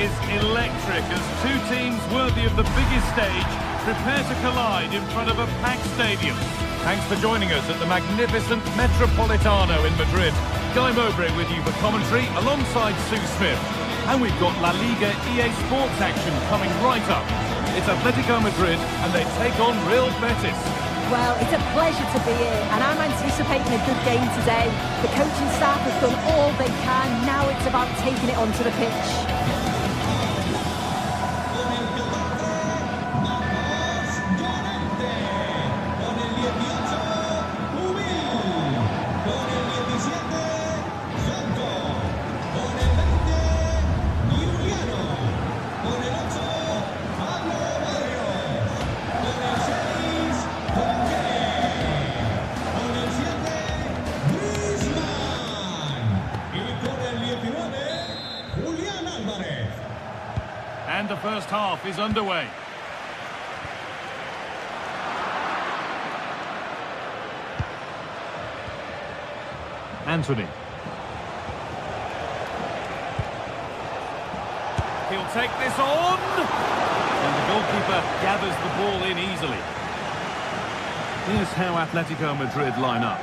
is electric as two teams worthy of the biggest stage prepare to collide in front of a packed stadium. Thanks for joining us at the magnificent Metropolitano in Madrid. Guy Mowbray with you for commentary alongside Sue Smith. And we've got La Liga GTSports action coming right up. It's Atletico Madrid and they take on Real Betis. Well, it's a pleasure to be here, and I'm anticipating a good game today. The coaching staff have done all they can. Now it's about taking it onto the pitch. And the first half is underway. Anthony. He'll take this on. And the goalkeeper gathers the ball in easily. Here's how Atletico Madrid line up.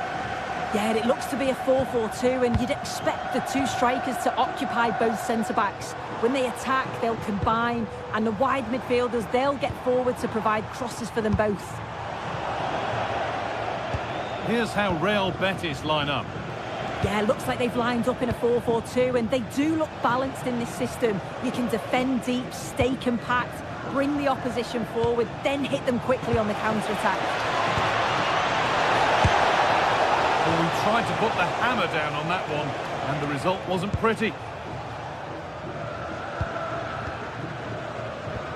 Yeah, it looks to be a 4-4-2, and you'd expect the two strikers to occupy both centre-backs. When they attack, they'll combine, and the wide midfielders, they'll get forward to provide crosses for them both. Here's how Real Betis line up. Yeah, looks like they've lined up in a 4-4-2, and they do look balanced in this system. You can defend deep, stay compact, bring the opposition forward, then hit them quickly on the counter-attack. Well, we tried to put the hammer down on that one, and the result wasn't pretty.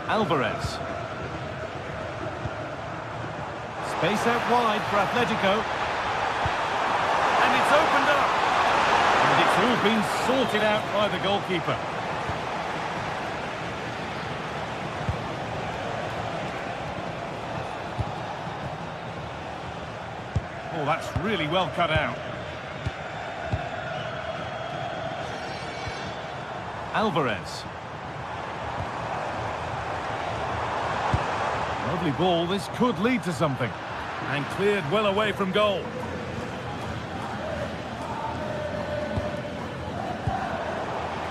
Alvarez. Space out wide for Atletico. And it's opened up. And it's all been sorted out by the goalkeeper. Oh, that's really well cut out. Alvarez. Lovely ball, this could lead to something. And cleared well away from goal.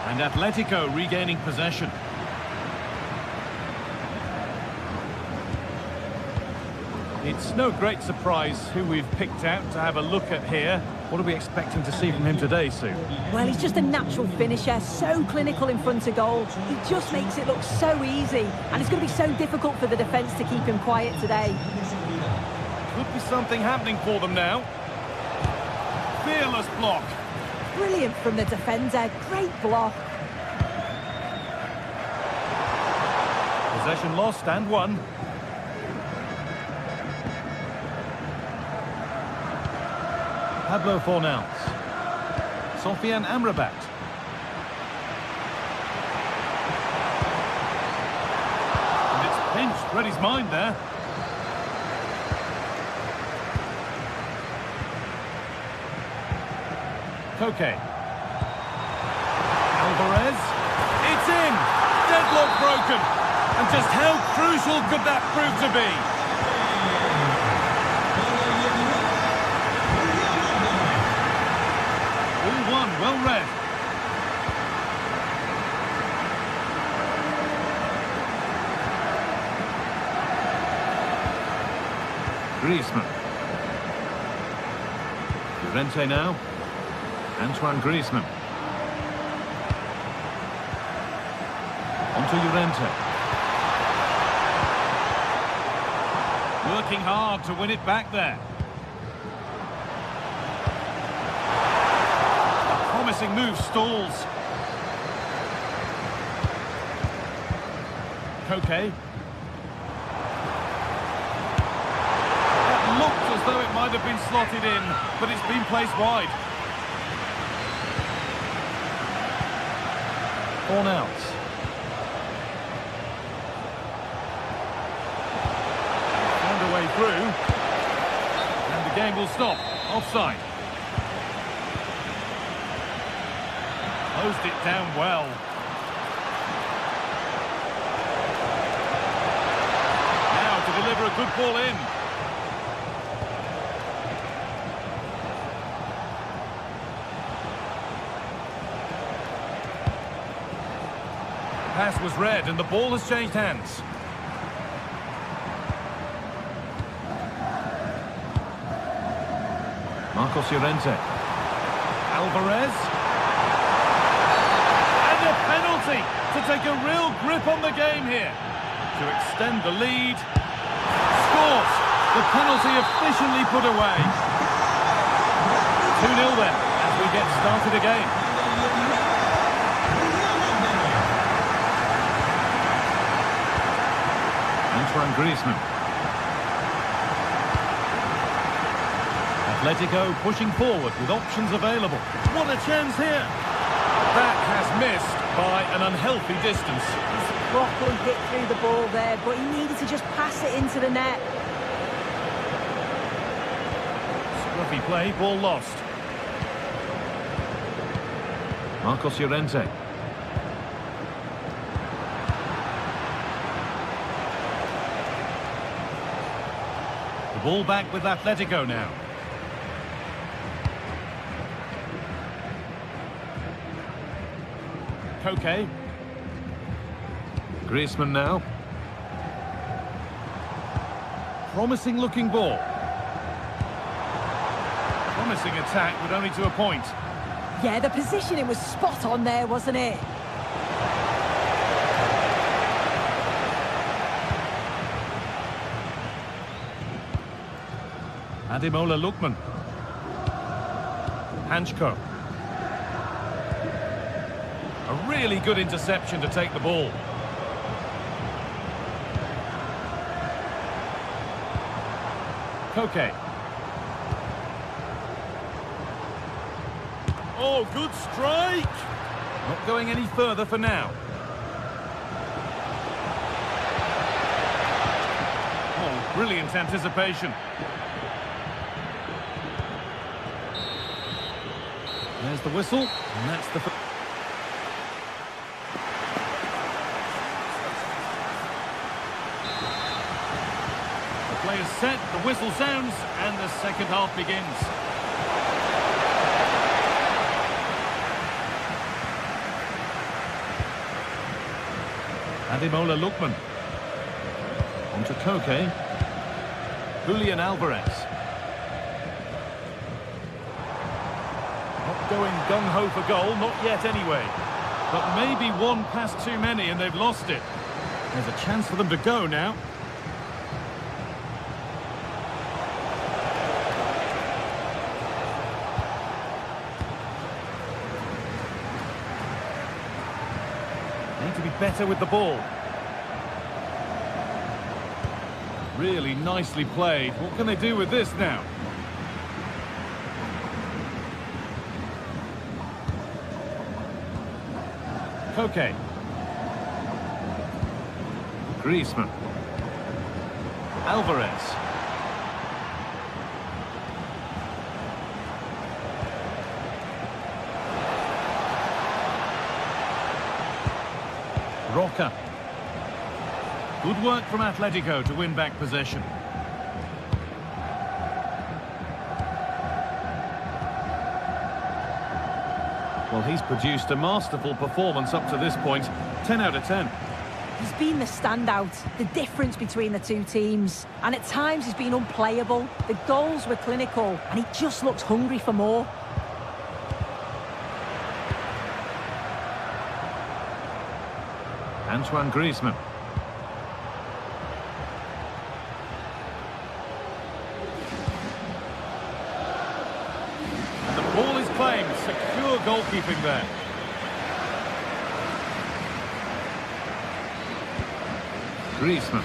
And Atletico regaining possession. It's no great surprise who we've picked out to have a look at here. What are we expecting to see from him today, Sue? Well, he's just a natural finisher, so clinical in front of goal. He just makes it look so easy, and it's going to be so difficult for the defence to keep him quiet today. Could be something happening for them now. Fearless block. Brilliant from the defender, great block. Possession lost and won. Pablo Fornals. Sofian Amrabat. And it's pinched, read his mind there. Koke. Alvarez. It's in! Deadlock broken. And just how crucial could that prove to be? Well read. Griezmann. Llorente now. Antoine Griezmann. Onto Llorente. Working hard to win it back there. Promising move stalls. Koke. That looked as though it might have been slotted in, but it's been placed wide. Fornals. Found a way through. And the game will stop. Offside. Closed it down well. for a good ball in. Pass was read and the ball has changed hands. Marcos Llorente. Alvarez. And a penalty to take a real grip on the game here. To extend the lead. Scores! The penalty efficiently put away. 2-0 then, as we get started again. Antoine Griezmann. Atletico pushing forward with options available. What a chance here! That has missed by an unhealthy distance. He's properly hit through the ball there, but he needed to just pass it into the net. Scruffy play, ball lost. Marcos Llorente. The ball back with Atletico now. Koke. Griezmann now. Promising looking ball. Promising attack, but only to a point. Yeah, the positioning was spot on there, wasn't it? Ademola Lookman. Hanchko. A really good interception to take the ball. Koke. Oh, good strike! Not going any further for now. Oh, brilliant anticipation. There's the whistle, and that's the... The play is set, the whistle sounds, and the second half begins. Ademola Lookman. On to Koke. Julian Alvarez. Not going gung-ho for goal, not yet anyway. But maybe one pass too many and they've lost it. There's a chance for them to go now. Need to be better with the ball. Really nicely played. What can they do with this now? Koke. Griezmann. Alvarez. Roca. Good work from Atletico to win back possession. Well, he's produced a masterful performance up to this point. 10 out of 10. He's been the standout, the difference between the two teams. And at times he's been unplayable. The goals were clinical, and he just looks hungry for more. Antoine Griezmann. And the ball is claimed. Secure goalkeeping there. Griezmann.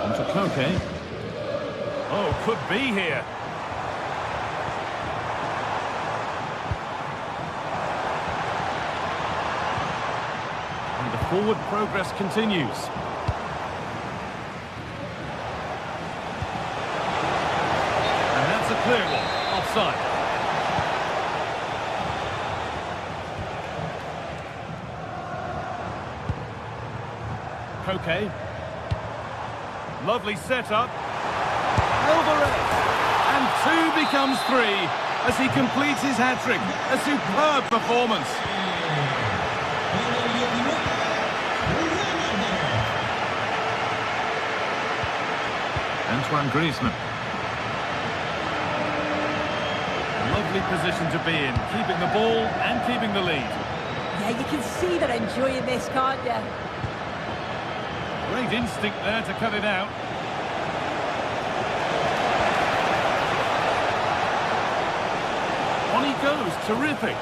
On to Koke. Oh, could be here. And the forward progress continues. And that's a clear one. Offside. Koke. Lovely setup. Alvarez. And 2 becomes 3 as he completes his hat-trick. A superb performance. Antoine Griezmann. Lovely position to be in, keeping the ball and keeping the lead. Yeah, you can see they're enjoying this, can't you? Great instinct there to cut it out. On he goes, terrific.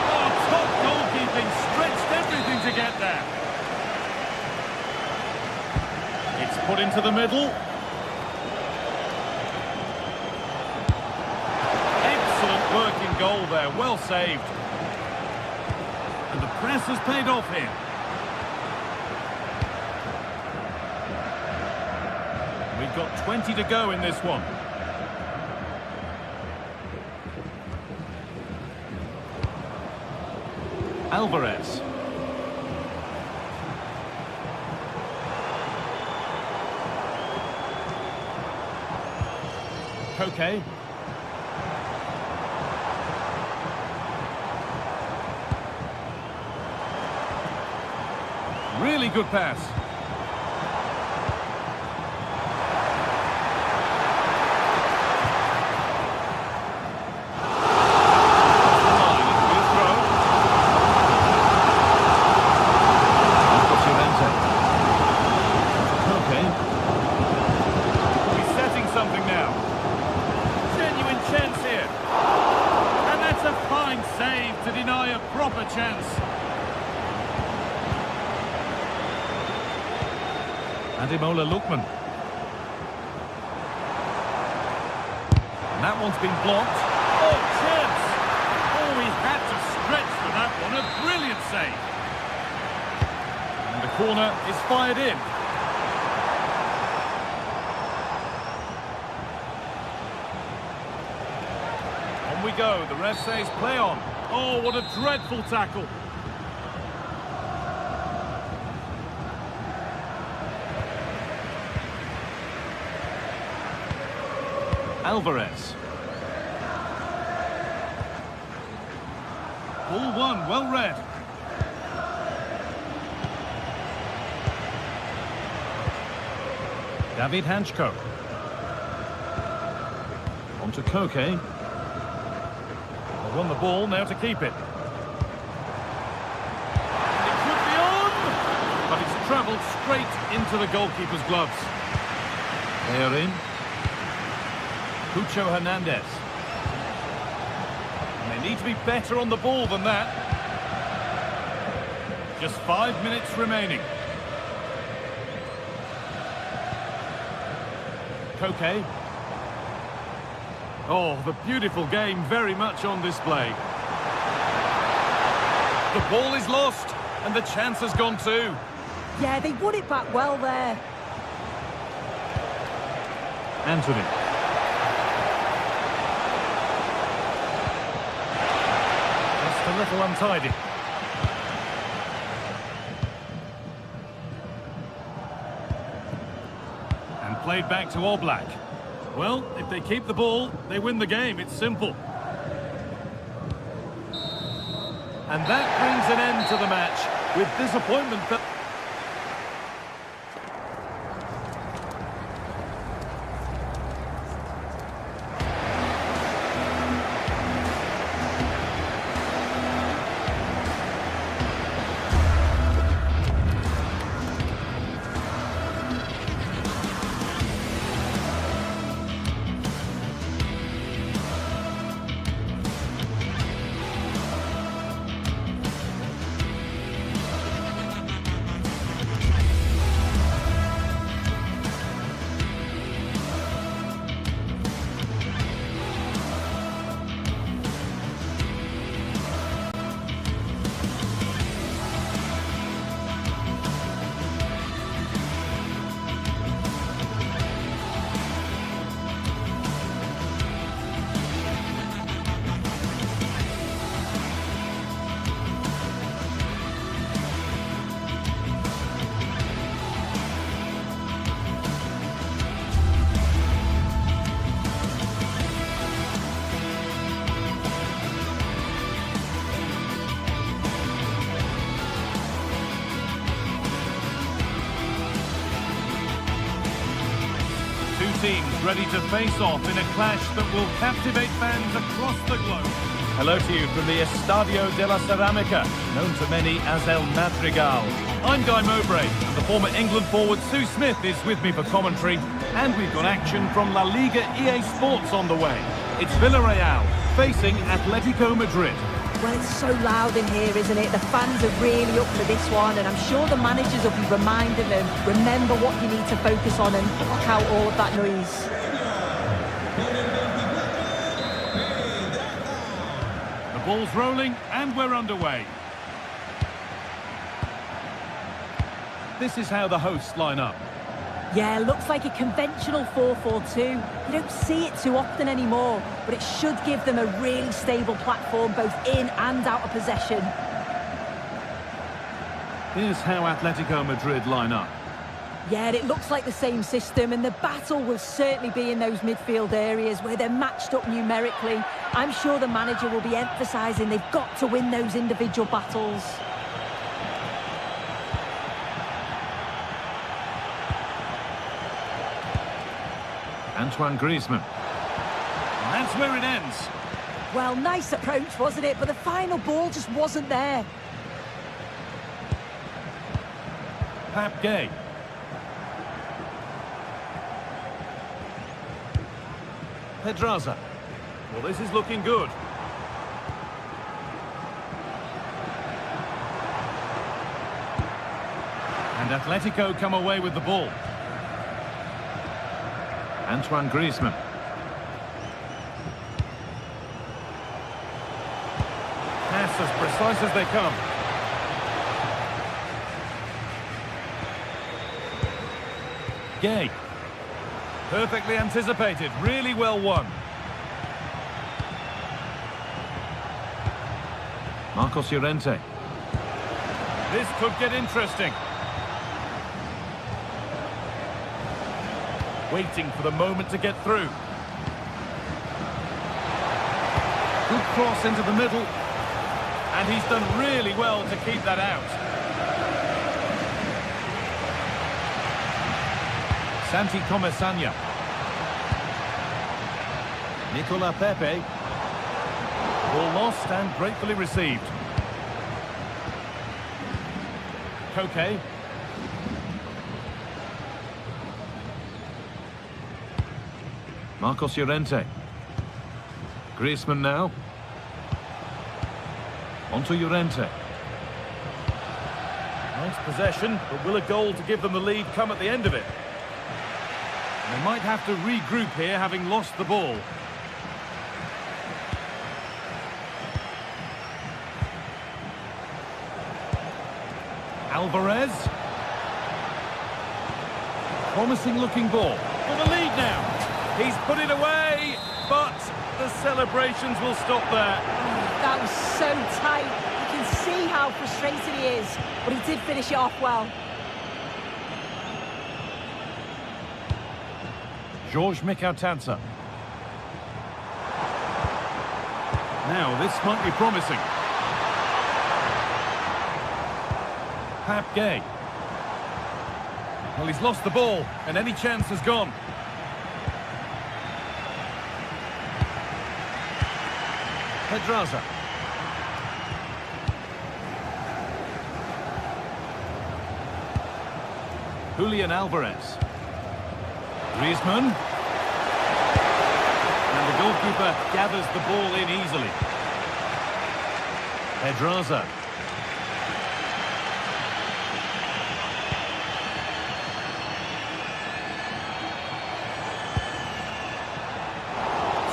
Oh, top goalkeeping, stretched everything to get there. It's put into the middle. Excellent working goal there, well saved. And the press has paid off here. We've got 20 to go in this one. Alvarez. Koke. Really good pass. To deny a proper chance. Ademola Lookman. And that one's been blocked. Oh, chance! Oh, he had to stretch for that one. A brilliant save. And the corner is fired in. On we go. The ref says play on. Oh, what a dreadful tackle. Alvarez. Ball one, well read. David Hanchko. On to Koke. Won the ball, now to keep it. And it could be on! But it's travelled straight into the goalkeeper's gloves. They are in. Pucho Hernandez. And they need to be better on the ball than that. Just 5 minutes remaining. Koke. Oh, the beautiful game very much on display. The ball is lost, and the chance has gone too. Yeah, they won it back well there. Anthony. Just a little untidy. And played back to Oblak. Well, if they keep the ball, they win the game. It's simple. And that brings an end to the match with disappointment. teams ready to face off in a clash that will captivate fans across the globe. Hello to you from the Estadio de la Ceramica, known to many as El Madrigal. I'm Guy Mowbray. The former England forward Sue Smith is with me for commentary, and we've got action from La Liga EA Sports on the way. It's Villarreal facing Atletico Madrid. Well, it's so loud in here, isn't it? The fans are really up for this one, and I'm sure the managers will be reminding them, remember what you need to focus on and block out all of that noise. The ball's rolling, and we're underway. This is how the hosts line up. Yeah, looks like a conventional 4-4-2. You don't see it too often anymore, but it should give them a really stable platform both in and out of possession. Here's how Atletico Madrid line up. Yeah, it looks like the same system, and the battle will certainly be in those midfield areas where they're matched up numerically. I'm sure the manager will be emphasising they've got to win those individual battles. Antoine Griezmann. And that's where it ends. Well, nice approach, wasn't it? But the final ball just wasn't there. Pap Gay. Pedraza. Well, this is looking good. And Atletico come away with the ball. Antoine Griezmann. Pass as precise as they come. Gay. Perfectly anticipated, really well won. Marcos Llorente. This could get interesting. Waiting for the moment to get through. Good cross into the middle. And he's done really well to keep that out. Santi Comesaña. Nicola Pepe. Ball lost and gratefully received. Koke. Marcos Llorente. Griezmann now. Onto Llorente. Nice possession, but will a goal to give them the lead come at the end of it? They might have to regroup here, having lost the ball. Alvarez. Promising looking ball. For the lead now. He's put it away, but the celebrations will stop there. That was so tight. You can see how frustrated he is, but he did finish it off well. George Mikautanza. Now, this might be promising. Pap Gay. Well, he's lost the ball, and any chance has gone. Pedraza. Julian Alvarez. Griezmann. And the goalkeeper gathers the ball in easily. Pedraza.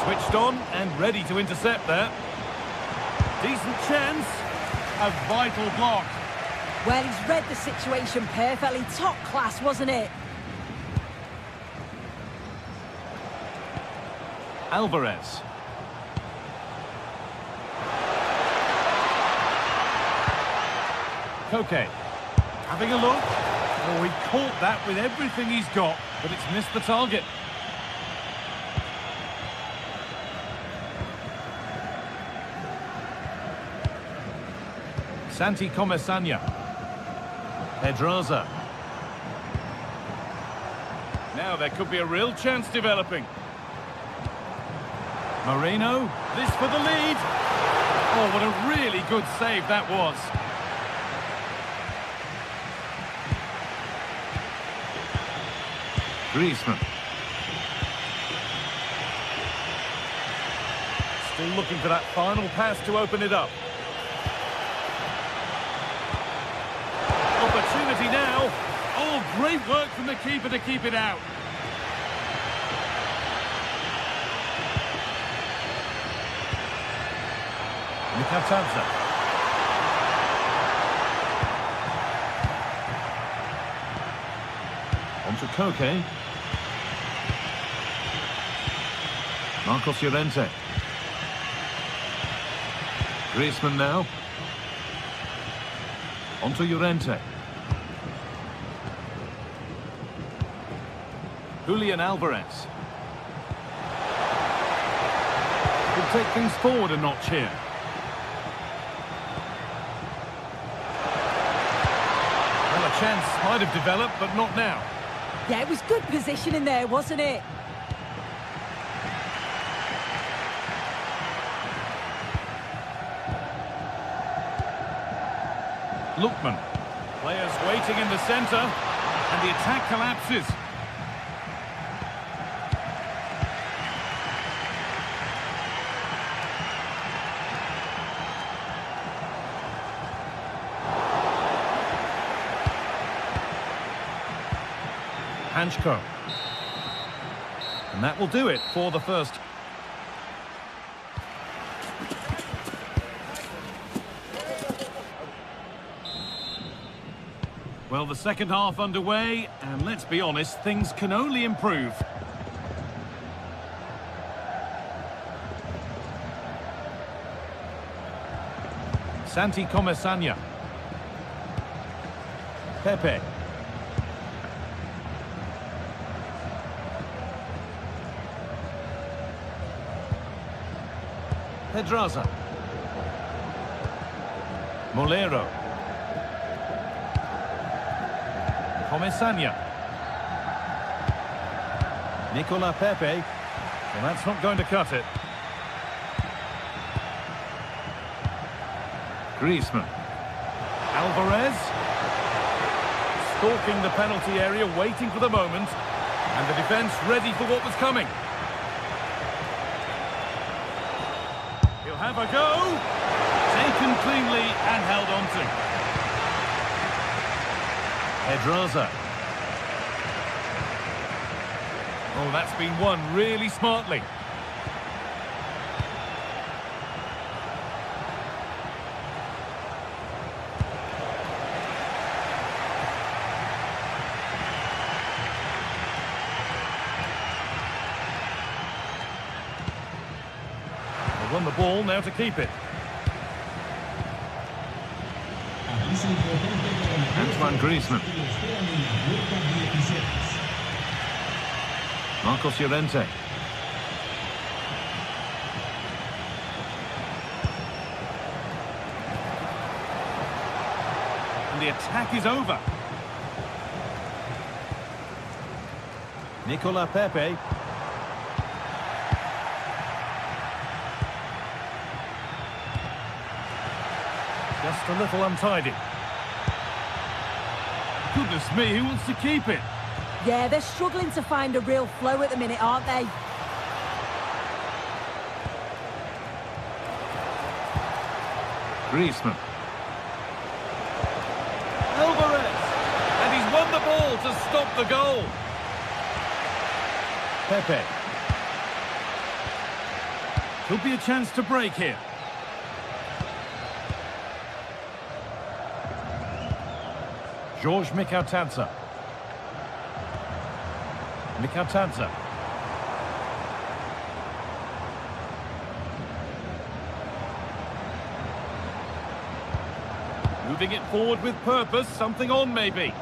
Switched on and ready to intercept there. Decent chance. A vital block. Well, he's read the situation perfectly. Top class, wasn't it? Alvarez. Koke. Having a look. Oh, he caught that with everything he's got, but it's missed the target. Santi Comesaña. Pedraza. Now there could be a real chance developing. Moreno, this for the lead. Oh, what a really good save that was. Griezmann. Still looking for that final pass to open it up. Opportunity now. Oh, great work from the keeper to keep it out. Mikatanza. On to Koke. Marcos Llorente. Griezmann now. On to Llorente. Julian Alvarez. Could take things forward a notch here. Well, a chance might have developed, but not now. Yeah, it was good positioning there, wasn't it? Lookman. Players waiting in the centre, and the attack collapses. Hanchko. And that will do it for the first. Well, the second half underway, and let's be honest, things can only improve. Santi Comesaña. Pepe. Pedraza. Molero. Comesaña. Nicola Pepe. Well, that's not going to cut it. Griezmann. Alvarez. Stalking the penalty area, waiting for the moment. And the defence ready for what was coming. He'll have a go. Taken cleanly and held on to. Pedraza. Oh, that's been won really smartly. They won the ball, now to keep it. Antoine Griezmann. Marcos Llorente. And the attack is over. Nicola Pepe. Just a little untidy. Goodness me, who wants to keep it? Yeah, they're struggling to find a real flow at the minute, aren't they? Griezmann. Alvarez! And he's won the ball to stop the goal. Pepe. Could be a chance to break here. George Mikatanza. Mikatanza. Moving it forward with purpose, something on maybe.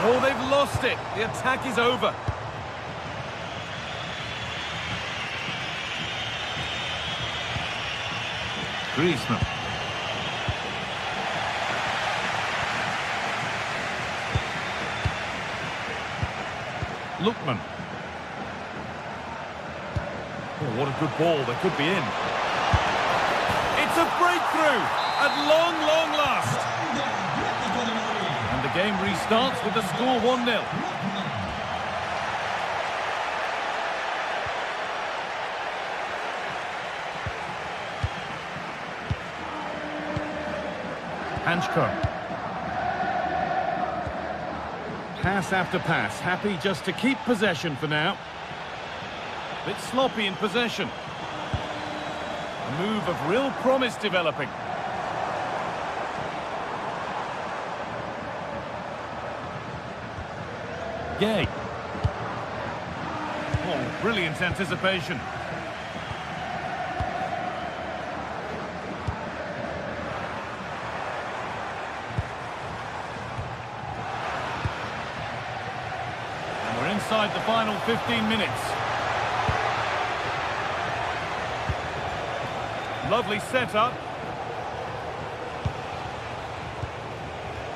Oh, they've lost it. The attack is over. Griezmann. Lookman. Oh, what a good ball. They could be in. It's a breakthrough at long, long last. And the game restarts with the score 1-0. Hanchko. Pass after pass, happy just to keep possession for now. Bit sloppy in possession. A move of real promise developing. Gay. Oh, brilliant anticipation. Inside the final 15 minutes. Lovely setup.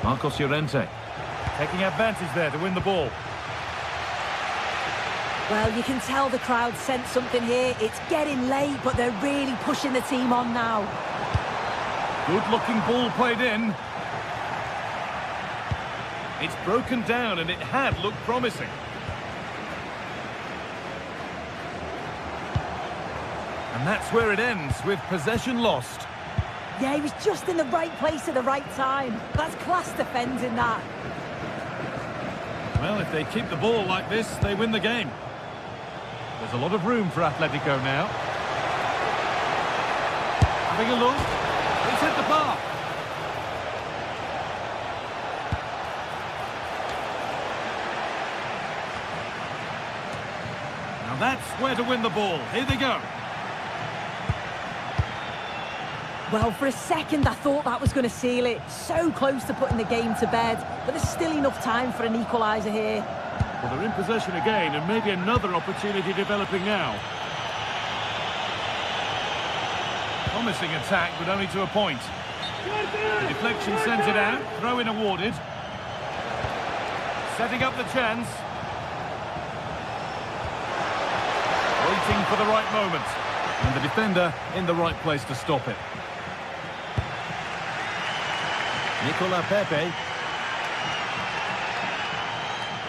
Marcos Llorente taking advantage there to win the ball. Well, you can tell the crowd sense something here. It's getting late, but they're really pushing the team on now. Good-looking ball played in. It's broken down, and it had looked promising. And that's where it ends, with possession lost. Yeah, he was just in the right place at the right time. That's class defending, that. Well, if they keep the ball like this, they win the game. There's a lot of room for Atletico now. Having a look. It's hit the bar. Now that's where to win the ball. Here they go. Well, for a second, I thought that was going to seal it. So close to putting the game to bed, but there's still enough time for an equaliser here. Well, they're in possession again, and maybe another opportunity developing now. Promising attack, but only to a point. The deflection sends it out, throw-in awarded. Setting up the chance. Waiting for the right moment. And the defender in the right place to stop it. Nicola Pepe.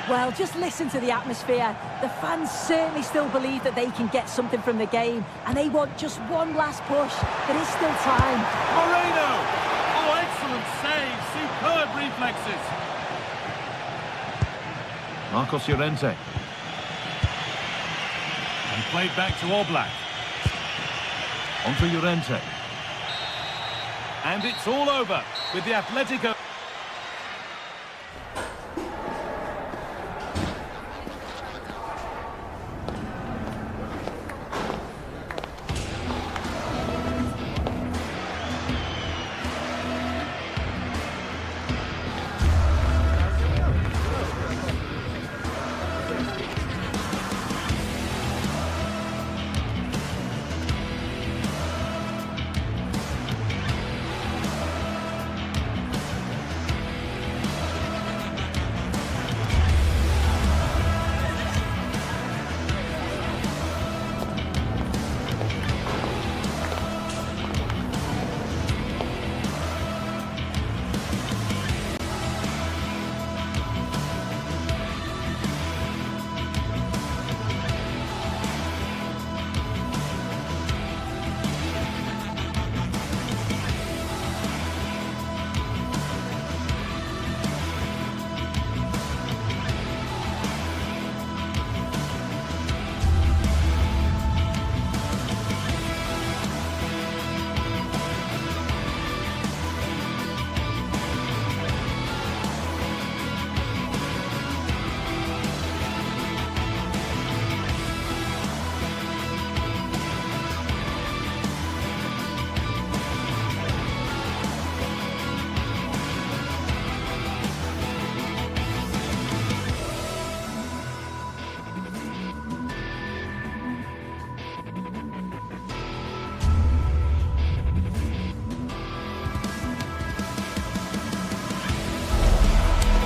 Well, just listen to the atmosphere. The fans certainly still believe that they can get something from the game, and they want just one last push. There is still time. Moreno! Oh, excellent save. Superb reflexes. Marcos Llorente. And played back to Oblak. Onto Llorente. And it's all over with the Atletico.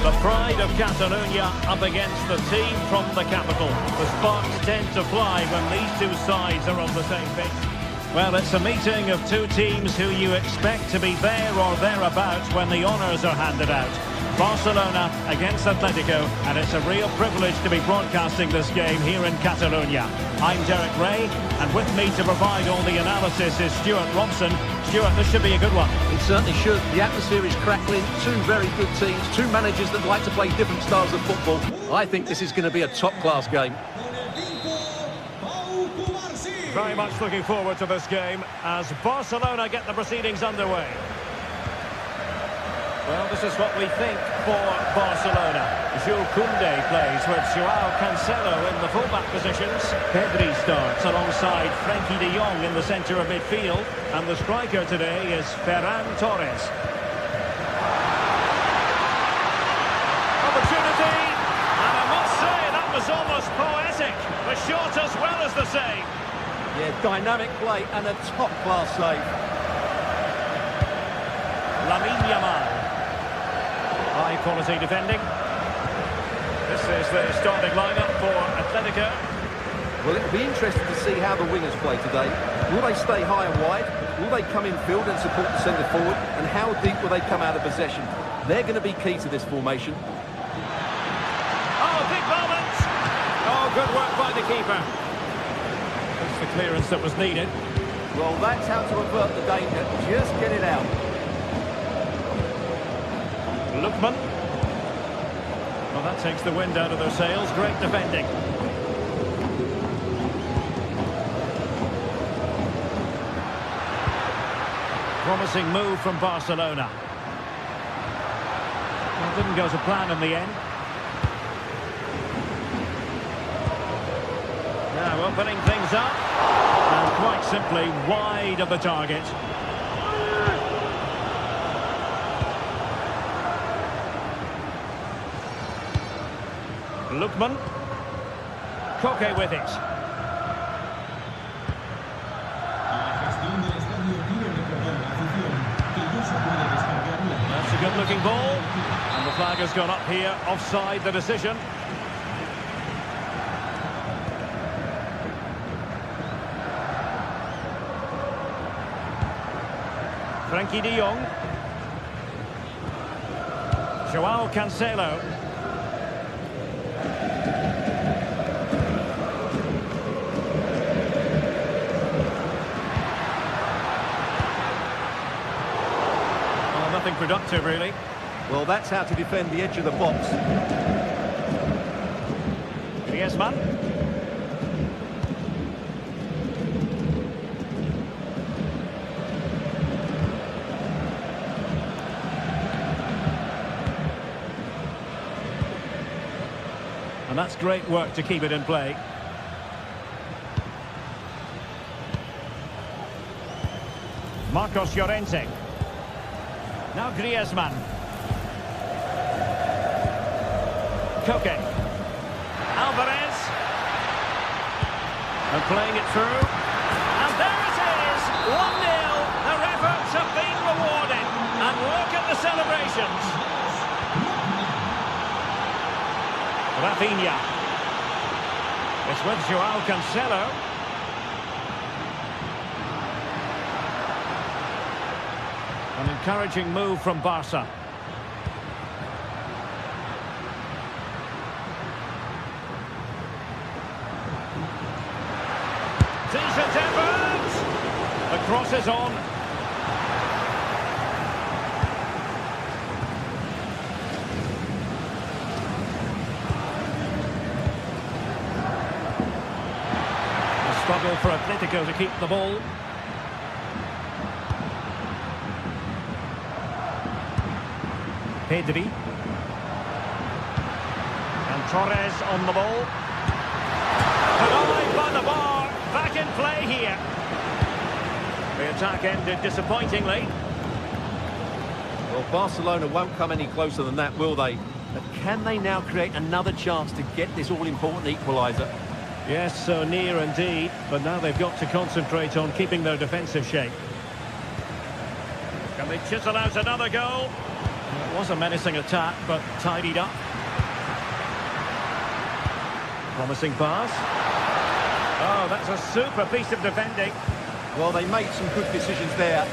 The pride of Catalonia up against the team from the capital. The sparks tend to fly when these two sides are on the same pitch. Well, it's a meeting of two teams who you expect to be there or thereabouts when the honours are handed out. Barcelona against Atletico, and it's a real privilege to be broadcasting this game here in Catalonia. I'm Derek Ray, and with me to provide all the analysis is Stuart Robson. Stuart, this should be a good one. It certainly should. The atmosphere is crackling. Two very good teams, two managers that like to play different styles of football. I think this is going to be a top-class game. Very much looking forward to this game as Barcelona get the proceedings underway. Well, this is what we think for Barcelona. Jules Koundé plays with Joao Cancelo in the fullback positions. Pedri starts alongside Frenkie de Jong in the centre of midfield. And the striker today is Ferran Torres. Opportunity! And I must say, that was almost poetic. The shot as well as the save. Yeah, dynamic play and a top-class save. Lamine Yamal. High-quality defending. This is the starting lineup for Atletico. Well, it'll be interesting to see how the wingers play today. Will they stay high and wide? Will they come in field and support the centre forward? And how deep will they come out of possession? They're going to be key to this formation. Oh, big moment! Oh, good work by the keeper. That's the clearance that was needed. Well, that's how to avert the danger. Just get it out. Lookman. Well, that takes the wind out of their sails. Great defending. Promising move from Barcelona. Well, didn't go to plan in the end. Now opening things up. And quite simply wide of the target. Lookman. Koke with it. That's a good-looking ball. And the flag has gone up here, offside the decision. Frenkie de Jong. Joao Cancelo. Nothing productive, really. Well, that's how to defend the edge of the box. Griezmann. And that's great work to keep it in play. Marcos Llorente. Now Griezmann. Koke. Alvarez. And playing it through. And there it is! 1-0. Their efforts have been rewarded. And look at the celebrations. Rafinha. It's with Joao Cancelo. An encouraging move from Barca. Decent effort! The cross is on. A struggle for Atletico to keep the ball. Pedri. And Torres on the ball. Denied by the bar. Back in play here. The attack ended disappointingly. Well, Barcelona won't come any closer than that, will they? But can they now create another chance to get this all-important equaliser? Yes, so near indeed. But now they've got to concentrate on keeping their defensive shape. Can they chisel out another goal? Was a menacing attack, but tidied up. Promising pass. Oh, that's a super piece of defending. Well, they made some good decisions there.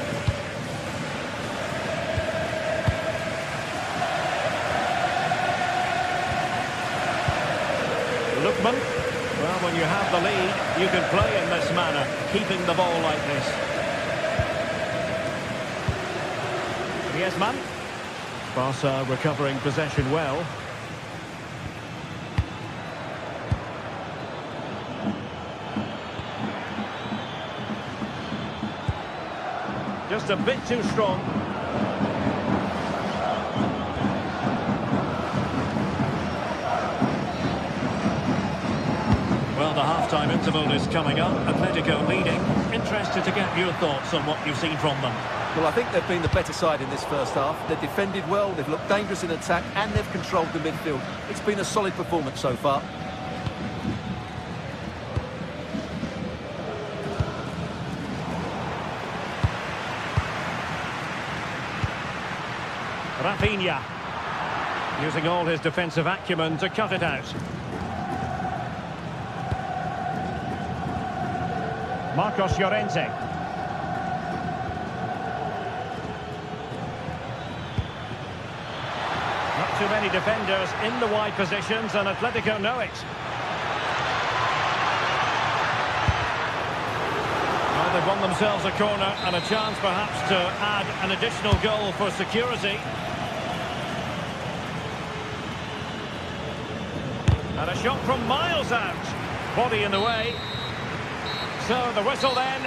Lookman. Well, when you have the lead, you can play in this manner, keeping the ball like this. Griezmann. Barca recovering possession well. Just a bit too strong. Well, the half-time interval is coming up. Atletico leading. Interested to get your thoughts on what you've seen from them. Well, I think they've been the better side in this first half. They've defended well, they've looked dangerous in attack, and they've controlled the midfield. It's been a solid performance so far. Rafinha, using all his defensive acumen to cut it out. Marcos Llorente. Not too many defenders in the wide positions, and Atletico know it. Well, they've won themselves a corner and a chance perhaps to add an additional goal for security. And a shot from miles out. Body in the way. So the whistle then.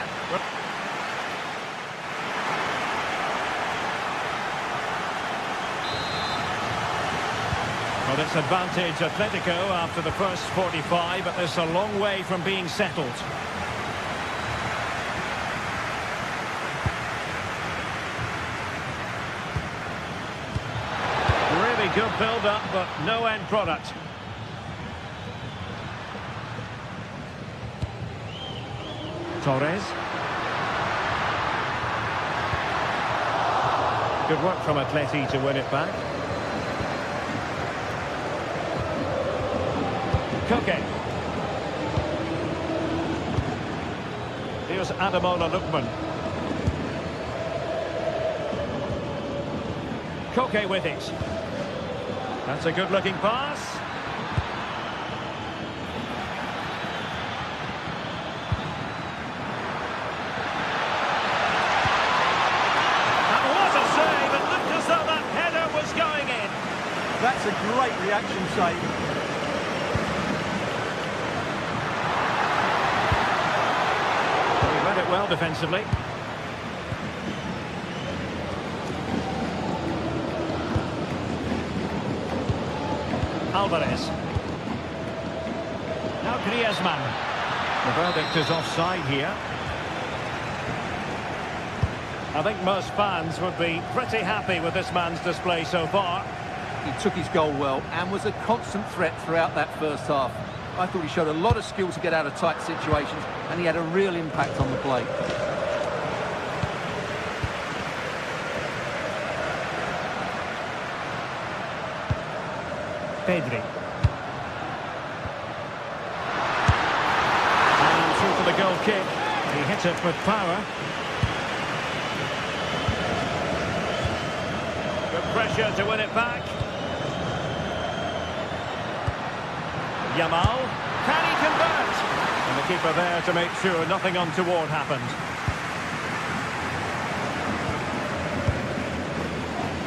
Well, it's advantage Atletico after the first 45, but it's a long way from being settled. Really good build-up, but no end product. Torres. Good work from Atleti to win it back. Koke. Here's Ademola Lookman. Koke with it. That's a good-looking pass. That's a great reaction save. He read it well defensively. Alvarez. Now Griezmann. The verdict is offside here. I think most fans would be pretty happy with this man's display so far. He took his goal well and was a constant threat throughout that first half. I thought he showed a lot of skill to get out of tight situations, and he had a real impact on the play. Pedri. And through for the goal kick. He hit it with power. Good pressure to win it back. Yamal, can he convert? And the keeper there to make sure nothing untoward happened.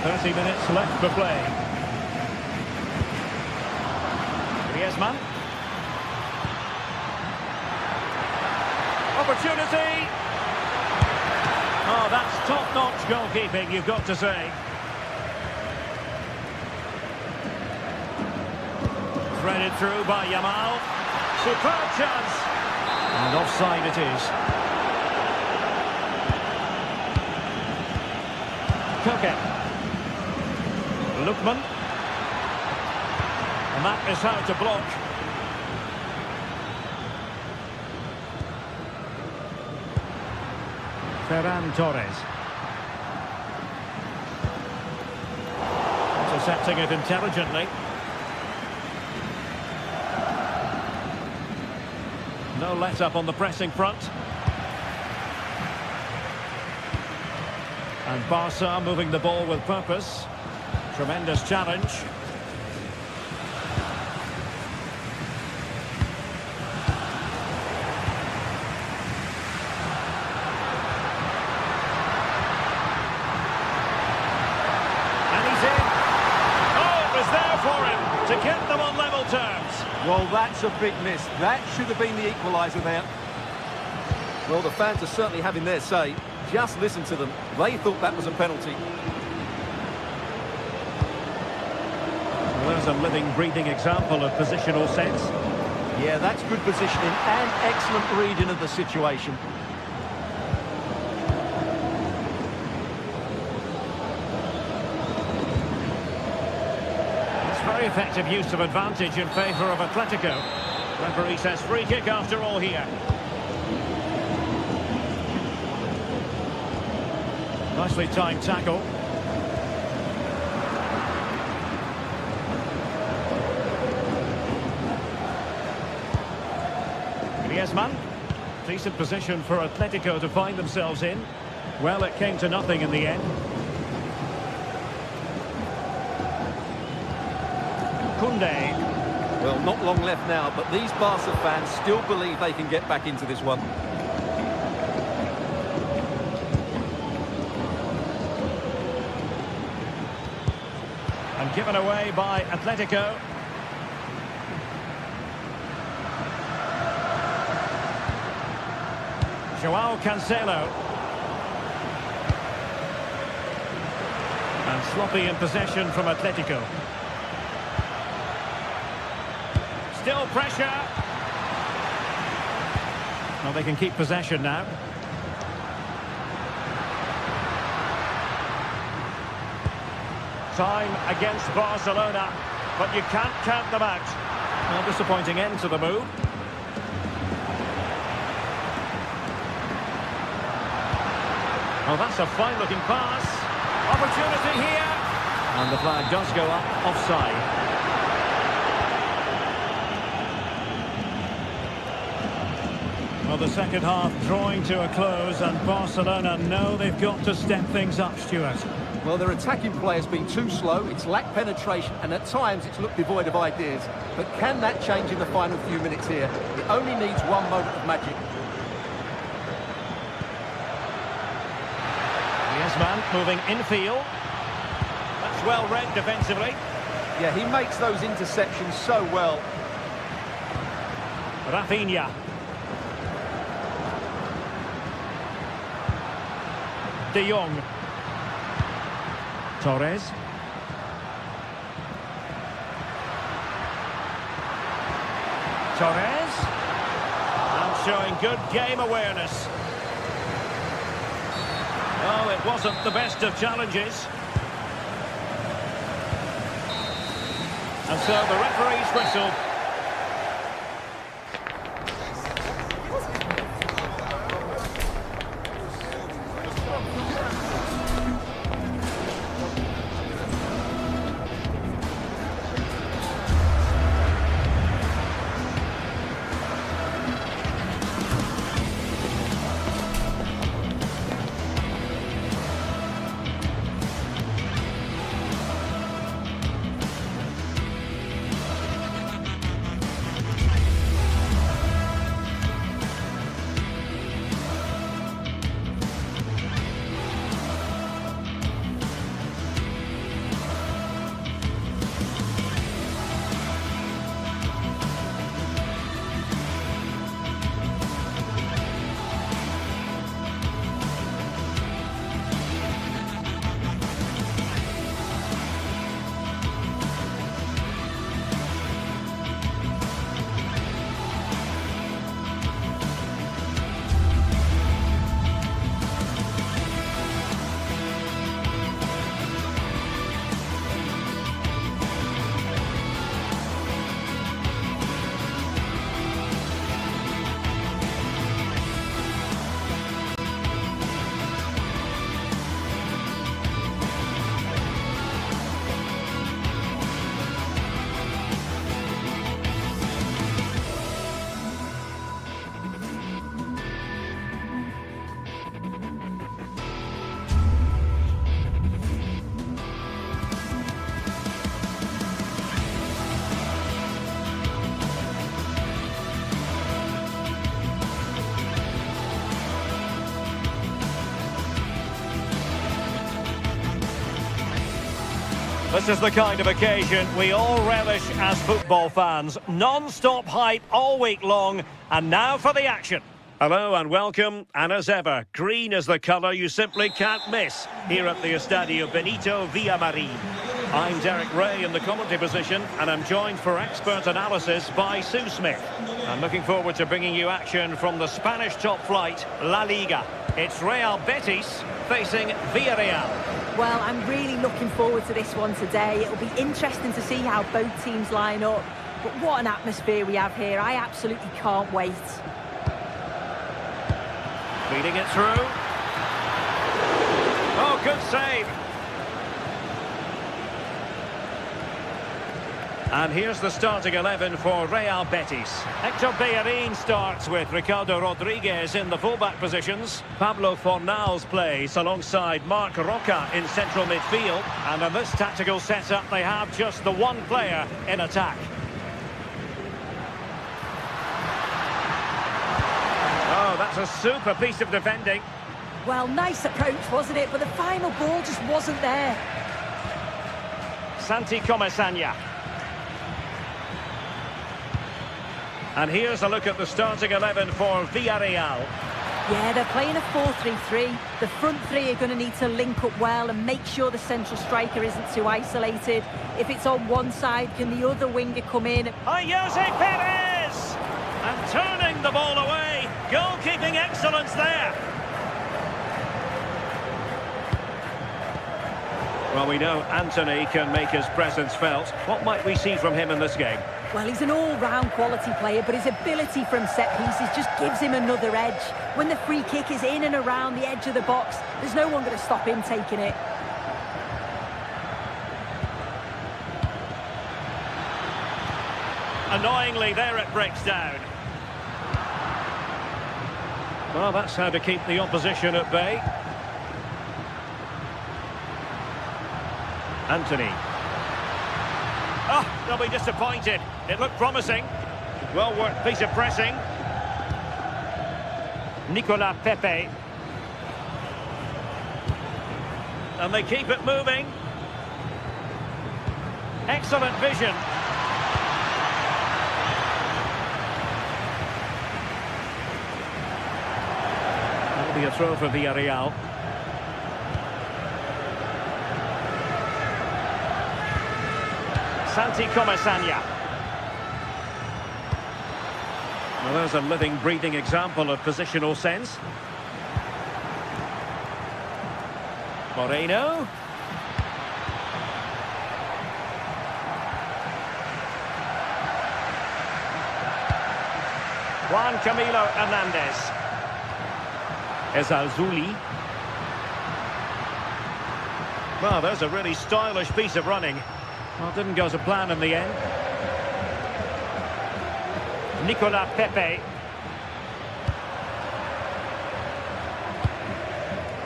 30 minutes left to play. Griezmann. Opportunity. Oh, that's top-notch goalkeeping, you've got to say. Threaded through by Yamal. Superb chance. And offside it is. Koke. Lookman. And that is how to block. Ferran Torres. intercepting it intelligently. No let-up on the pressing front. And Barca moving the ball with purpose. Tremendous challenge. To get them on level terms. Well, that's a big miss. That should have been the equaliser there. Well, the fans are certainly having their say. Just listen to them. They thought that was a penalty. Well, there's a living, breathing example of positional sense. Yeah, that's good positioning and excellent reading of the situation. Very effective use of advantage in favour of Atletico. Referee says free kick after all here. Nicely timed tackle. Griezmann. Decent position for Atletico to find themselves in. Well, it came to nothing in the end. Koundé. Well, not long left now, but these Barca fans still believe they can get back into this one. And given away by Atletico. Joao Cancelo. And sloppy in possession from Atletico. Still pressure. Well, they can keep possession now. Time against Barcelona, but you can't count them out. Well, disappointing end to the move. Well, that's a fine-looking pass. Opportunity here. And the flag does go up offside. Well, the second half drawing to a close, and Barcelona know they've got to step things up, Stuart. Well, their attacking play has been too slow, it's lacked penetration, and at times it's looked devoid of ideas. But can that change in the final few minutes here? It only needs one moment of magic. Griezmann moving infield. That's well read defensively. Yeah, he makes those interceptions so well. Rafinha. De Jong. Torres. Torres. And showing good game awareness. Oh, it wasn't the best of challenges. And so the referee's whistle. This is the kind of occasion we all relish as football fans. Non-stop hype all week long, and now for the action. Hello and welcome, and as ever, green is the colour you simply can't miss here at the Estadio Benito Villamarín. I'm Derek Ray in the commentary position, and I'm joined for expert analysis by Sue Smith. I'm looking forward to bringing you action from the Spanish top flight, La Liga. It's Real Betis facing Villarreal. Well, I'm really looking forward to this one today. It'll be interesting to see how both teams line up. But what an atmosphere we have here. I absolutely can't wait. Feeding it through. Oh, good save. And here's the starting 11 for Real Betis. Hector Bellerin starts with Ricardo Rodriguez in the fullback positions. Pablo Fornals plays alongside Marc Roca in central midfield. And in this tactical setup, they have just the one player in attack. Oh, that's a super piece of defending. Well, nice approach, wasn't it? But the final ball just wasn't there. Santi Comesaña. And here's a look at the starting 11 for Villarreal. Yeah, they're playing a 4-3-3. The front three are going to need to link up well and make sure the central striker isn't too isolated. If it's on one side, can the other winger come in? Jose Perez! And turning the ball away. Goalkeeping excellence there. Well, we know Anthony can make his presence felt. What might we see from him in this game? Well, he's an all-round quality player, but his ability from set pieces just gives him another edge. When the free kick is in and around the edge of the box, there's no one going to stop him taking it. Annoyingly, there it breaks down. Well, that's how to keep the opposition at bay. Anthony. Oh, they'll be disappointed. It looked promising. Well-worked piece of pressing. Nicolas Pepe. And they keep it moving. Excellent vision. That'll be a throw for Villarreal. Santi Comesaña. Well, there's a living, breathing example of positional sense. Moreno. Juan Camilo Hernandez. Ezalzouli. Well, there's a really stylish piece of running. Well, didn't go to plan in the end. Nicolas Pepe.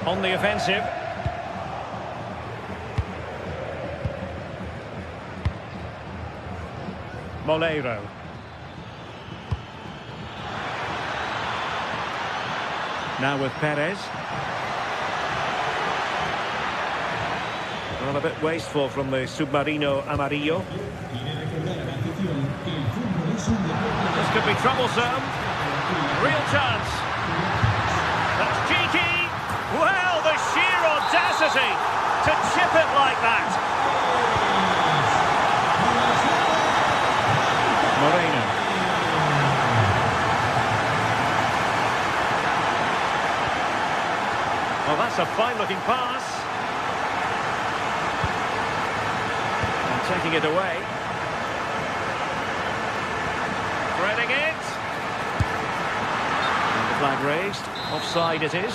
On the offensive. Moleiro. Now with Perez. Well, a bit wasteful from the Submarino Amarillo. This could be troublesome. Real chance. That's cheeky. Well, the sheer audacity to chip it like that. Moreno. Well, that's a fine-looking pass. Taking it away. Threading it. And the flag raised. Offside it is.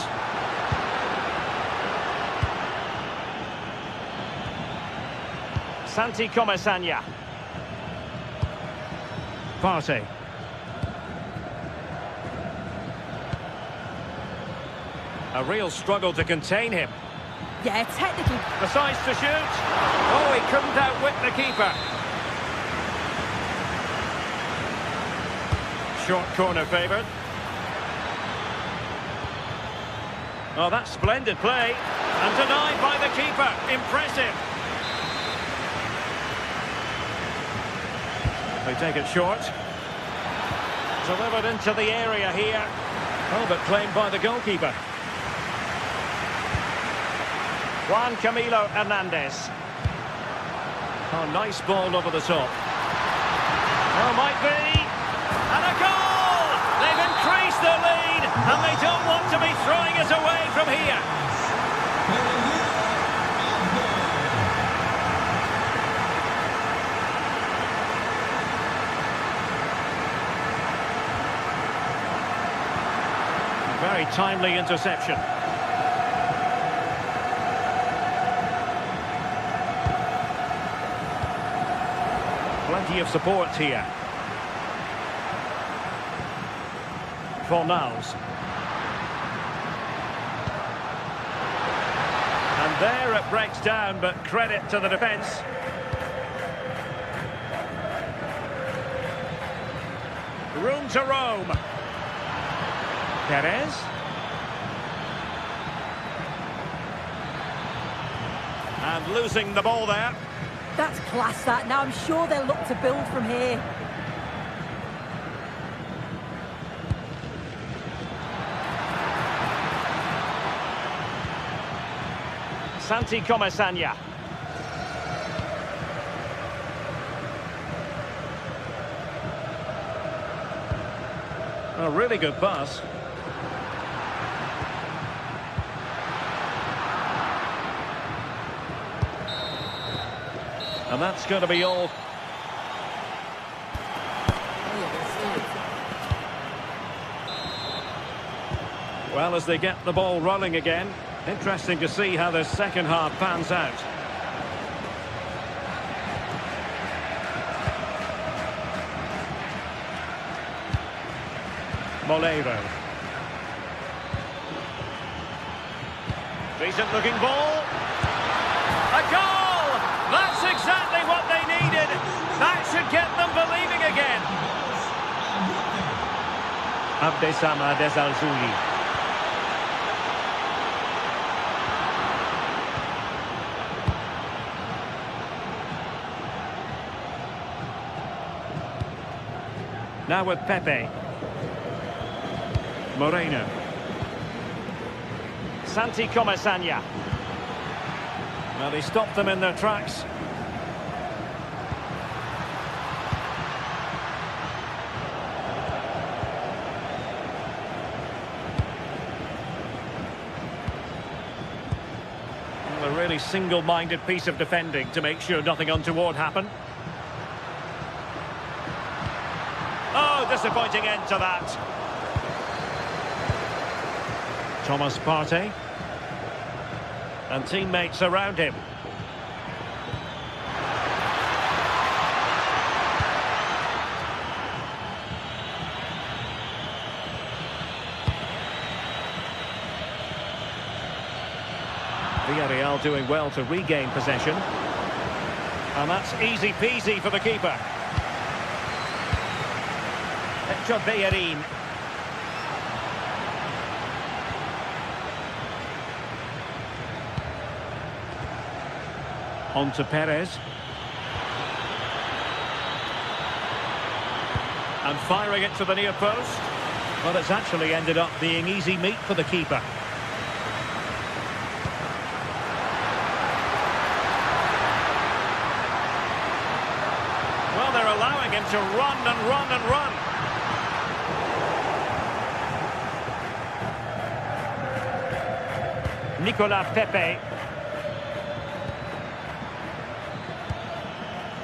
Santi Comesaña. Partey. A real struggle to contain him. Yeah, technically. Decides to shoot. Oh, he couldn't outwit the keeper. Short corner favoured. Oh, that's splendid play. And denied by the keeper. Impressive. They take it short. Delivered into the area here. Oh, but claimed by the goalkeeper. Juan Camilo Hernandez. Oh, nice ball over the top. Oh, might be. And a goal! They've increased their lead, and they don't want to be throwing it away from here. Very timely interception. Plenty of support here. Fornals. And there it breaks down, but credit to the defence. Room to roam. Perez. And losing the ball there. That's class, that. Now I'm sure they'll look to build from here. Santi Comesaña. A really good pass. And that's going to be all. Well, as they get the ball rolling again, interesting to see how the second half pans out. Molero. Decent looking ball. A goal! That's exactly what they needed. That should get them believing again. Abdesama Desalzuli. Now with Pepe. Moreno. Santi Comesaña. Well, he stopped them in their tracks. Well, a really single-minded piece of defending to make sure nothing untoward happened. Oh, disappointing end to that. Thomas Partey. And teammates around him. Villarreal doing well to regain possession. And that's easy peasy for the keeper. Hector Bellerin. On to Perez. And firing it to the near post. Well, it's actually ended up being easy meat for the keeper. Well, they're allowing him to run and run and run. Nicolas Pepe.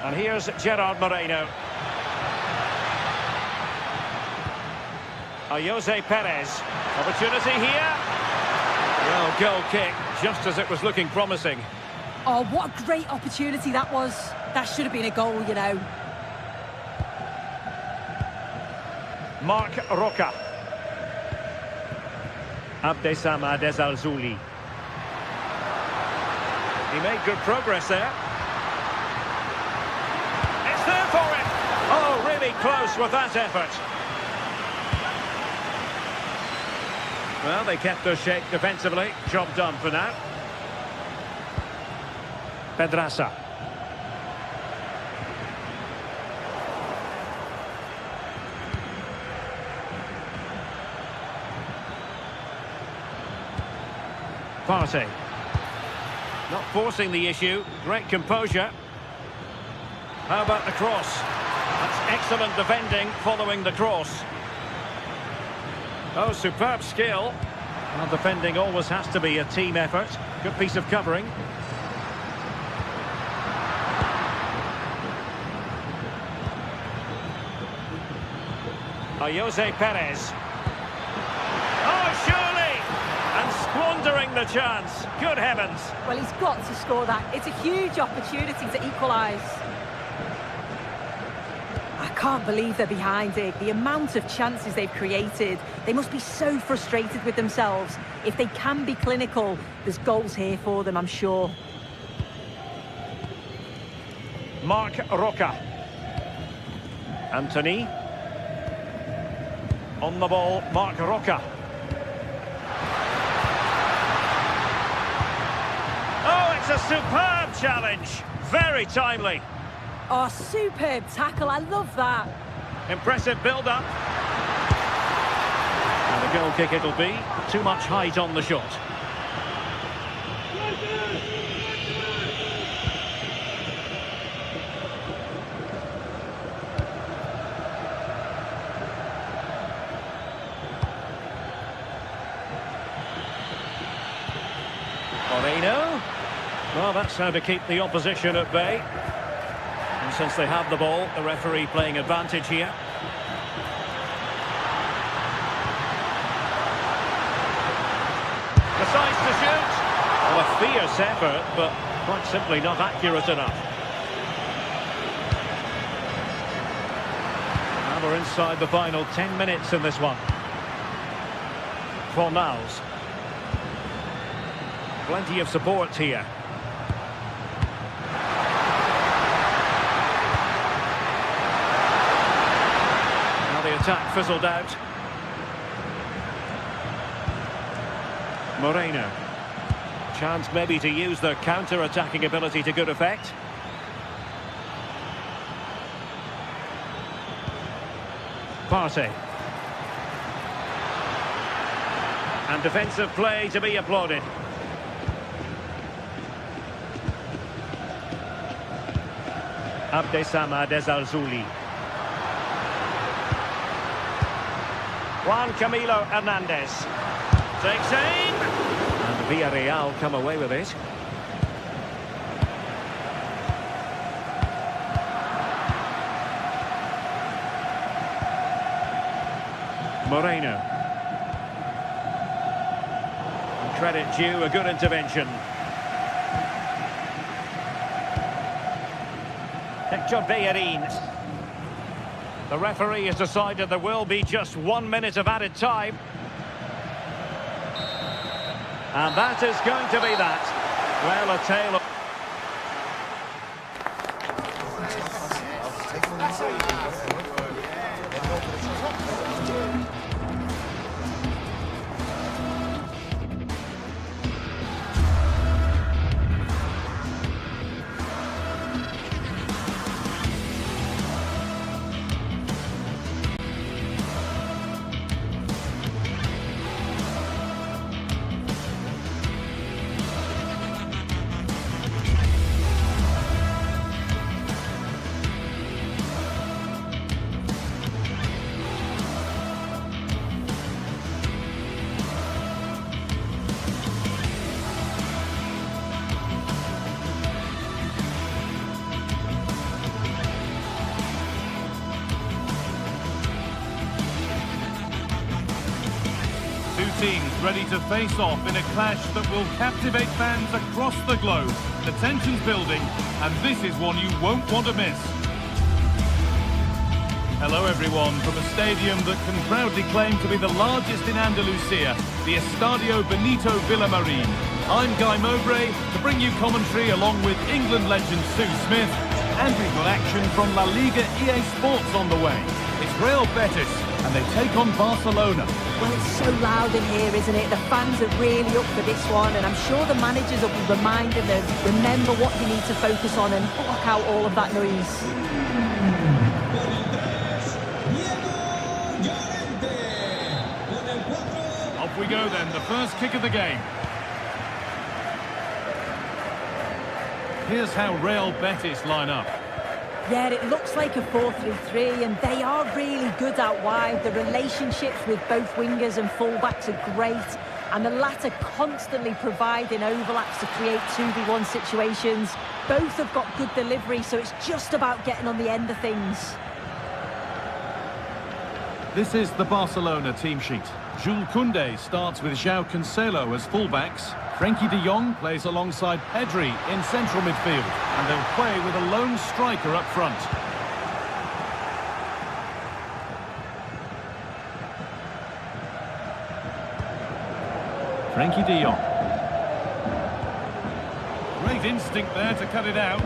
And here's Gerard Moreno. Jose Perez. Opportunity here. Well, goal kick, just as it was looking promising. Oh, what a great opportunity that was. That should have been a goal, you know. Marc Roca. Abdesama Desalzuli. He made good progress there. It's there for him. Oh, really close with that effort. Well, they kept their shape defensively. Job done for now. Pedraza. Partey. Not forcing the issue. Great composure. How about the cross? That's excellent defending following the cross. Oh, superb skill. Well, defending always has to be a team effort. Good piece of covering. Jose Perez. Oh, surely! And squandering the chance. Good heavens. Well, he's got to score that. It's a huge opportunity to equalise. I can't believe they're behind it. The amount of chances they've created. They must be so frustrated with themselves. If they can be clinical, there's goals here for them, I'm sure. Marc Roca. Anthony. On the ball, Marc Roca. Oh, it's a superb challenge. Very timely. Oh, superb tackle. I love that. Impressive build-up. And a goal kick it'll be. Too much height on the shot. Moreno. Well, that's how to keep the opposition at bay. And since they have the ball, the referee playing advantage here. Decides to shoot. Well, a fierce effort, but quite simply not accurate enough. Now we're inside the final 10 minutes in this one. Fornals. Plenty of support here. Now the attack fizzled out. Moreno. Chance maybe to use their counter-attacking ability to good effect. Partey. And defensive play to be applauded. Abdessamad Ezzalzouli. Juan Camilo Hernandez. Takes aim. And Villarreal come away with it. Moreno. And credit due, a good intervention. Hector Bellerin. The referee has decided there will be just 1 minute of added time. And that is going to be that. Well, a tale of... Two teams ready to face off in a clash that will captivate fans across the globe. The tension's building, and this is one you won't want to miss. Hello everyone, from a stadium that can proudly claim to be the largest in Andalusia, the Estadio Benito Villamarín. I'm Guy Mowbray to bring you commentary along with England legend Sue Smith, and we've got action from La Liga EA Sports on the way. It's Real Betis, and they take on Barcelona. Well, it's so loud in here, isn't it? The fans are really up for this one, and I'm sure the managers will be reminding them, remember what you need to focus on and block out all of that noise. Off we go then, the first kick of the game. here's how Real Betis line up. Yeah, it looks like a 4-3-3, and they are really good out wide. The relationships with both wingers and fullbacks are great, and the latter constantly providing overlaps to create 2v1 situations. Both have got good delivery, so it's just about getting on the end of things. This is the Barcelona team sheet. Jules Koundé starts with João Cancelo as fullbacks. Frenkie de Jong plays alongside Pedri in central midfield, and they'll play with a lone striker up front. Frenkie de Jong. Great instinct there to cut it out.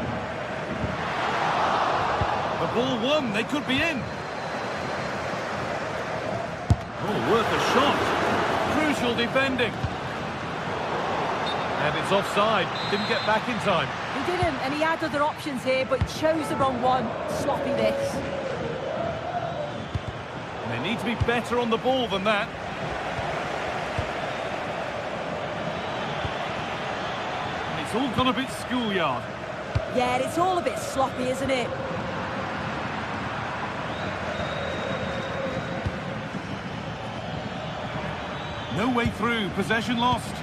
The ball won, they could be in. Oh, worth a shot. Crucial defending. And it's offside. Didn't get back in time. He didn't, and he had other options here, but he chose the wrong one. Sloppy this. And they need to be better on the ball than that. And it's all gone a bit schoolyard. Yeah, it's all a bit sloppy, isn't it? No way through. Possession lost.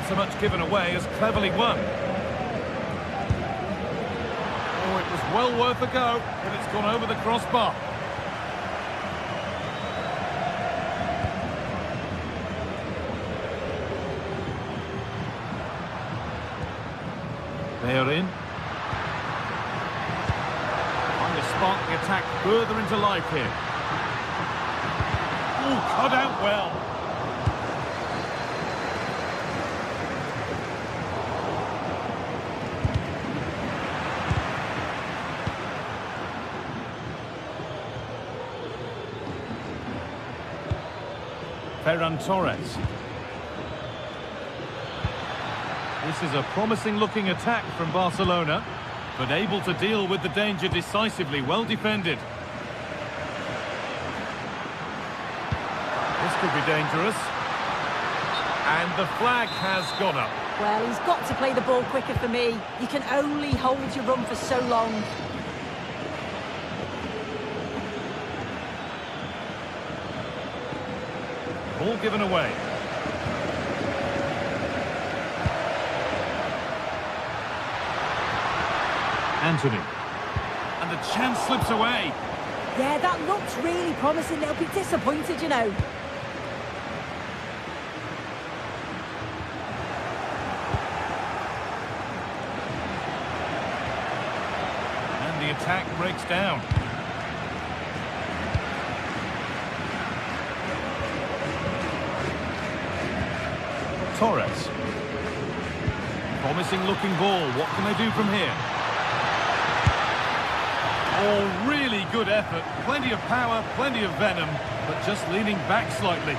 So much given away as cleverly won. Oh, it was well worth a go, but it's gone over the crossbar. They are in. Trying to spark the attack further into life here. Oh, cut out well. Ferran Torres. This is a promising-looking attack from Barcelona, but able to deal with the danger decisively, well defended. This could be dangerous. And the flag has gone up. Well, he's got to play the ball quicker for me. You can only hold your run for so long. Ball given away. Anthony. And the chance slips away. Yeah, that looks really promising. They'll be disappointed, you know. And the attack breaks down. Torres. Promising looking ball. What can they do from here? Oh, really good effort. Plenty of power, plenty of venom, but just leaning back slightly.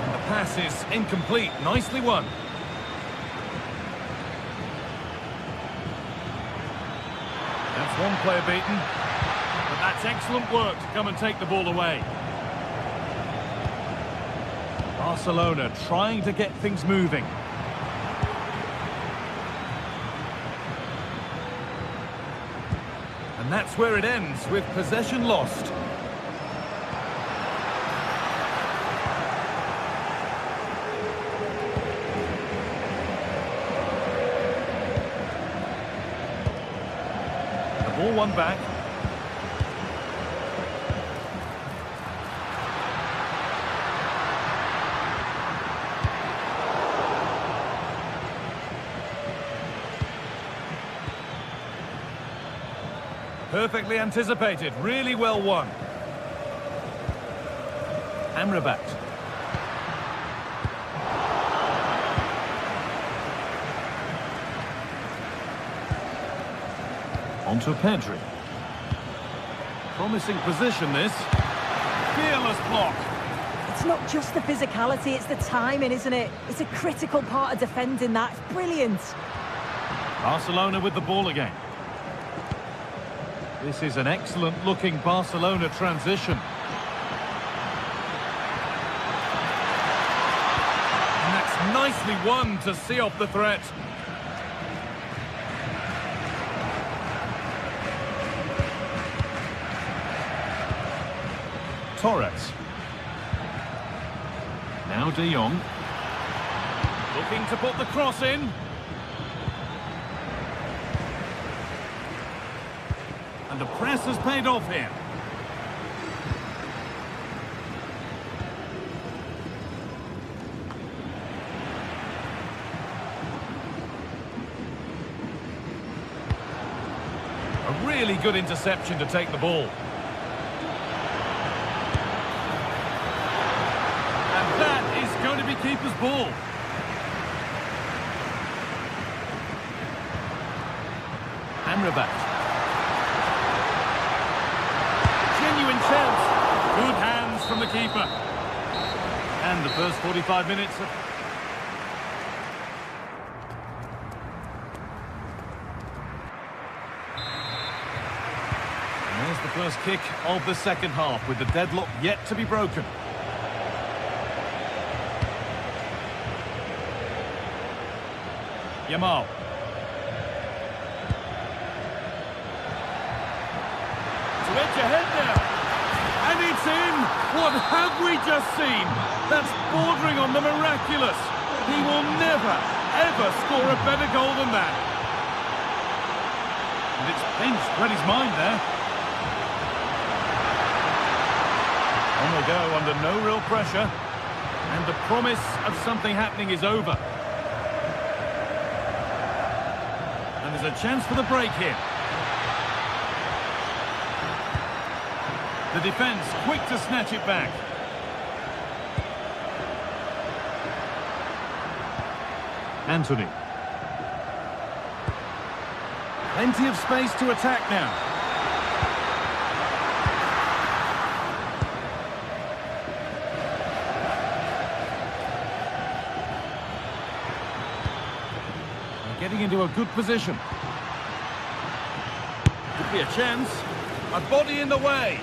And the pass is incomplete. Nicely won. That's one player beaten. But that's excellent work to come and take the ball away. Barcelona trying to get things moving. And that's where it ends, with possession lost. The ball won back. Perfectly anticipated, really well won. Amrabat. Onto Pedri. Promising position this. Fearless block. It's not just the physicality, it's the timing, isn't it? It's a critical part of defending that. It's brilliant. Barcelona with the ball again. This is an excellent-looking Barcelona transition. And that's nicely won to see off the threat. Torres. Now De Jong. Looking to put the cross in. And the press has paid off here. A really good interception to take the ball. And that is going to be keeper's ball. Amrabat. Genuine chance. Good hands from the keeper. And the first 45 minutes. And there's the first kick of the second half, with the deadlock yet to be broken. Yamal. To edge ahead now. And it's in! What have we just seen? That's bordering on the miraculous. He will never, ever score a better goal than that. And it's pinched Reddy's mind there. On they go under no real pressure. And the promise of something happening is over. And there's a chance for the break here. The defence quick to snatch it back. Anthony. Plenty of space to attack now. They're getting into a good position. Could be a chance. A body in the way.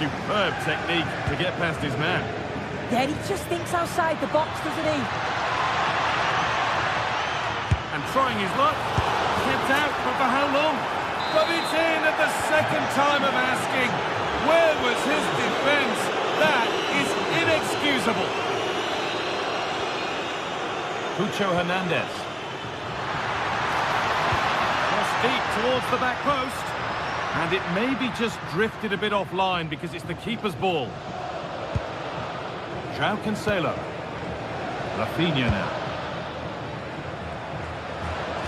Superb technique to get past his man. Yeah, he just thinks outside the box, doesn't he? And trying his luck. Kept out, but for how long? But it's in at the second time of asking. Where was his defence? That is inexcusable. Pucho Hernandez. Cross deep towards the back post. And it may be just drifted a bit offline because it's the keeper's ball. João Cancelo. Rafinha now.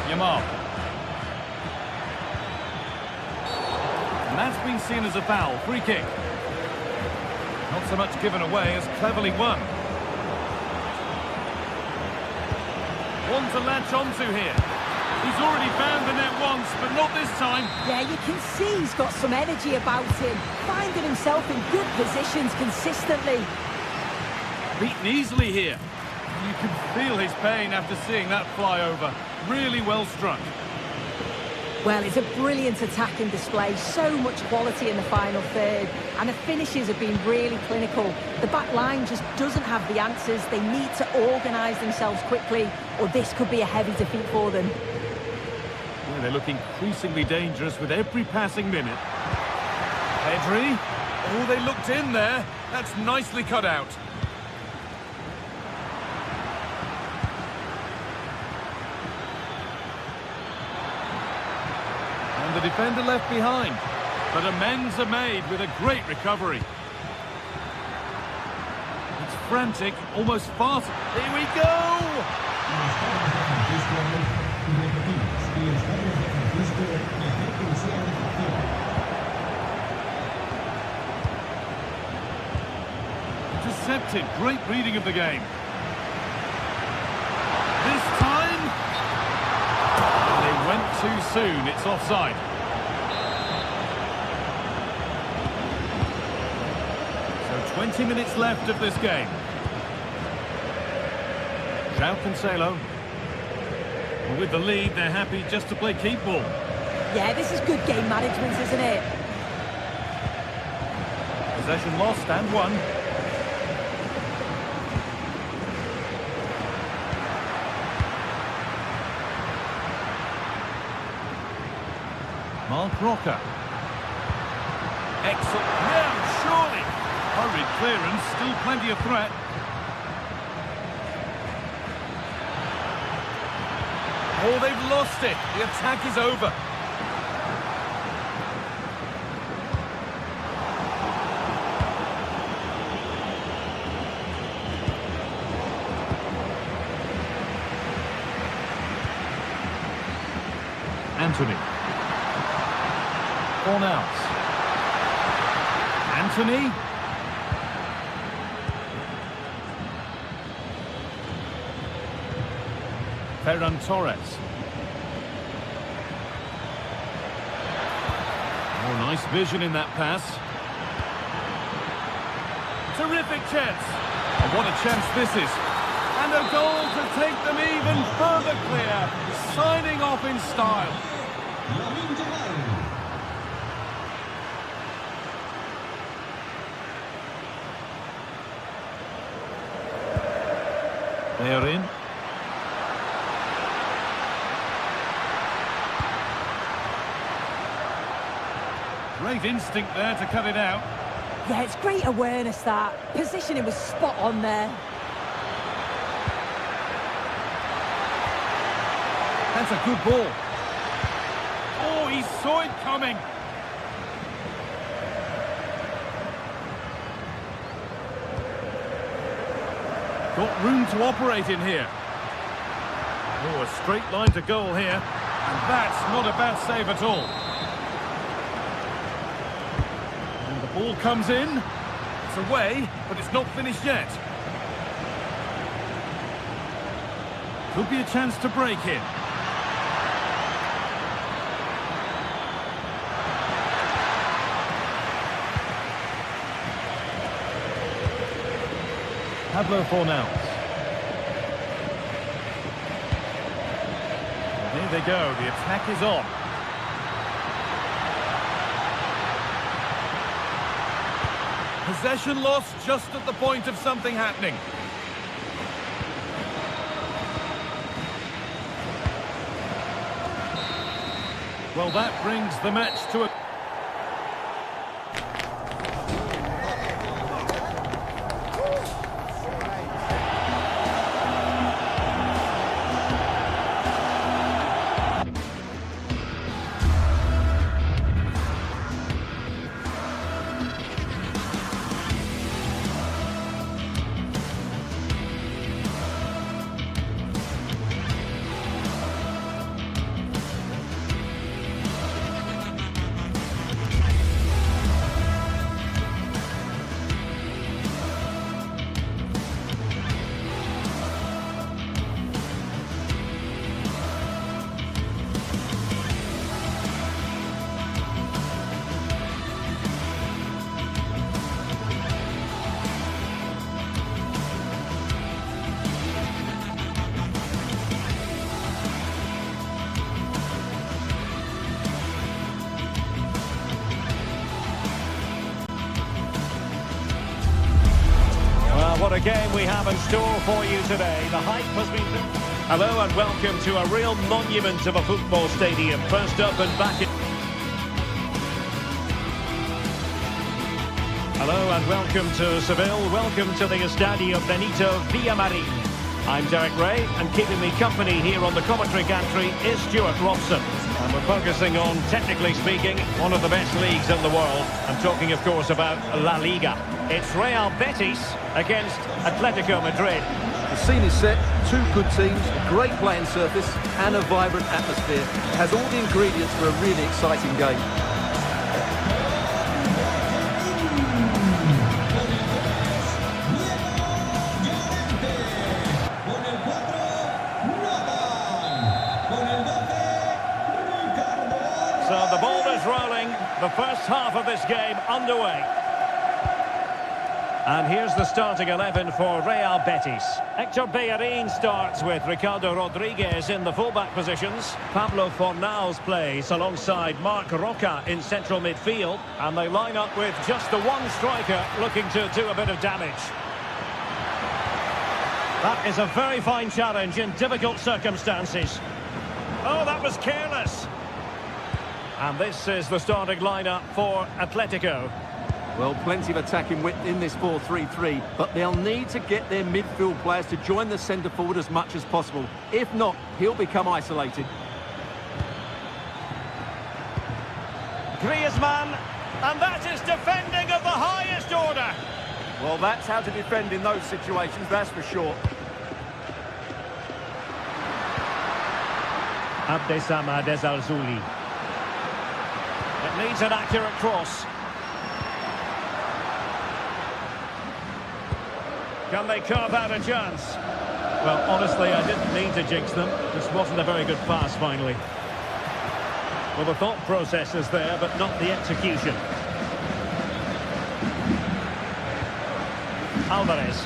Yamal. And that's been seen as a foul. Free kick. Not so much given away as cleverly won. One to latch onto here. He's already found the net once, but not this time. Yeah, you can see he's got some energy about him, finding himself in good positions consistently. Beaten easily here. And you can feel his pain after seeing that fly over. Really well struck. Well, it's a brilliant attacking display, so much quality in the final third, and the finishes have been really clinical. The back line just doesn't have the answers. They need to organise themselves quickly, or this could be a heavy defeat for them. Yeah, they look increasingly dangerous with every passing minute. Pedri. Oh, they looked in there. That's nicely cut out. And the defender left behind. But amends are made with a great recovery. It's frantic, almost fast. Here we go! Intercepted, great reading of the game. This time, they went too soon. It's offside. So 20 minutes left of this game. João Cancelo. Well, with the lead, they're happy just to play keep ball. Yeah, this is good game management, isn't it? Possession lost and won. Mark Rocker. Excellent. Yeah, surely. Hurried clearance, still plenty of threat. Oh, they've lost it. The attack is over. Anthony. Fornals. Anthony. Ferran Torres. Oh, nice vision in that pass. Terrific chance. Oh, what a chance this is. And a goal to take them even further clear. Signing off in style. They're in. Great instinct there to cut it out. Yeah, it's great awareness, that. Positioning was spot on there. That's a good ball. Oh, he saw it coming. Got room to operate in here. Oh, a straight line to goal here. And that's not a bad save at all. And the ball comes in. It's away, but it's not finished yet. Could be a chance to break in. Pablo Fornals. There they go, the attack is on. Possession lost just at the point of something happening. Well, that brings the match to a... What a game we have in store for you today. The hype has been... Hello and welcome to a real monument of a football stadium. First up and back in... Hello and welcome to Seville. Welcome to the Estadio Benito Villamarín. I'm Derek Ray, and keeping me company here on the commentary gantry is Stuart Robson. And we're focusing on, technically speaking, one of the best leagues in the world. I'm talking, of course, about La Liga. It's Real Betis against Atletico Madrid. The scene is set, two good teams, a great playing surface and a vibrant atmosphere. It has all the ingredients for a really exciting game. The first half of this game underway. And here's the starting 11 for Real Betis. Hector Bellerin starts with Ricardo Rodriguez in the fullback positions. Pablo Fornals plays alongside Marc Roca in central midfield. And they line up with just the one striker looking to do a bit of damage. That is a very fine challenge in difficult circumstances. Oh, that was careless. And this is the starting lineup for Atletico. Well, plenty of attacking width in this 4-3-3, but they'll need to get their midfield players to join the centre forward as much as possible. If not, he'll become isolated. Griezmann, and that is defending of the highest order. Well, that's how to defend in those situations, that's for sure. Abdessamad Al-Zouli. It needs an accurate cross. Can they carve out a chance? Well, honestly, I didn't mean to jinx them. This wasn't a very good pass, finally. Well, the thought process is there, but not the execution. Alvarez.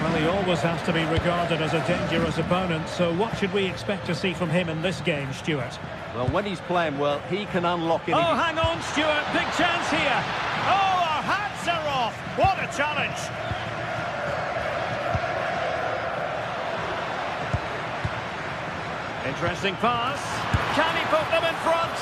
Well, he always has to be regarded as a dangerous opponent, so what should we expect to see from him in this game, Stuart? Well, when he's playing well, he can unlock anything. Oh, hang on, Stuart. Big chance here. Oh, our hats are off. What a challenge. Interesting pass. Can he put them in front?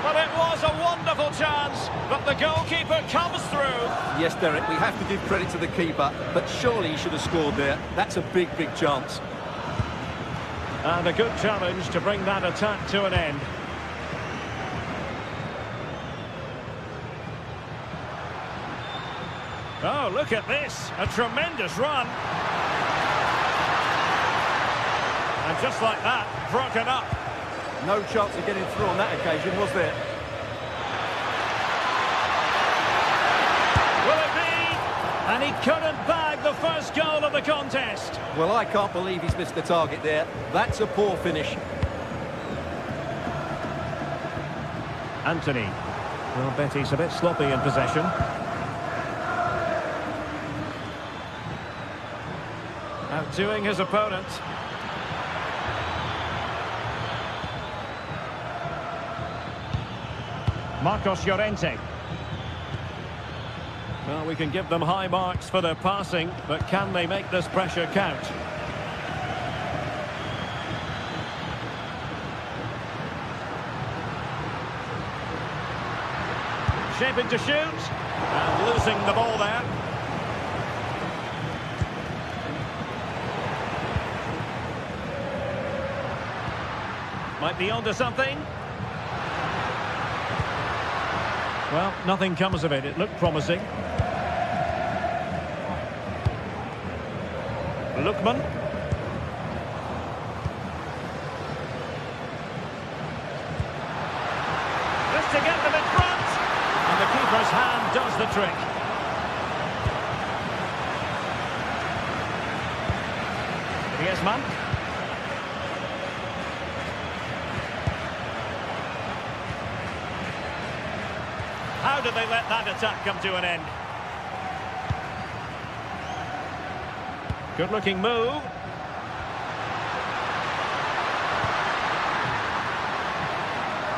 Well, it was a wonderful chance, but the goalkeeper comes through. Yes, Derek, we have to give credit to the keeper, but surely he should have scored there. That's a big, big chance. And a good challenge to bring that attack to an end. Oh, look at this. A tremendous run. And just like that, broken up. No chance of getting through on that occasion, was there? Will it be? And he couldn't bag the first goal of the contest. Well, I can't believe he's missed the target there. That's a poor finish. Anthony. Well, Betis a bit sloppy in possession. Outdoing his opponent. Marcos Llorente. Well, we can give them high marks for their passing, but can they make this pressure count? Shaping to shoot, and losing the ball there. Might be onto something. Well, nothing comes of it. It looked promising. Lookman. Just to get them in front. And the keeper's hand does the trick. Griezmann. How did they let that attack come to an end? Good-looking move.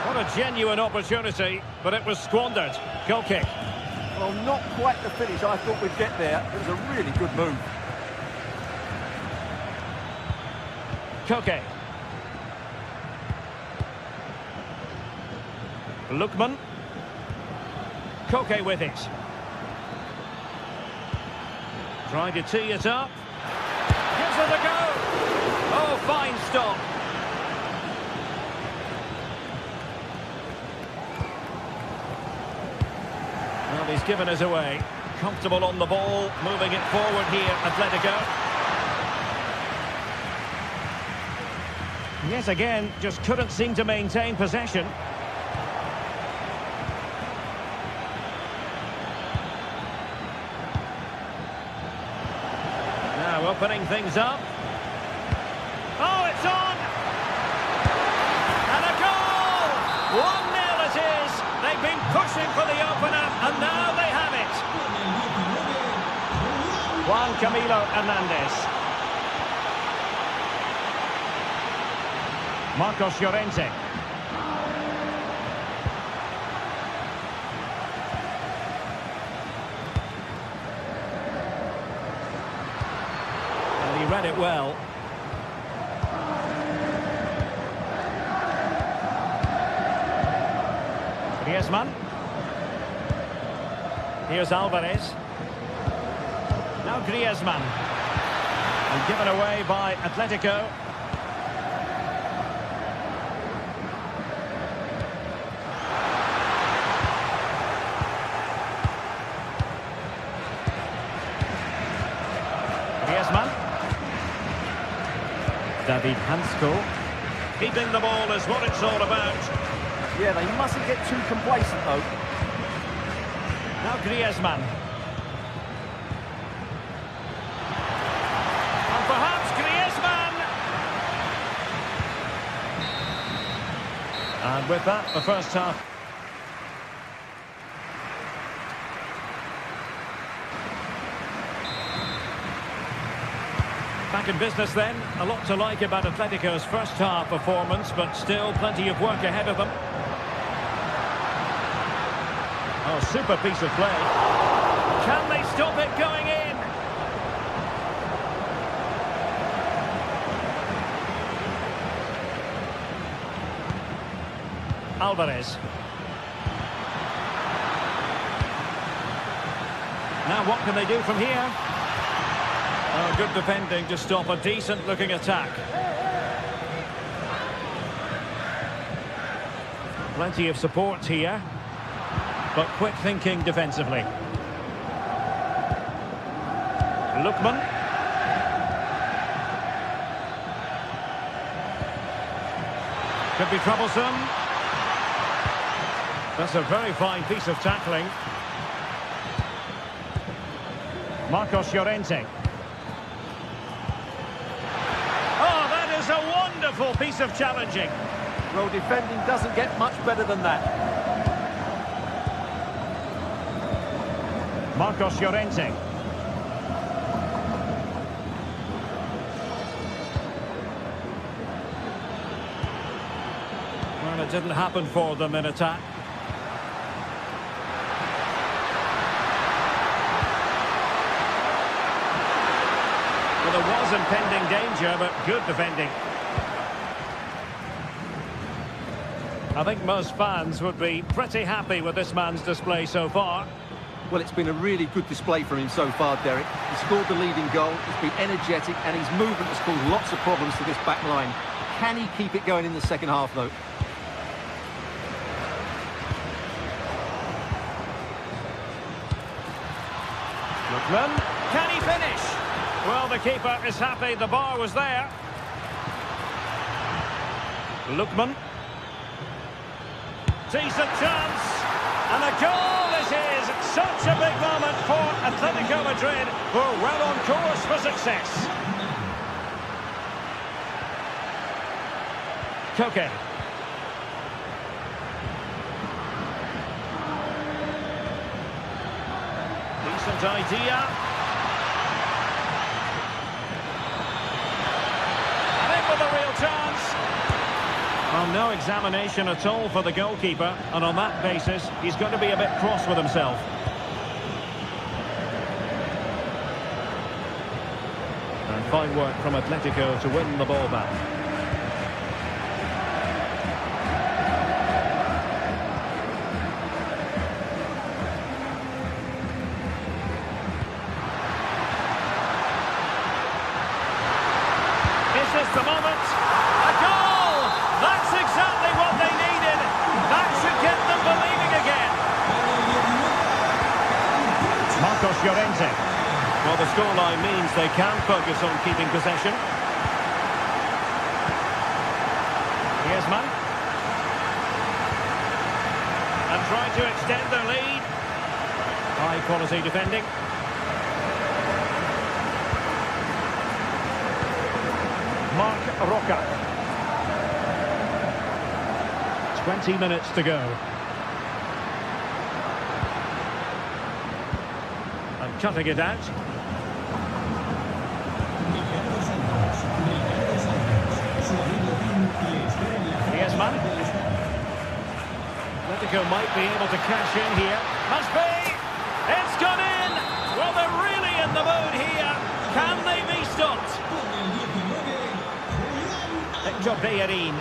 What a genuine opportunity, but it was squandered. Goal kick. Well, not quite the finish I thought we'd get there. It was a really good move. Koke. Lookman. Koke with it. Trying to tee it up. Gives it a go. Oh, fine stop. Well, he's given us away. Comfortable on the ball. Moving it forward here, Atletico. Yes, again, just couldn't seem to maintain possession. Opening things up. Oh, it's on! And a goal! 1-0 it is! pushing for the opener, and now they have it. Juan Camilo Hernandez. Marcos Llorente. And he read it well. Griezmann. Here's Alvarez. Now Griezmann. And given away by Atletico. Griezmann. David Hansko. Keeping the ball is what it's all about. Yeah, they mustn't get too complacent, though. Now Griezmann. And perhaps Griezmann. And with that, the first half. Back in business then. A lot to like about Atletico's first half performance, but still plenty of work ahead of them. Oh, super piece of play. Can they stop it going in? Alvarez. Now what can they do from here? Oh, good defending to stop a decent-looking attack. Plenty of support here. But quick thinking defensively. Lookman. Could be troublesome. That's a very fine piece of tackling. Marcos Llorente. Oh, that is a wonderful piece of challenging. Well, defending doesn't get much better than that. Marcos Llorente. Well, it didn't happen for them in attack. Well, there was impending danger, but good defending. I think most fans would be pretty happy with this man's display so far. Well, it's been a really good display from him so far, Derek. He scored the leading goal, he's been energetic, and his movement has caused lots of problems to this back line. Can he keep it going in the second half, though? Lookman, can he finish? Well, the keeper is happy the bar was there. Lookman. Sees a chance. And a goal this is. Such a big moment for Atletico Madrid, who are well on course for success. Koke. Decent idea. And in with a real chance. Well, no examination at all for the goalkeeper, and on that basis, he's going to be a bit cross with himself. And fine work from Atletico to win the ball back. Is this the moment? A goal! That's exactly what they needed. That should get them believing again. Marcos Llorente. Well, the scoreline means they can focus on keeping possession. Griezmann. And trying to extend their lead. High quality defending. Marc Roca. 20 minutes to go. cutting it out. Griezmann. Atletico might be able to cash in here. Must be! It's gone in! Well, they're really in the mood here. Can they be stopped? Job Bellerin.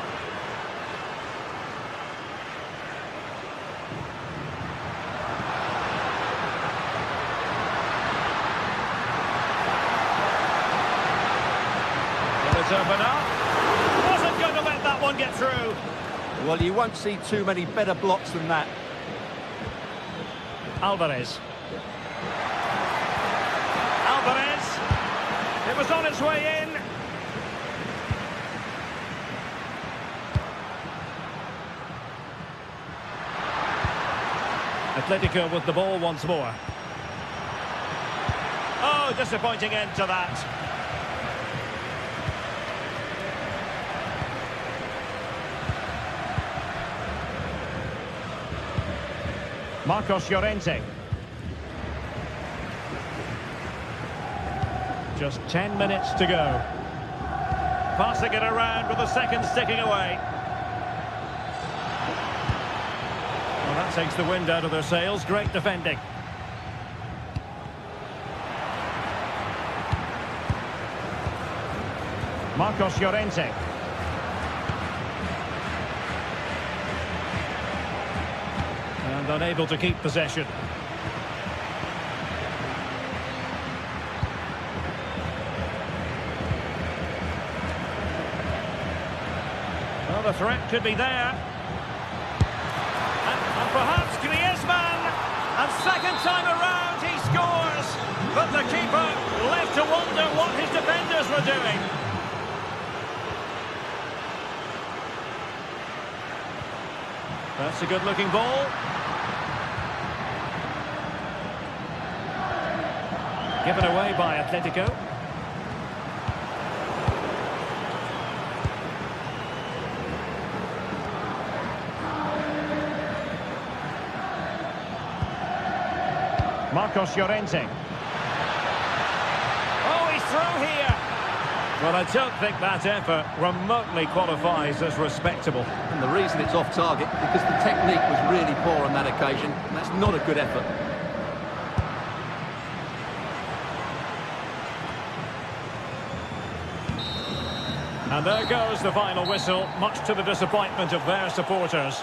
It's open up. Wasn't going to let that one get through. Well, you won't see too many better blocks than that. Alvarez. Alvarez. It was on its way in. Atletico with the ball once more. Oh, disappointing end to that. Marcos Llorente. Just 10 minutes to go. Passing it around with the seconds ticking away. Well, that takes the wind out of their sails. Great defending. Marcos Llorente. And unable to keep possession. Well, the threat could be there. And perhaps Griezmann. And second time around he scores. But the keeper left to wonder what his defenders were doing. That's a good-looking ball. Given away by Atletico. Marcos Llorente. Oh, he's through here. Well, I don't think that effort remotely qualifies as respectable. And the reason it's off target, because the technique was really poor on that occasion. And that's not a good effort. And there goes the final whistle, much to the disappointment of their supporters.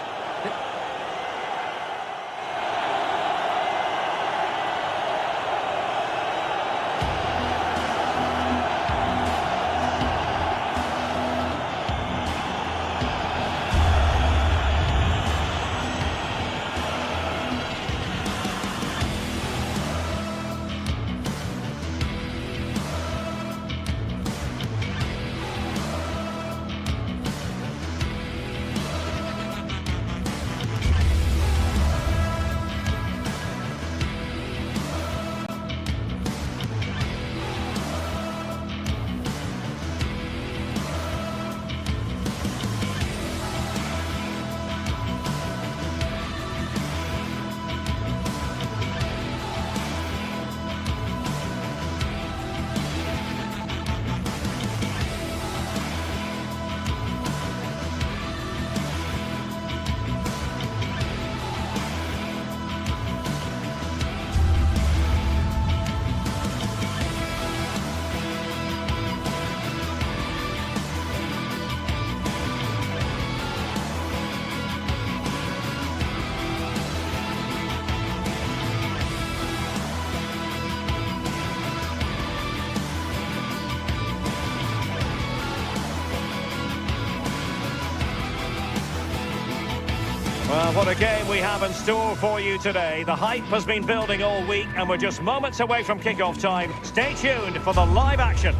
Well, what a game we have in store for you today. The hype has been building all week and we're just moments away from kickoff time. Stay tuned for the live action.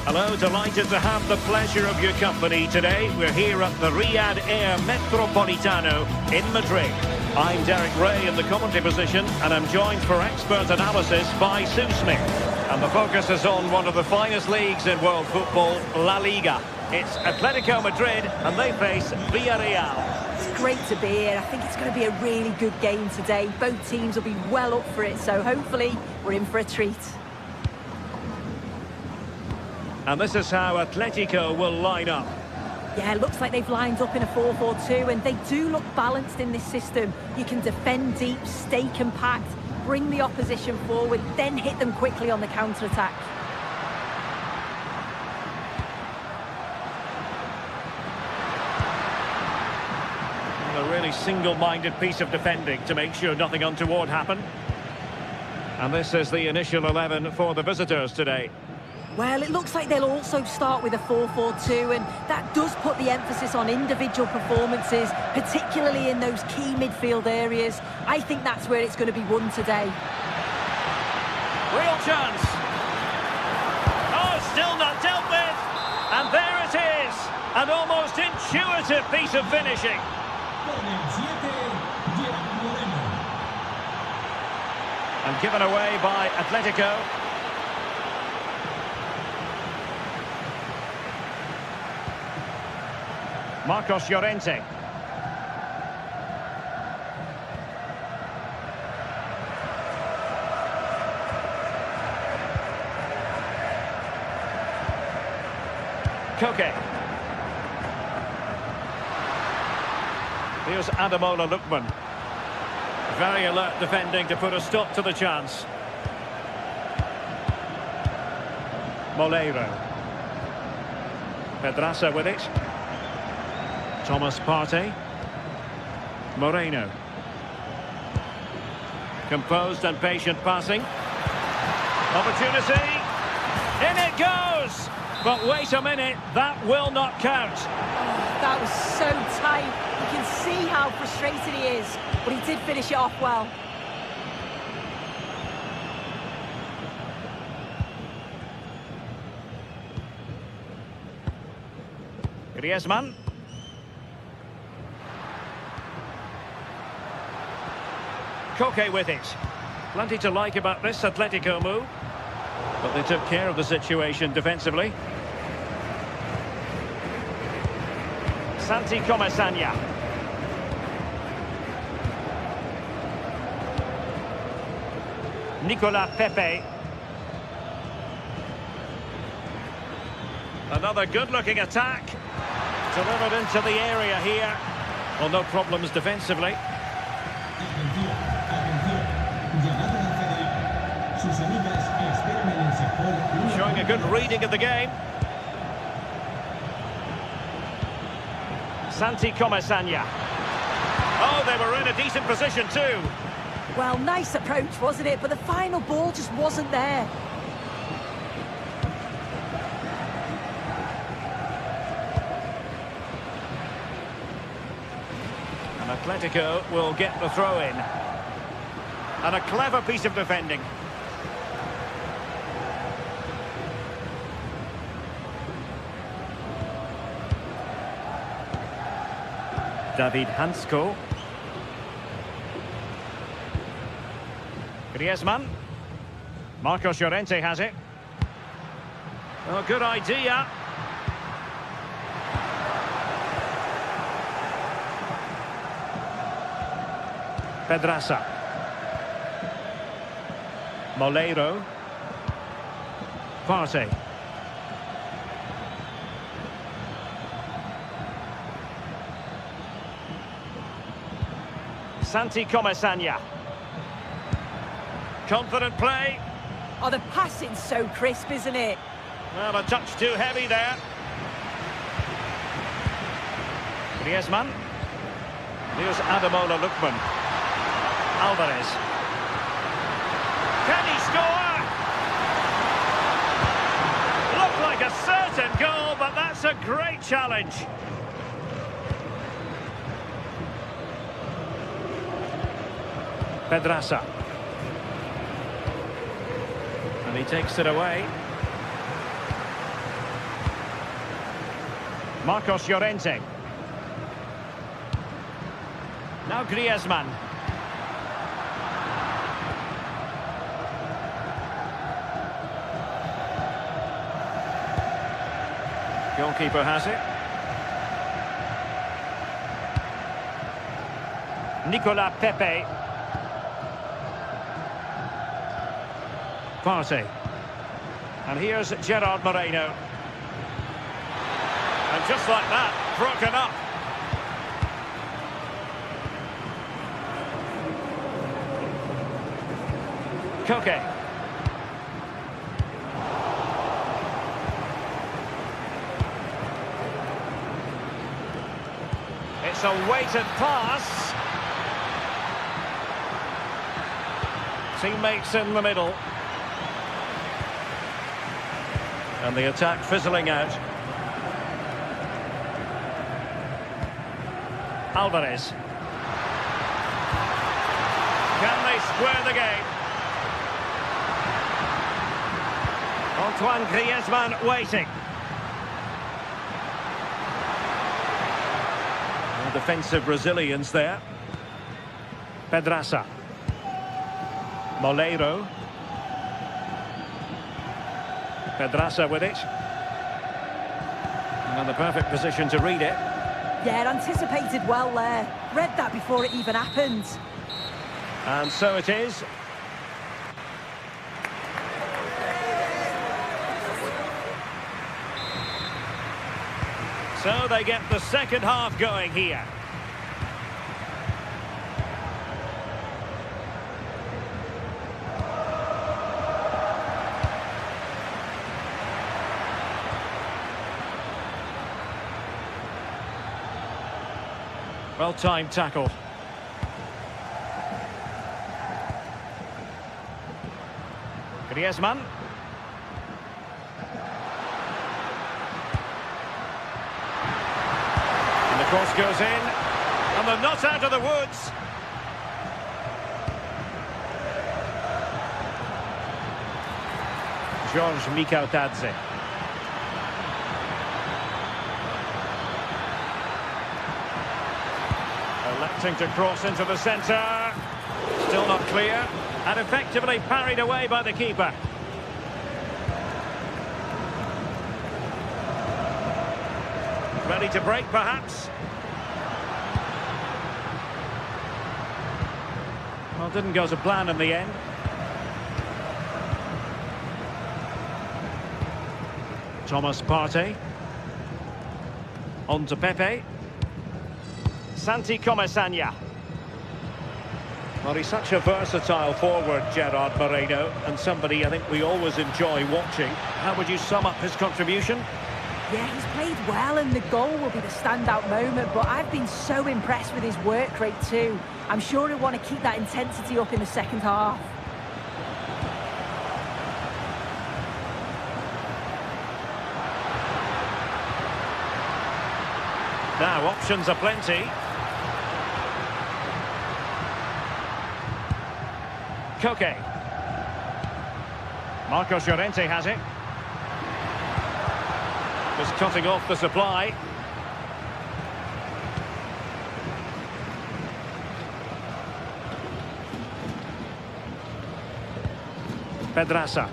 Hello, delighted to have the pleasure of your company today. We're here at the Riyadh Air Metropolitano in Madrid. I'm Derek Ray in the commentary position and I'm joined for expert analysis by Sue Smith. And the focus is on one of the finest leagues in world football, La Liga. It's Atletico Madrid and they face Villarreal. It's great to be here. I think it's going to be a really good game today. Both teams will be well up for it, so hopefully we're in for a treat. And this is how Atletico will line up. Yeah, looks like they've lined up in a 4-4-2, and they do look balanced in this system. You can defend deep, stay compact, bring the opposition forward, then hit them quickly on the counter-attack. A really single-minded piece of defending to make sure nothing untoward happened. And this is the initial 11 for the visitors today. Well, it looks like they'll also start with a 4-4-2, and that does put the emphasis on individual performances, particularly in those key midfield areas. I think that's where it's going to be won today. Real chance. Oh, still not dealt with. And there it is. An almost intuitive piece of finishing. And given away by Atletico. Marcos Llorente. Koke. Here's Ademola Lookman. Very alert defending to put a stop to the chance. Moleiro. Pedraza with it. Thomas Partey. Moreno. Composed and patient passing. Opportunity. In it goes! But wait a minute, that will not count. That was so tight. You can see how frustrated he is, but he did finish it off well. Griezmann. Koke with it. Plenty to like about this Atletico move. But they took care of the situation defensively. Santi Comesaña. Nicolas Pepe. Another good-looking attack. Delivered into the area here. Well, no problems defensively. Showing a good reading of the game. Santi Comesaña. Oh, they were in a decent position too. Well, nice approach, wasn't it? But the final ball just wasn't there. And Atletico will get the throw-in. And a clever piece of defending. David Hansko. Griezmann. Marcos Llorente has it. Oh, good idea. Pedraza. Moleiro. Partey. Santi Comesaña. Confident play. Oh, the passing's so crisp, isn't it? Well, a touch too heavy there. Griezmann. Here's Ademola Lookman. Alvarez. Can he score? Looked like a certain goal, but that's a great challenge. Pedraza. And he takes it away. Marcos Llorente. Now Griezmann. Goalkeeper has it. Nicolas Pepe. Partey. And here's Gerard Moreno. And just like that, broken up. Koke. It's a weighted pass. Teammates in the middle. And the attack fizzling out. Alvarez. Can they square the game? Antoine Griezmann waiting. And defensive resilience there. Pedraza. Moleiro. Pedraza with it. And the perfect position to read it. Yeah, anticipated well there. Read that before it even happened. And so it is. So they get the second half going here. Well-timed tackle. Griezmann. And the cross goes in. And they're not out of the woods. George Mikautadze. Electing to cross into the centre. Still not clear. And effectively parried away by the keeper. Ready to break, perhaps? Well, didn't go to plan in the end. Thomas Partey. On to Pepe. Santi Comesaña. Well, he's such a versatile forward, Gerard Moreno, and somebody I think we always enjoy watching. How would you sum up his contribution? Yeah, he's played well and the goal will be the standout moment, but I've been so impressed with his work rate too. I'm sure he'll want to keep that intensity up in the second half. Now, options are plenty. Koke. Marcos Llorente has it. Just cutting off the supply. Pedraza.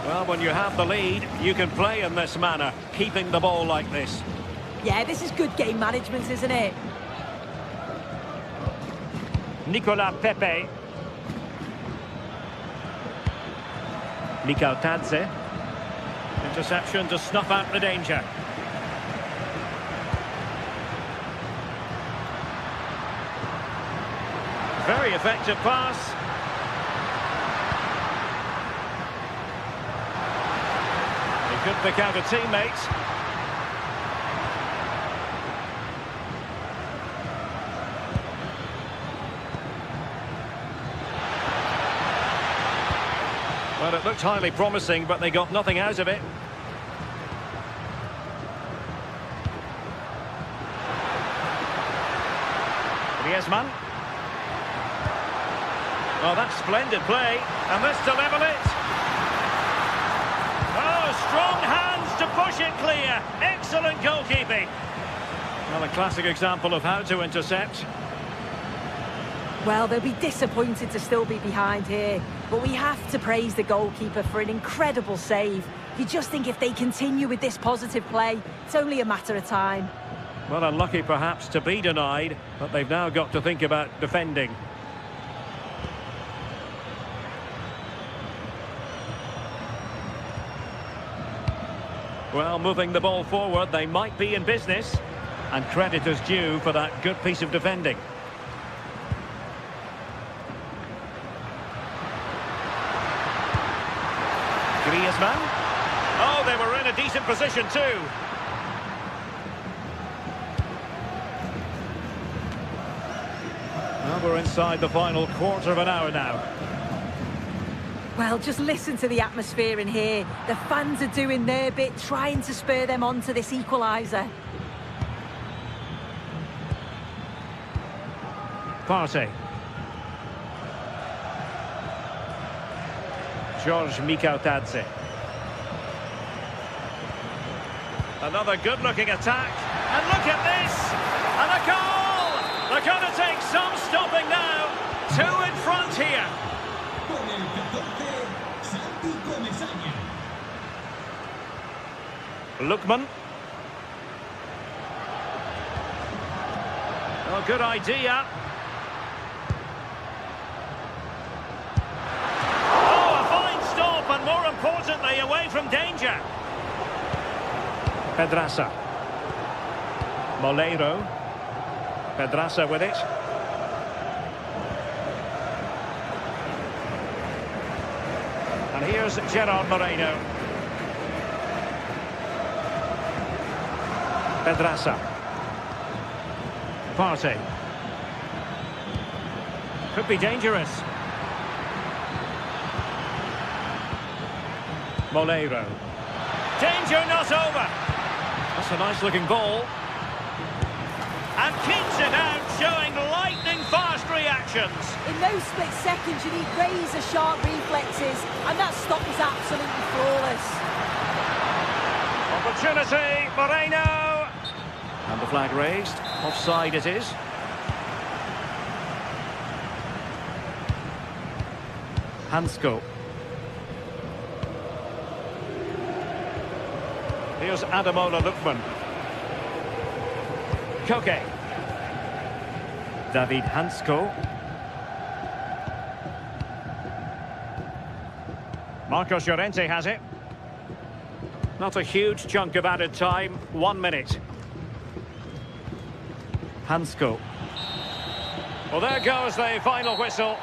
Well, when you have the lead, you can play in this manner, keeping the ball like this. Yeah, this is good game management, isn't it? Nicolas Pepe. Mikautadze. Interception to snuff out the danger. Very effective pass. He could pick out a teammate. Well, it looked highly promising, but they got nothing out of it. Griezmann. Oh, that's splendid play. And this to level it. Oh, strong hands to push it clear. Excellent goalkeeping. Well, a classic example of how to intercept. Well, they'll be disappointed to still be behind here, but we have to praise the goalkeeper for an incredible save. You just think if they continue with this positive play, it's only a matter of time. Well, unlucky perhaps to be denied, but they've now got to think about defending. Well, moving the ball forward, they might be in business. And credit is due for that good piece of defending. Griezmann. Oh, they were in a decent position too. Well, we're inside the final quarter of an hour now. Well, just listen to the atmosphere in here. The fans are doing their bit, trying to spur them on to this equaliser. Partey. George Mikautadze. Another good-looking attack. And look at this! And a goal! They're going to take some stopping now. 2 in front here. Lookman. Oh, good idea. Oh, a fine stop, and more importantly, away from danger. Pedraza. Moleiro. Pedraza with it. And here's Gerard Moreno. Pedraza. Partey. Could be dangerous. Moleiro. Danger not over. That's a nice looking ball. And keeps it out, showing lightning-fast reactions. In those split seconds, you need razor-sharp reflexes, and that stop is absolutely flawless. Opportunity, Moreno. And the flag raised. Offside it is. Hansko. Here's Ademola Lookman. Koke. David Hansko. Marcos Llorente has it. Not a huge chunk of added time. 1 minute. Hansko. Well, there goes the final whistle.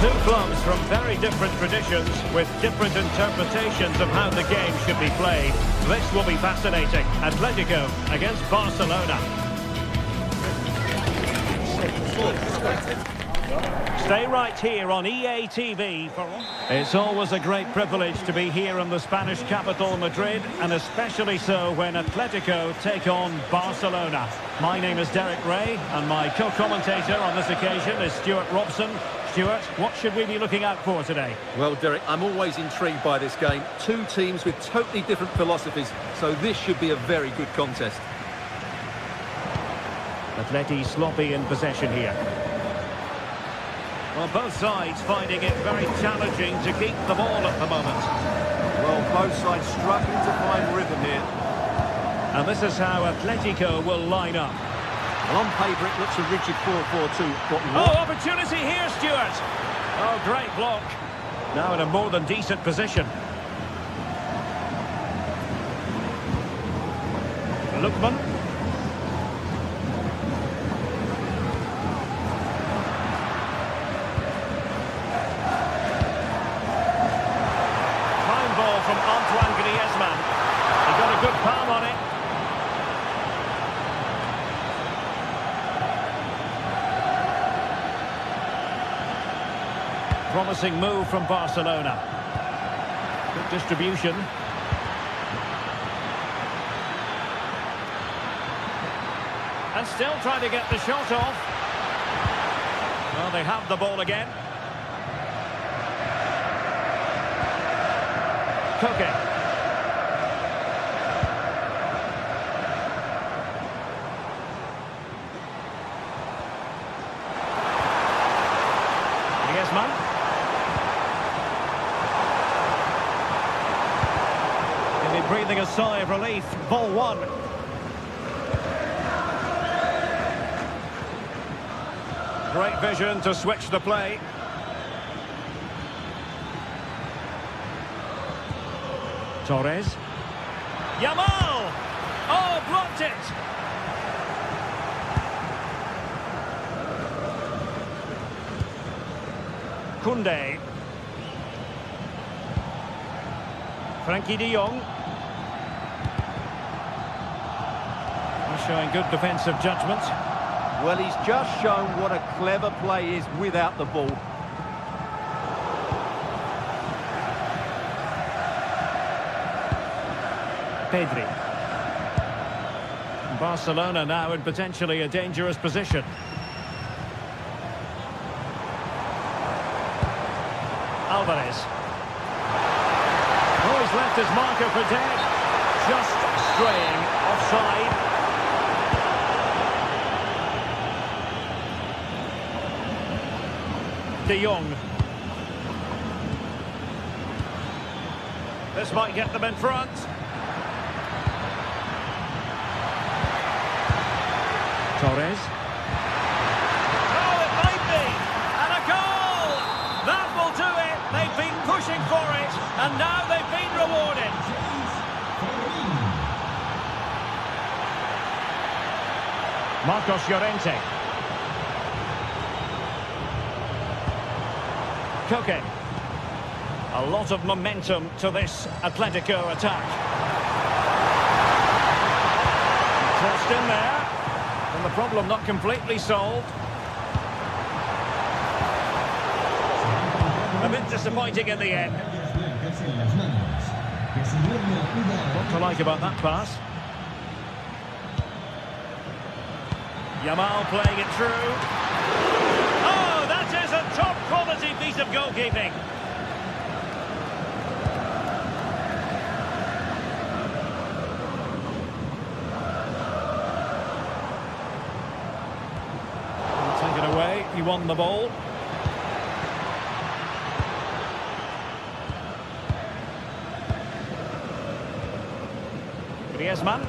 Two clubs from very different traditions with different interpretations of how the game should be played. This will be fascinating. Atletico against Barcelona. Stay right here on EA TV. It's always a great privilege to be here in the Spanish capital, Madrid, and especially so when Atletico take on Barcelona. My name is Derek Ray, and my co-commentator on this occasion is Stuart Robson. Stuart, what should we be looking out for today? Well, Derek, I'm always intrigued by this game. Two teams with totally different philosophies, so this should be a very good contest. Atleti sloppy in possession here. Well, both sides finding it very challenging to keep the ball at the moment. Well, both sides struggling to find rhythm here. And this is how Atletico will line up. Well, on paper, it looks a rigid 4-4-2. But Oh, opportunity here, Stuart. Oh, great block. Now in a more than decent position. Lookman. From Antoine Griezmann. He got a good palm on it. Promising move from Barcelona. Good distribution. And still trying to get the shot off. Well, they have the ball again. Koke. Griezmann. Maybe breathing a sigh of relief. Ball one. Great vision to switch the play. Torres. Yamal! Oh, blocked it! Koundé. Frankie de Jong. He's showing good defensive judgment. well, he's just shown what a clever play is without the ball. Pedri. Barcelona now in potentially a dangerous position. Alvarez. Oh, he's left his marker for dead. Just straying offside. De Jong. This might get them in front. Torres. Oh, it might be! And a goal! That will do it! They've been pushing for it, and now they've been rewarded. Marcos Llorente. Koke. A lot of momentum to this Atletico attack. Tossed in there. And the problem not completely solved. A bit disappointing in the end. What to like about that pass? Yamal playing it through. Oh, that is a top quality piece of goalkeeping. Away, he won the ball. Griezmann.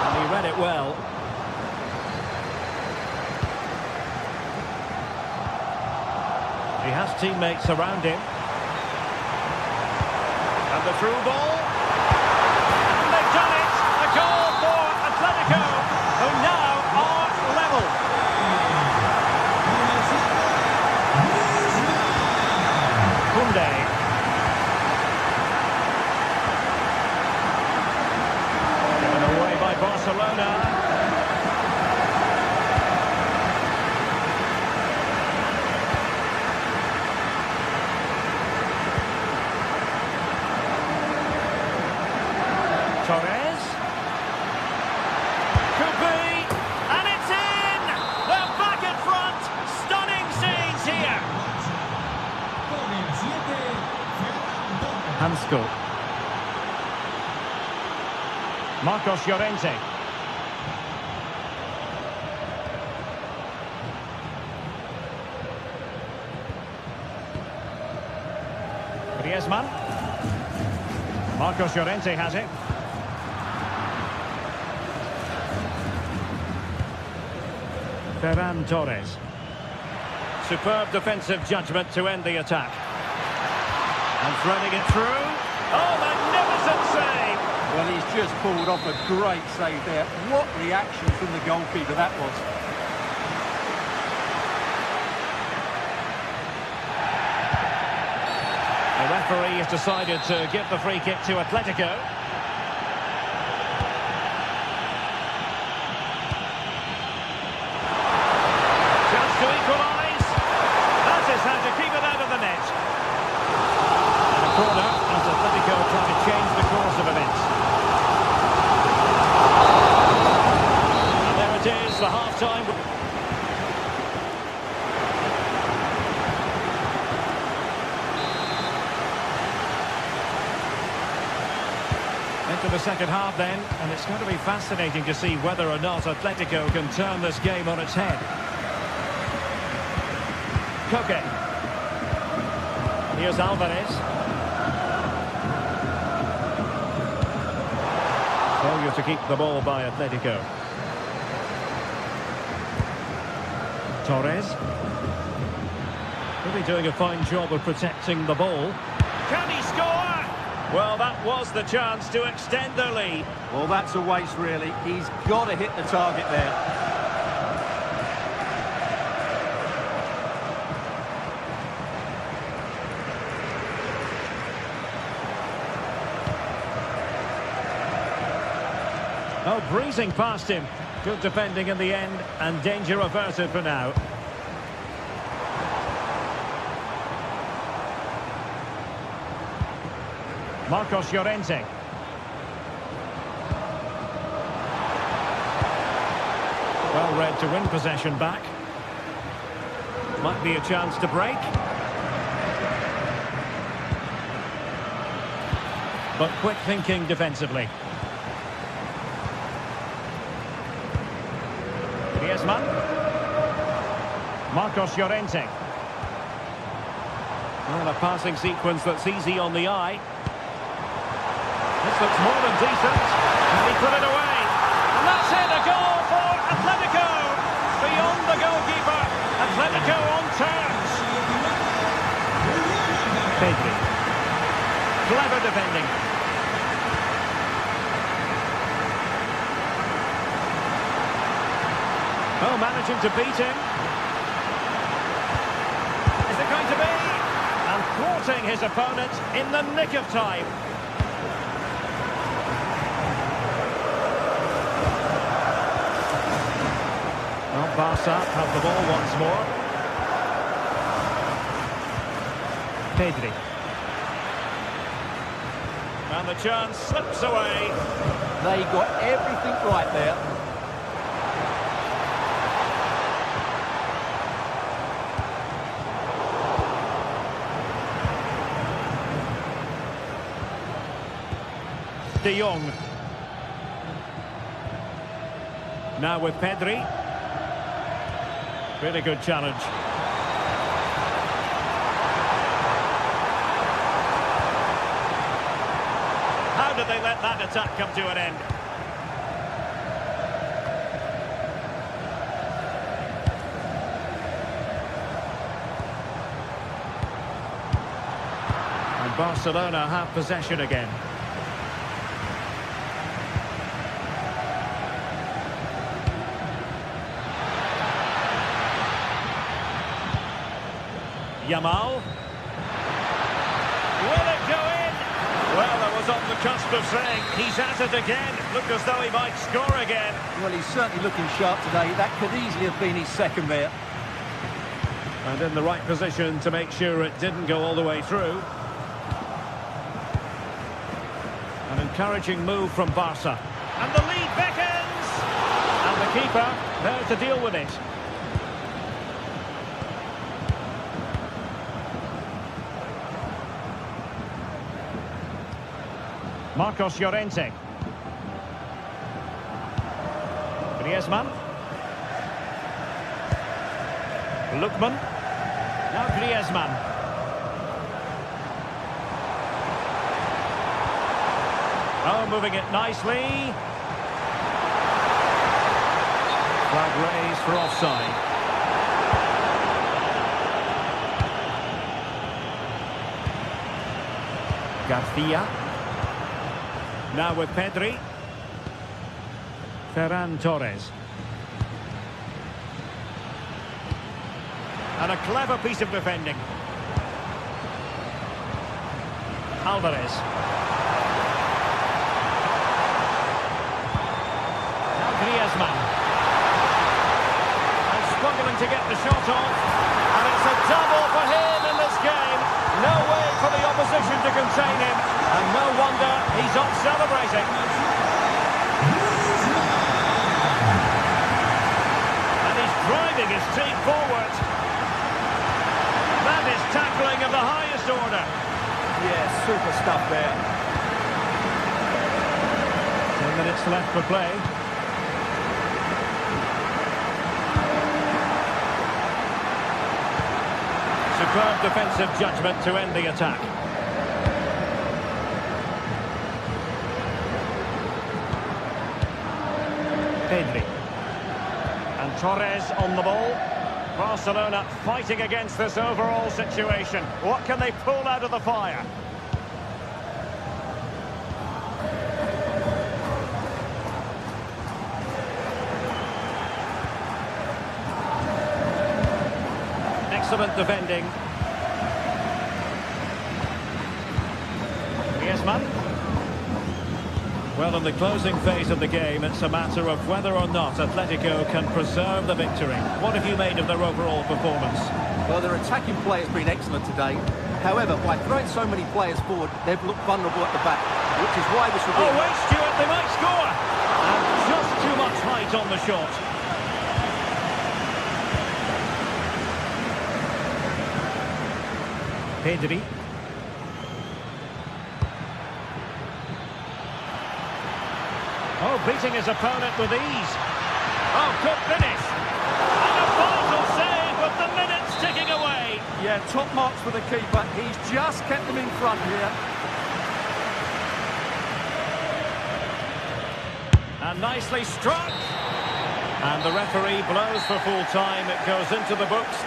And he read it well. He has teammates around him. The through ball, and they've done it! A goal for Atletico, who now are level. Koundé. Hansko. Marcos Llorente. Griezmann. Marcos Llorente has it. Ferran Torres. Superb defensive judgment to end the attack. And threading it through. Oh, magnificent save! Well, he's just pulled off a great save there. What reaction from the goalkeeper that was. The referee has decided to give the free kick to Atletico. Chance to equalise. That is how to keep it out of the net. And a corner as Atletico try to change the course of events. And there it is, the half-time. Into the second half then, and it's going to be fascinating to see whether or not Atletico can turn this game on its head. Koke. Here's Alvarez. Failure to keep the ball by Atletico. Torres. Really doing a fine job of protecting the ball. Can he score? Well, that was the chance to extend their lead. Well, that's a waste, really. He's got to hit the target there. Oh, breezing past him. Good defending in the end, and danger averted for now. Marcos Llorente. Well read to win possession back. Might be a chance to break. But quick thinking defensively. Griezmann. Marcos Llorente. Well, a passing sequence that's easy on the eye. This looks more than decent. And he put it away. And that's it, a goal for Atletico. Beyond the goalkeeper. Atletico on terms. Pedri. Clever defending. Oh, managing to beat him. Is it going to be? And thwarting his opponent in the nick of time. Well, Barca have the ball once more. Pedri. And the chance slips away. They got everything right there. De Jong. Now with Pedri. Really good challenge. How did they let that attack come to an end? And Barcelona have possession again. Yamal. Will it go in? Well, I was on the cusp of saying he's at it again. Looked as though he might score again. Well, he's certainly looking sharp today. That could easily have been his second there. And in the right position to make sure it didn't go all the way through. An encouraging move from Barca. And the lead beckons! And the keeper there to deal with it. Marcos Llorente. Griezmann. Lookman. Now Griezmann. Oh, moving it nicely. Flag raised for offside. Garcia. Now with Pedri. Ferran Torres. And a clever piece of defending. Alvarez. Now Griezmann. And struggling to get the shot off. And it's a double for him in this game. No way for the opposition to contain him. And no wonder he's off celebrating. And he's driving his team forward. That is tackling of the highest order. Yeah, super stuff there. 10 minutes left for play. Superb defensive judgment to end the attack. Pedri. And Torres on the ball. Barcelona fighting against this overall situation. What can they pull out of the fire? Excellent defending. Griezmann. Well, in the closing phase of the game, it's a matter of whether or not Atletico can preserve the victory. What have you made of their overall performance? Well, their attacking play has been excellent today. However, by throwing so many players forward, they've looked vulnerable at the back, which is why this will be... Oh, wait, Stuart, they might score! And just too much height on the shot. Pedri. Oh, beating his opponent with ease. Oh, good finish. And a vital save with the minutes ticking away. Yeah, top marks for the keeper. He's just kept them in front here. And nicely struck. And the referee blows for full time. It goes into the books.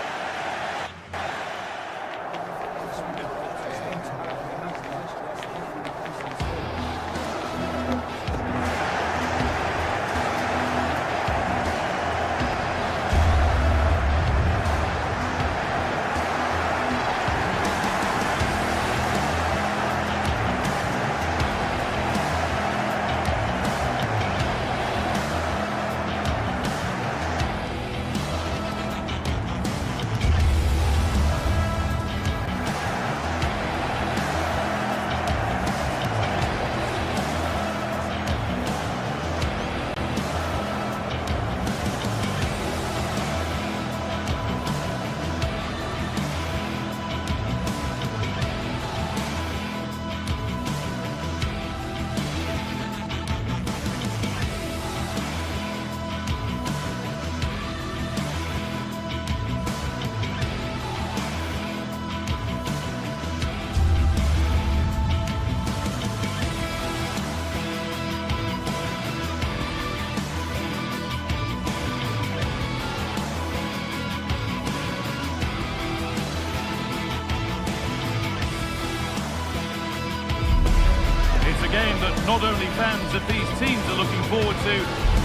Game that not only fans of these teams are looking forward to,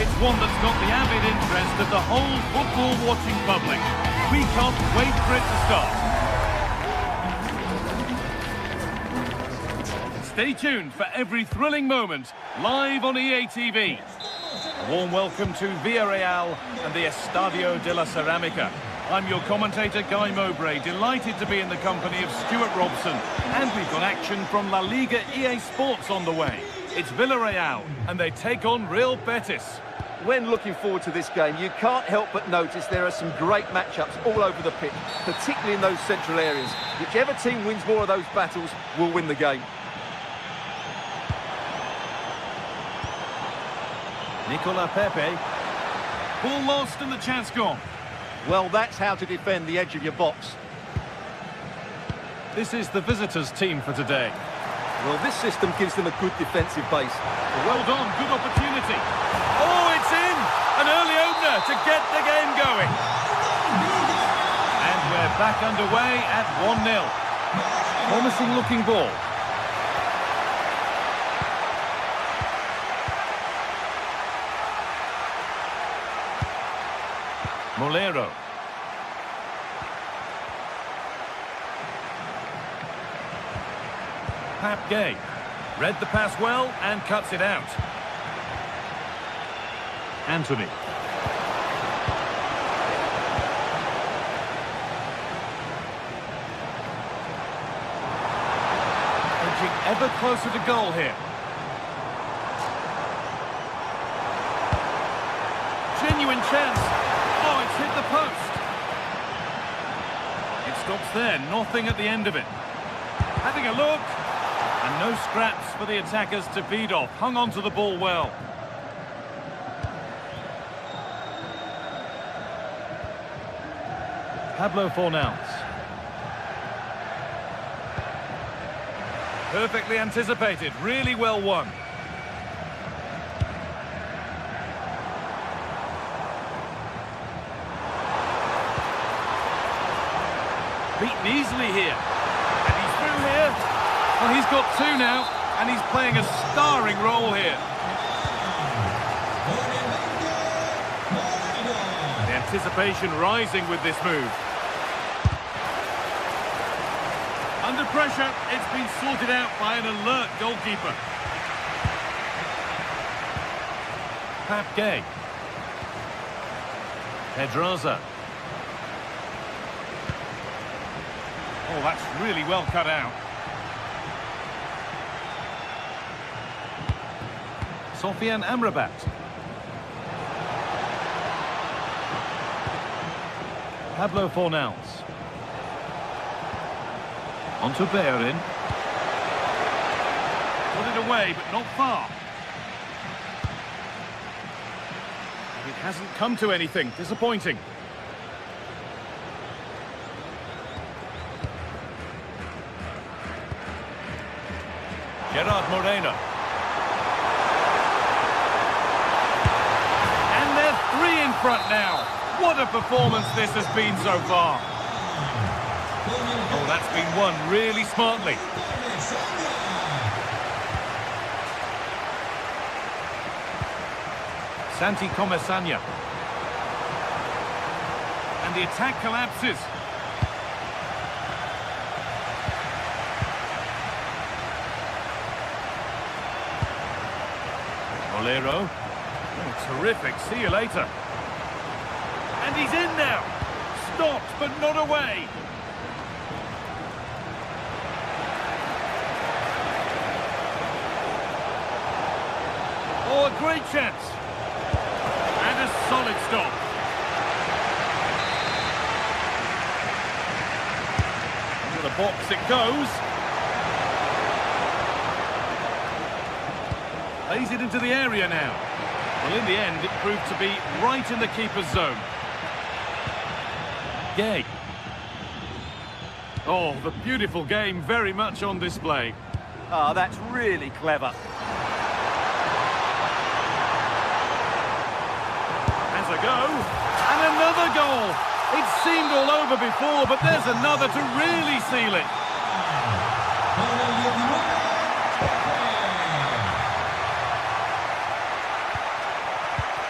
it's one that's got the avid interest of the whole football-watching public. We can't wait for it to start. Stay tuned for every thrilling moment, live on EA TV. A warm welcome to Villarreal and the Estadio de la Ceramica. I'm your commentator, Guy Mowbray, delighted to be in the company of Stuart Robson. And we've got action from La Liga EA Sports on the way. It's Villarreal, and they take on Real Betis. When looking forward to this game, you can't help but notice there are some great matchups all over the pitch, particularly in those central areas. Whichever team wins more of those battles will win the game. Nicola Pepe. Ball lost and the chance gone. Well, that's how to defend the edge of your box. This is the visitors' team for today. Well, this system gives them a good defensive base. Well done, good opportunity. Oh, it's in! An early opener to get the game going. And we're back underway at 1-0. Promising looking ball. Molero. Pap Gay. Read the pass well and cuts it out. Anthony. Edging ever closer to goal here. Genuine chance. Oh, it's hit the post. It stops there, nothing at the end of it. Having a look. And no scraps for the attackers to feed off. Hung on to the ball well. Pablo Fornals. Perfectly anticipated, really well won. Beaten easily here. And he's through here. Well, he's got two now, and he's playing a starring role here. The anticipation rising with this move. Under pressure, it's been sorted out by an alert goalkeeper. Pap Gay. Pedraza. Oh, that's really well cut out. Sofian Amrabat. Pablo Fornals. On to Bellerin. Put it away, but not far. It hasn't come to anything. Disappointing. Gerard Moreno. And they're three in front now. What a performance this has been so far. Oh, that's been won really smartly. Santi Comesanya. And the attack collapses. Molero. Oh, terrific. See you later. And he's in now. Stopped, but not away. Oh, a great chance. And a solid stop. Into the box it goes. Plays it into the area now. Well, in the end, it proved to be right in the keeper's zone. Gay. Oh, the beautiful game very much on display. Ah, that's really clever. Has a go. And another goal. It seemed all over before, but there's another to really seal it.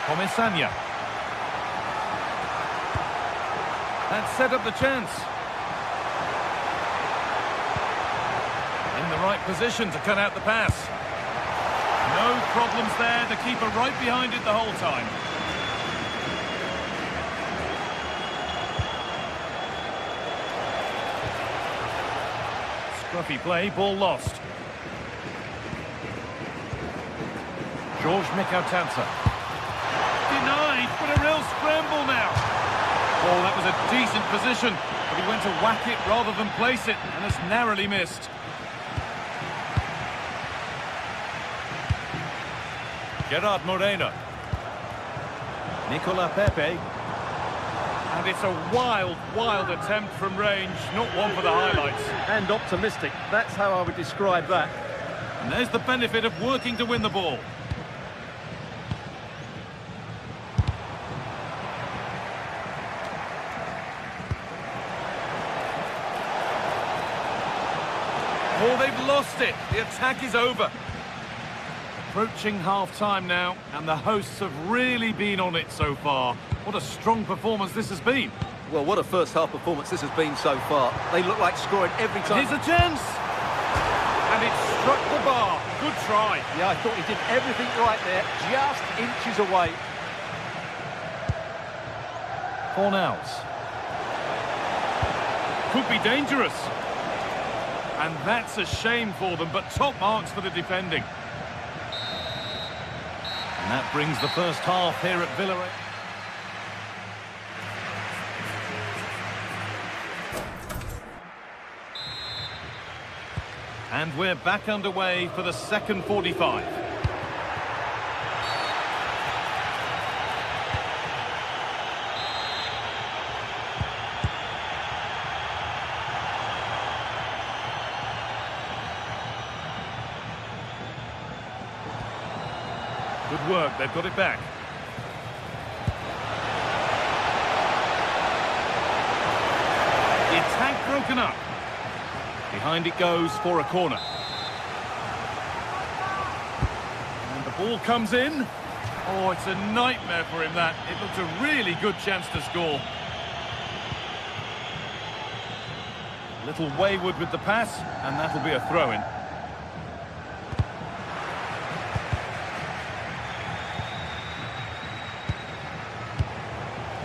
Comesanya. That set up the chance. In the right position to cut out the pass. No problems there, the keeper right behind it the whole time. Scruffy play, ball lost. George Mikautanza. Denied, but a real scramble now. Oh, that was a decent position, but he went to whack it rather than place it, and has narrowly missed. Gerard Moreno. Nicola Pepe. And it's a wild, wild attempt from range, not one for the highlights. And optimistic, that's how I would describe that. And there's the benefit of working to win the ball. Oh, they've lost it. The attack is over. Approaching half-time now, and the hosts have really been on it so far. What a strong performance this has been. Well, what a first-half performance this has been so far. They look like scoring every time. Here's a chance! And it struck the bar. Good try. Yeah, I thought he did everything right there, just inches away. Fornals. Could be dangerous. And that's a shame for them, but top marks for the defending. And that brings the first half here at Villarreal. And we're back underway for the second 45. Good work, they've got it back. The attack broken up. Behind it goes for a corner. And the ball comes in. Oh, it's a nightmare for him, that. It looked a really good chance to score. A little wayward with the pass, and that'll be a throw-in.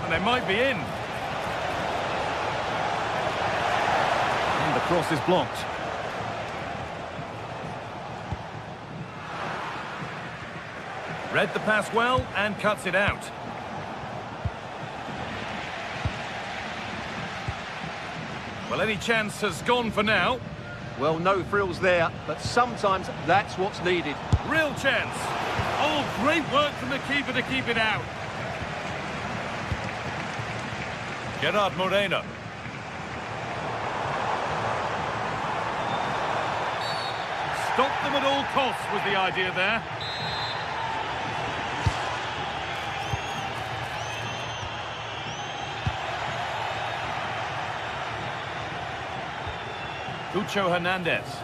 And they might be in. And the cross is blocked. Read the pass well and cuts it out. Well, any chance has gone for now. Well, no frills there, but sometimes that's what's needed. Real chance. Oh, great work from the keeper to keep it out. Gerard Moreno. Stop them at all costs was the idea there. Cucho Hernandez.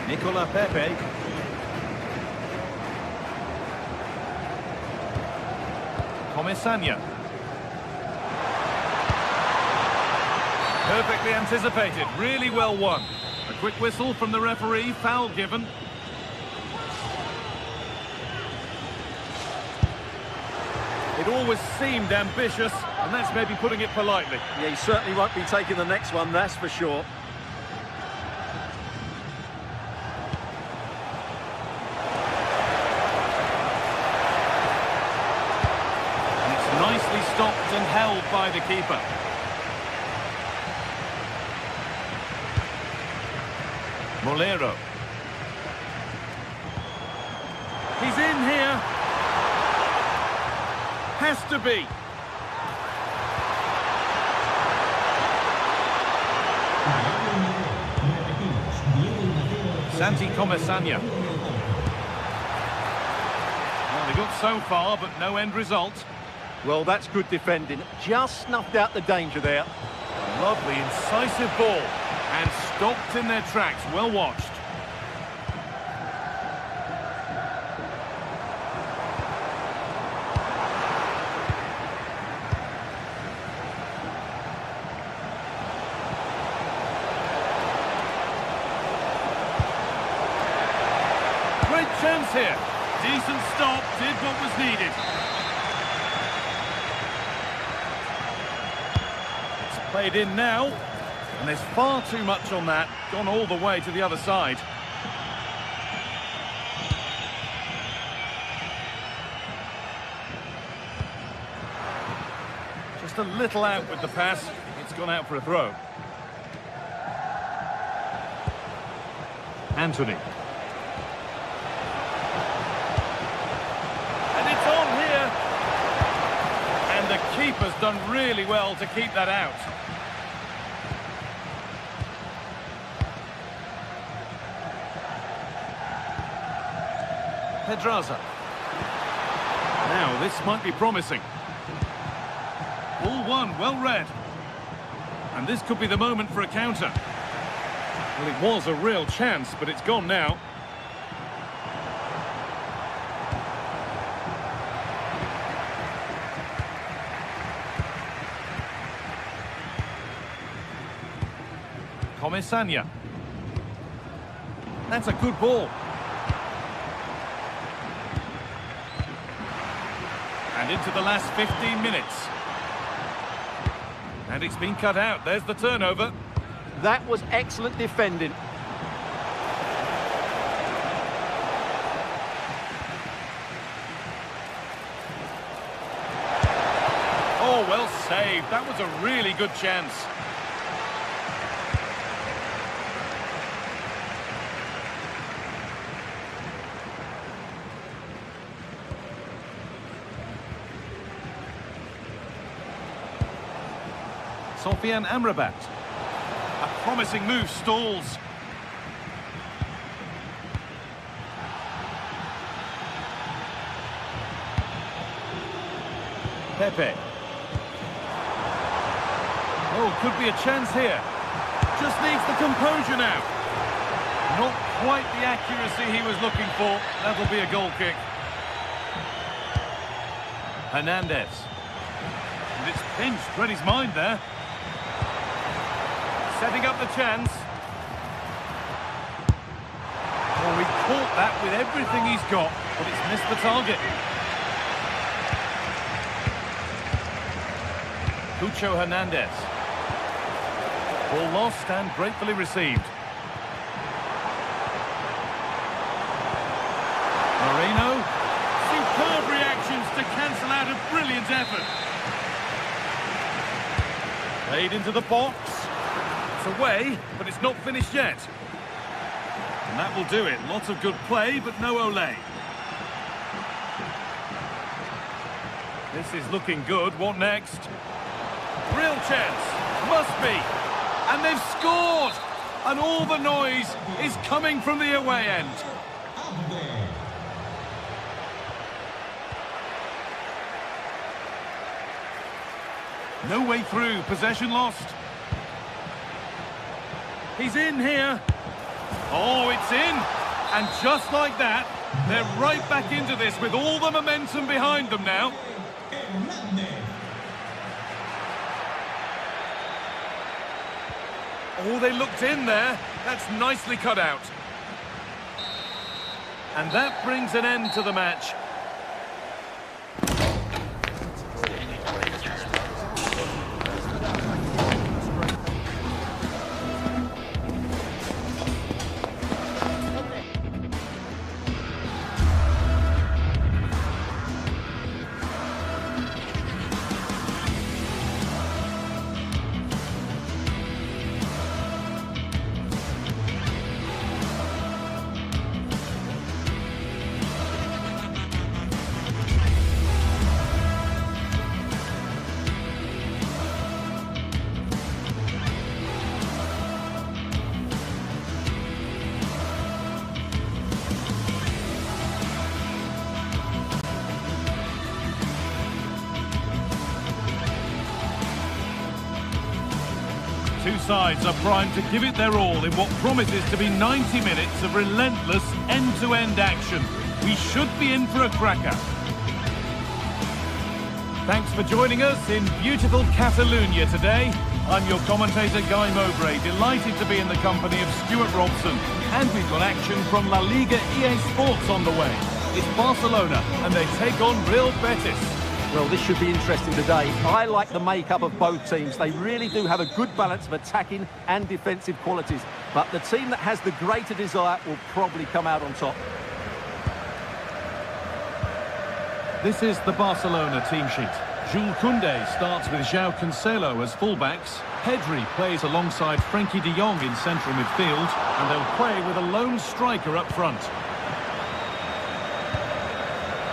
Nicola Pepe. Comesaña. Perfectly anticipated, really well won. A quick whistle from the referee, foul given. It always seemed ambitious, and that's maybe putting it politely. Yeah, he certainly won't be taking the next one, that's for sure. Nicely stopped and held by the keeper. Molero. He's in here. Has to be. Santi Comesaña. Well, they got so far, but no end result. Well, that's good defending. Just snuffed out the danger there. Lovely, incisive ball. And stopped in their tracks. Well watched. Great chance here. Decent stop, did what was needed. It's played in now, and there's far too much on that. Gone all the way to the other side. Just a little out with the pass. It's gone out for a throw. Anthony. And it's on here. And the keeper's done really well to keep that out. Pedraza. Now, this might be promising. All one, well read. And this could be the moment for a counter. Well, it was a real chance, but it's gone now. Comesaña. That's a good ball. And into the last 15 minutes. And it's been cut out. There's the turnover. That was excellent defending. Oh, well saved. That was a really good chance. Sofian Amrabat. A promising move stalls. Pepe. Oh, could be a chance here. Just needs the composure now. Not quite the accuracy he was looking for. That'll be a goal kick. Hernandez. And it's pinched, read his mind there. Setting up the chance. Oh, he caught that with everything he's got, but it's missed the target. Cucho Hernandez. Ball lost and gratefully received. Moreno. Superb reactions to cancel out a brilliant effort. Played into the box. It's away, but it's not finished yet. And that will do it. Lots of good play, but no Olé. This is looking good. What next? Real chance. Must be. And they've scored! And all the noise is coming from the away end. No way through. Possession lost. He's in here. Oh, it's in. And just like that, they're right back into this with all the momentum behind them now. Oh, they looked in there. That's nicely cut out. And that brings an end to the match. Two sides are primed to give it their all in what promises to be 90 minutes of relentless end-to-end action. We should be in for a cracker. Thanks for joining us in beautiful Catalonia today. I'm your commentator, Guy Mowbray, delighted to be in the company of Stuart Robson. And we've got action from La Liga GTSports on the way. It's Barcelona, and they take on Real Betis. Well, this should be interesting today. I like the makeup of both teams. They really do have a good balance of attacking and defensive qualities. But the team that has the greater desire will probably come out on top. This is the Barcelona team sheet. Jules Koundé starts with João Cancelo as fullbacks. Pedri plays alongside Frenkie de Jong in central midfield, and they'll play with a lone striker up front.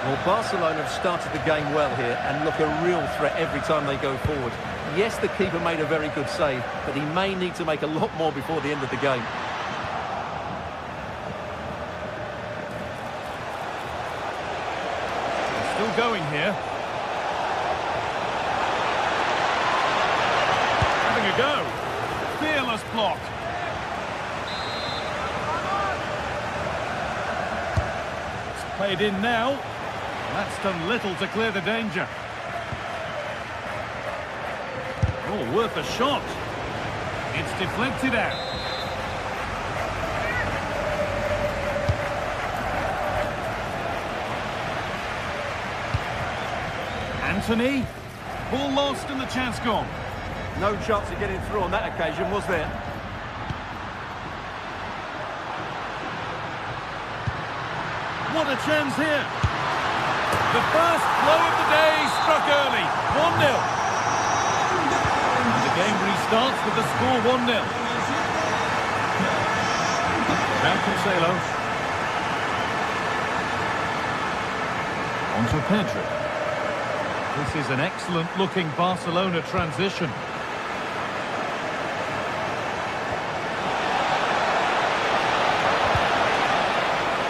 Well, Barcelona have started the game well here and look a real threat every time they go forward. Yes, the keeper made a very good save, but he may need to make a lot more before the end of the game. Still going here. Having a go. Fearless block. It's played in now. That's done little to clear the danger. Oh, worth a shot. It's deflected out. Anthony. Ball lost and the chance gone. No chance of getting through on that occasion, was there? What a chance here. The first blow of the day struck early. 1-0. And the game restarts with the score 1-0. Now Cancelo. On to Pedri. This is an excellent-looking Barcelona transition.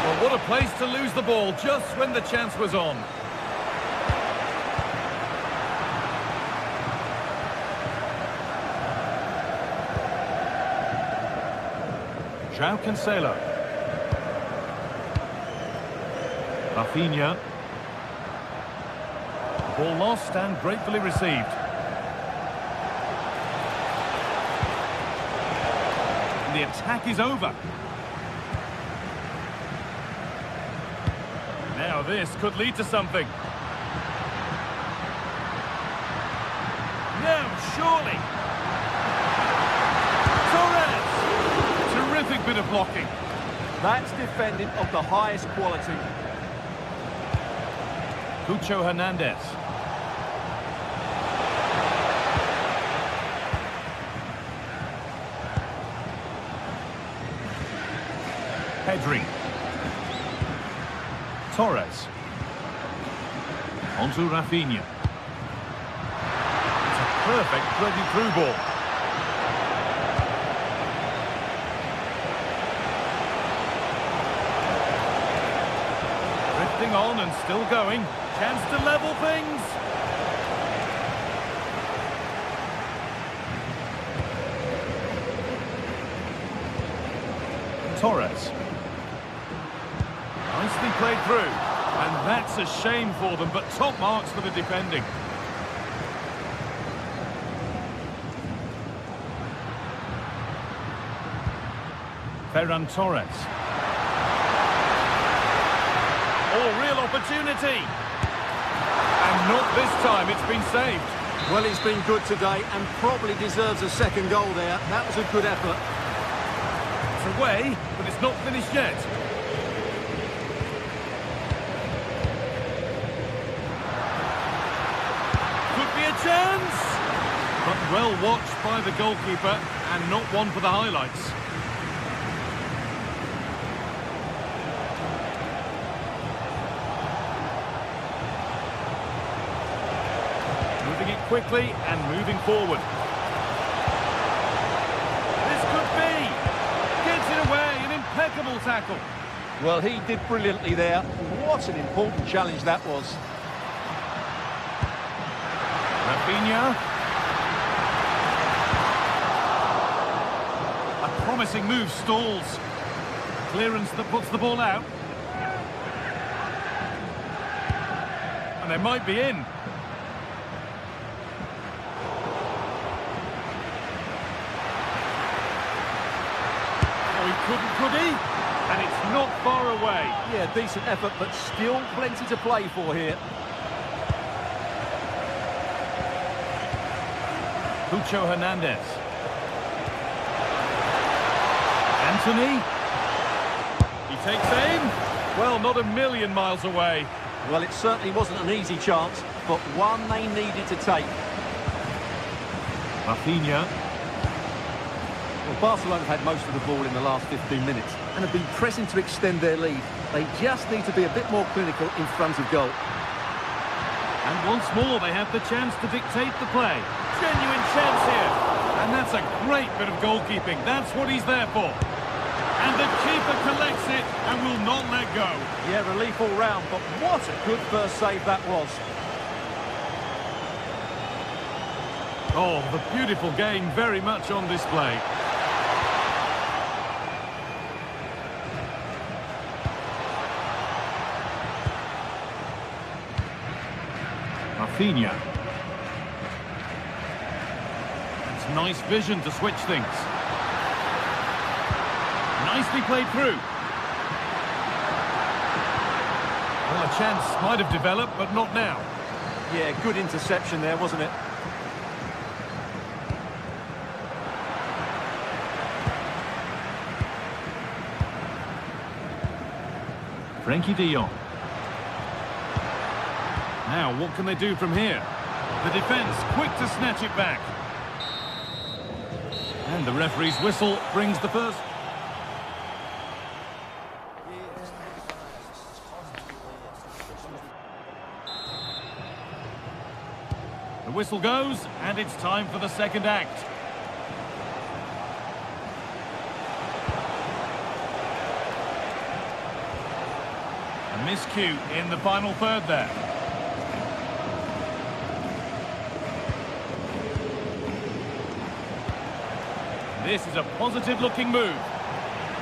Well, what a place to lose the ball just when the chance was on. João Cancelo. Rafinha. Ball lost and gratefully received. And the attack is over. Now this could lead to something. No, surely. Torres! Terrific bit of blocking. That's defending of the highest quality. Cucho Hernandez. Pedri. Torres. On to Rafinha. It's a perfect threaded-through ball. Drifting on and still going. Chance to level things. Torres. Nicely played through, and that's a shame for them, but top marks for the defending. Ferran Torres. Oh, real opportunity. And not this time, it's been saved. Well, he's been good today and probably deserves a second goal there. That was a good effort. It's away, but it's not finished yet. Chance! But well watched by the goalkeeper and not one for the highlights. Moving it quickly and moving forward. This could be! Gets it away, an impeccable tackle. Well, he did brilliantly there. What an important challenge that was. Rafinha. A promising move stalls. Clearance that puts the ball out. And they might be in. Oh, he couldn't, could he? And it's not far away. Yeah, decent effort, but still plenty to play for here. Cucho Hernandez. Anthony. He takes aim. Well, not a million miles away. Well, it certainly wasn't an easy chance. but one they needed to take. Rafinha. Well, Barcelona have had most of the ball in the last 15 minutes and have been pressing to extend their lead. They just need to be a bit more clinical in front of goal. And once more they have the chance to dictate the play. Genuine chance here. And that's a great bit of goalkeeping. That's what he's there for. And the keeper collects it and will not let go. Yeah, relief all round, but what a good first save that was. Oh, the beautiful game very much on display. Rafinha. It's nice vision to switch things. Nicely played through. Well, a chance might have developed, but not now. Yeah, good interception there, wasn't it? Frenkie de Jong. Now, what can they do from here? The defence quick to snatch it back. And the referee's whistle brings the first. The whistle goes, and it's time for the second act. A miscue in the final third there. This is a positive-looking move.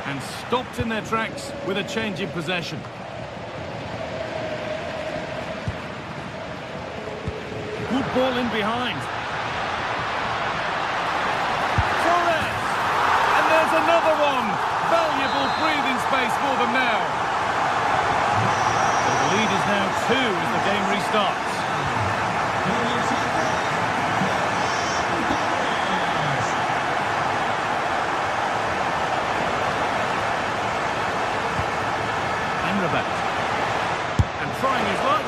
And stopped in their tracks with a change in possession. Good ball in behind. Torres! And there's another one! Valuable breathing space for them now. The lead is now 2 as the game restarts. And trying his luck,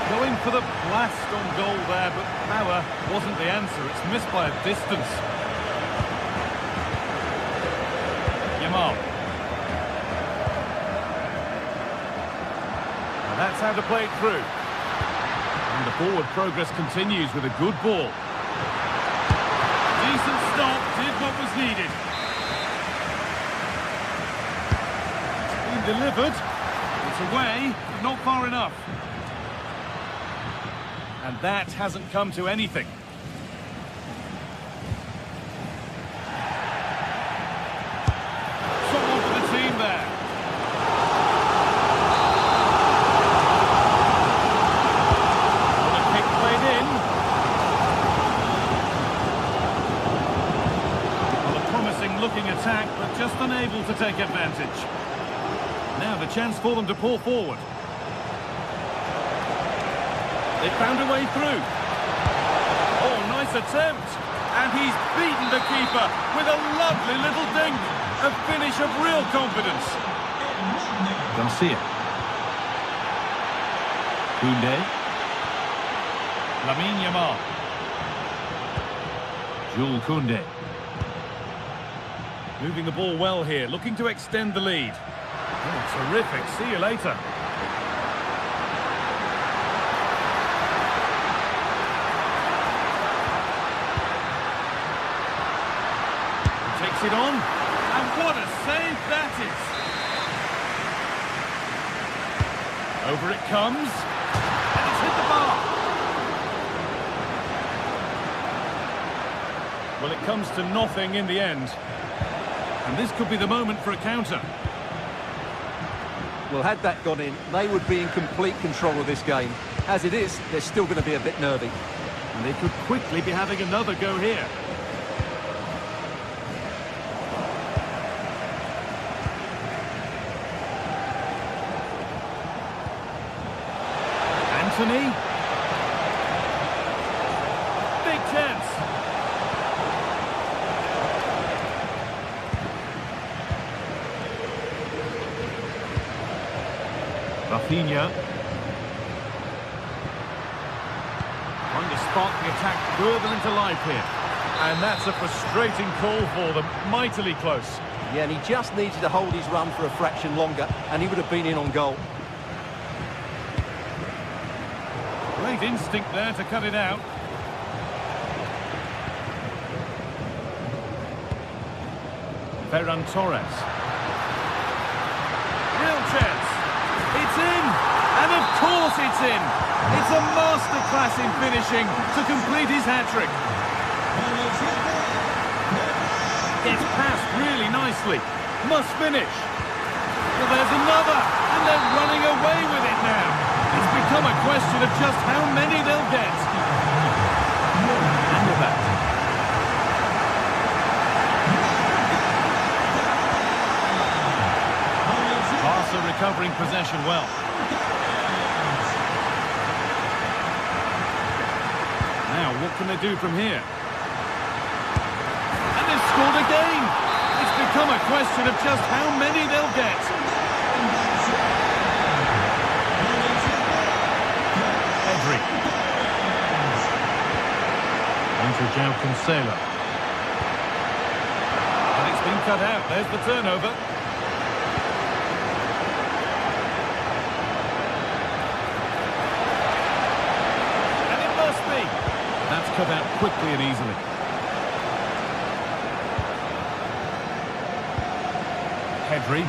going for the blast on goal there, but power wasn't the answer. It's missed by a distance. Yamal. And that's how to play it through. And the forward progress continues with a good ball. Decent stop, did what was needed. It's been delivered. It's away, but not far enough. And that hasn't come to anything. Someone for the team there. Well, a kick played in. Well, a promising looking attack, but just unable to take advantage. Now the chance for them to pull forward. They found a way through. Oh, nice attempt. And he's beaten the keeper with a lovely little dink. A finish of real confidence. Garcia. Koundé. Lamine Yamal. Jules Koundé. Moving the ball well here, looking to extend the lead. Oh, terrific. See you later. He takes it on. And what a save that is. Over it comes. And it's hit the bar. Well, it comes to nothing in the end. And this could be the moment for a counter. Well, had that gone in, they would be in complete control of this game. As it is, they're still going to be a bit nervy. And they could quickly be having another go here. Anthony. Big chance. Rafinha. spark the attack further into life here. And that's a frustrating call for them, mightily close. Yeah, and he just needed to hold his run for a fraction longer, and he would have been in on goal. Great instinct there to cut it out. Ferran Torres. Real chance. It's in! And of course it's in! It's a masterclass in finishing to complete his hat-trick. Gets passed really nicely. Must finish. Well, there's another, and they're running away with it now. It's become a question of just how many they'll get. And with that. Barca recovering possession well. Now, what can they do from here? And they've scored again! It's become a question of just how many they'll get. Pedri. Into João Cancelo. And it's been cut out. There's the turnover. That's cut out quickly and easily. Pedri.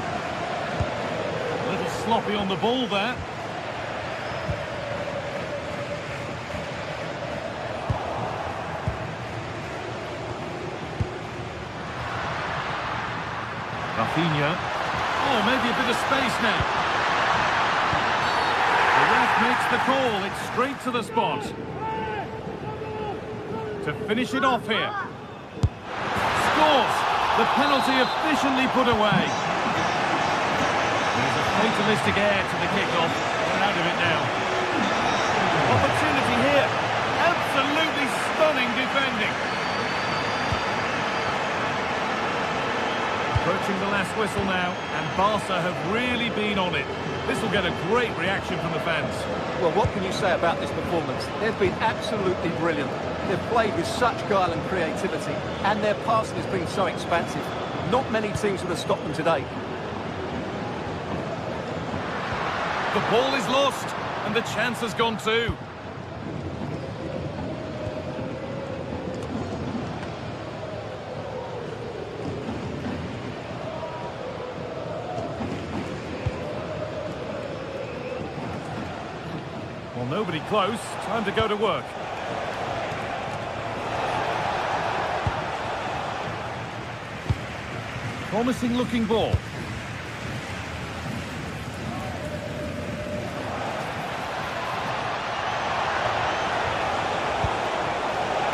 A little sloppy on the ball there. Rafinha. Oh, maybe a bit of space now. The ref makes the call. It's straight to the spot. To finish it off here. Scores! The penalty efficiently put away. There's a fatalistic air to the kickoff. They're out of it now. Opportunity here. Absolutely stunning defending. Approaching the last whistle now, and Barca have really been on it. This will get a great reaction from the fans. Well, what can you say about this performance? They've been absolutely brilliant. They've played with such guile and creativity, and their passing has been so expansive. Not many teams would have stopped them today. The ball is lost, and the chance has gone too. Well, nobody close. Time to go to work. Promising looking ball.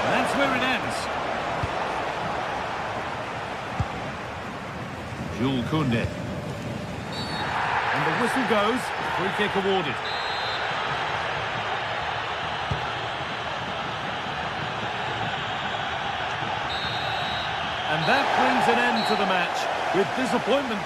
That's where it ends. Jules Koundé. And the whistle goes. Free kick awarded. And that brings an end to the match with disappointment.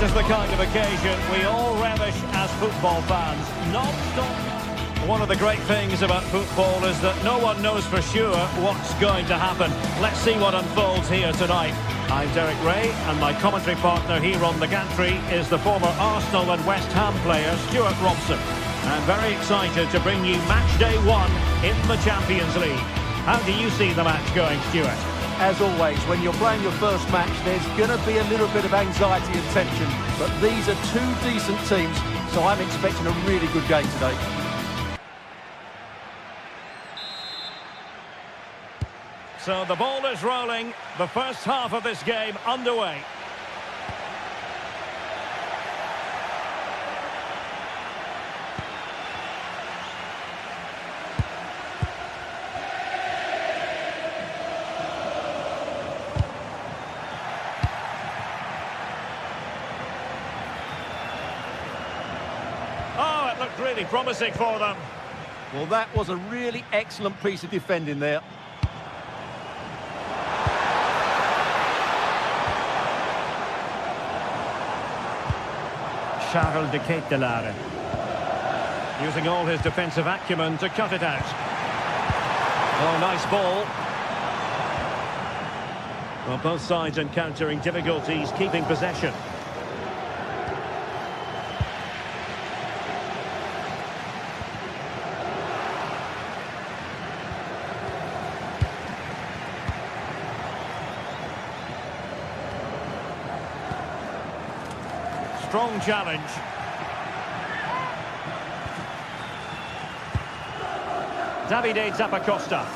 is the kind of occasion we all relish as football fans. Non-stop. One of the great things about football is that no one knows for sure what's going to happen. Let's see what unfolds here tonight. I'm Derek Ray, and my commentary partner here on the gantry is the former Arsenal and West Ham player, Stuart Robson. I'm very excited to bring you match day 1 in the Champions League. How do you see the match going, Stuart? As always, when you're playing your first match, there's going to be a little bit of anxiety and tension. But these are two decent teams, so I'm expecting a really good game today. So the ball is rolling, the first half of this game underway. Oh, it looked really promising for them. Well, that was a really excellent piece of defending there. Charles de Ketelaere, using all his defensive acumen to cut it out. Oh, nice ball. Well, both sides encountering difficulties keeping possession. Strong challenge. Davide Zappacosta.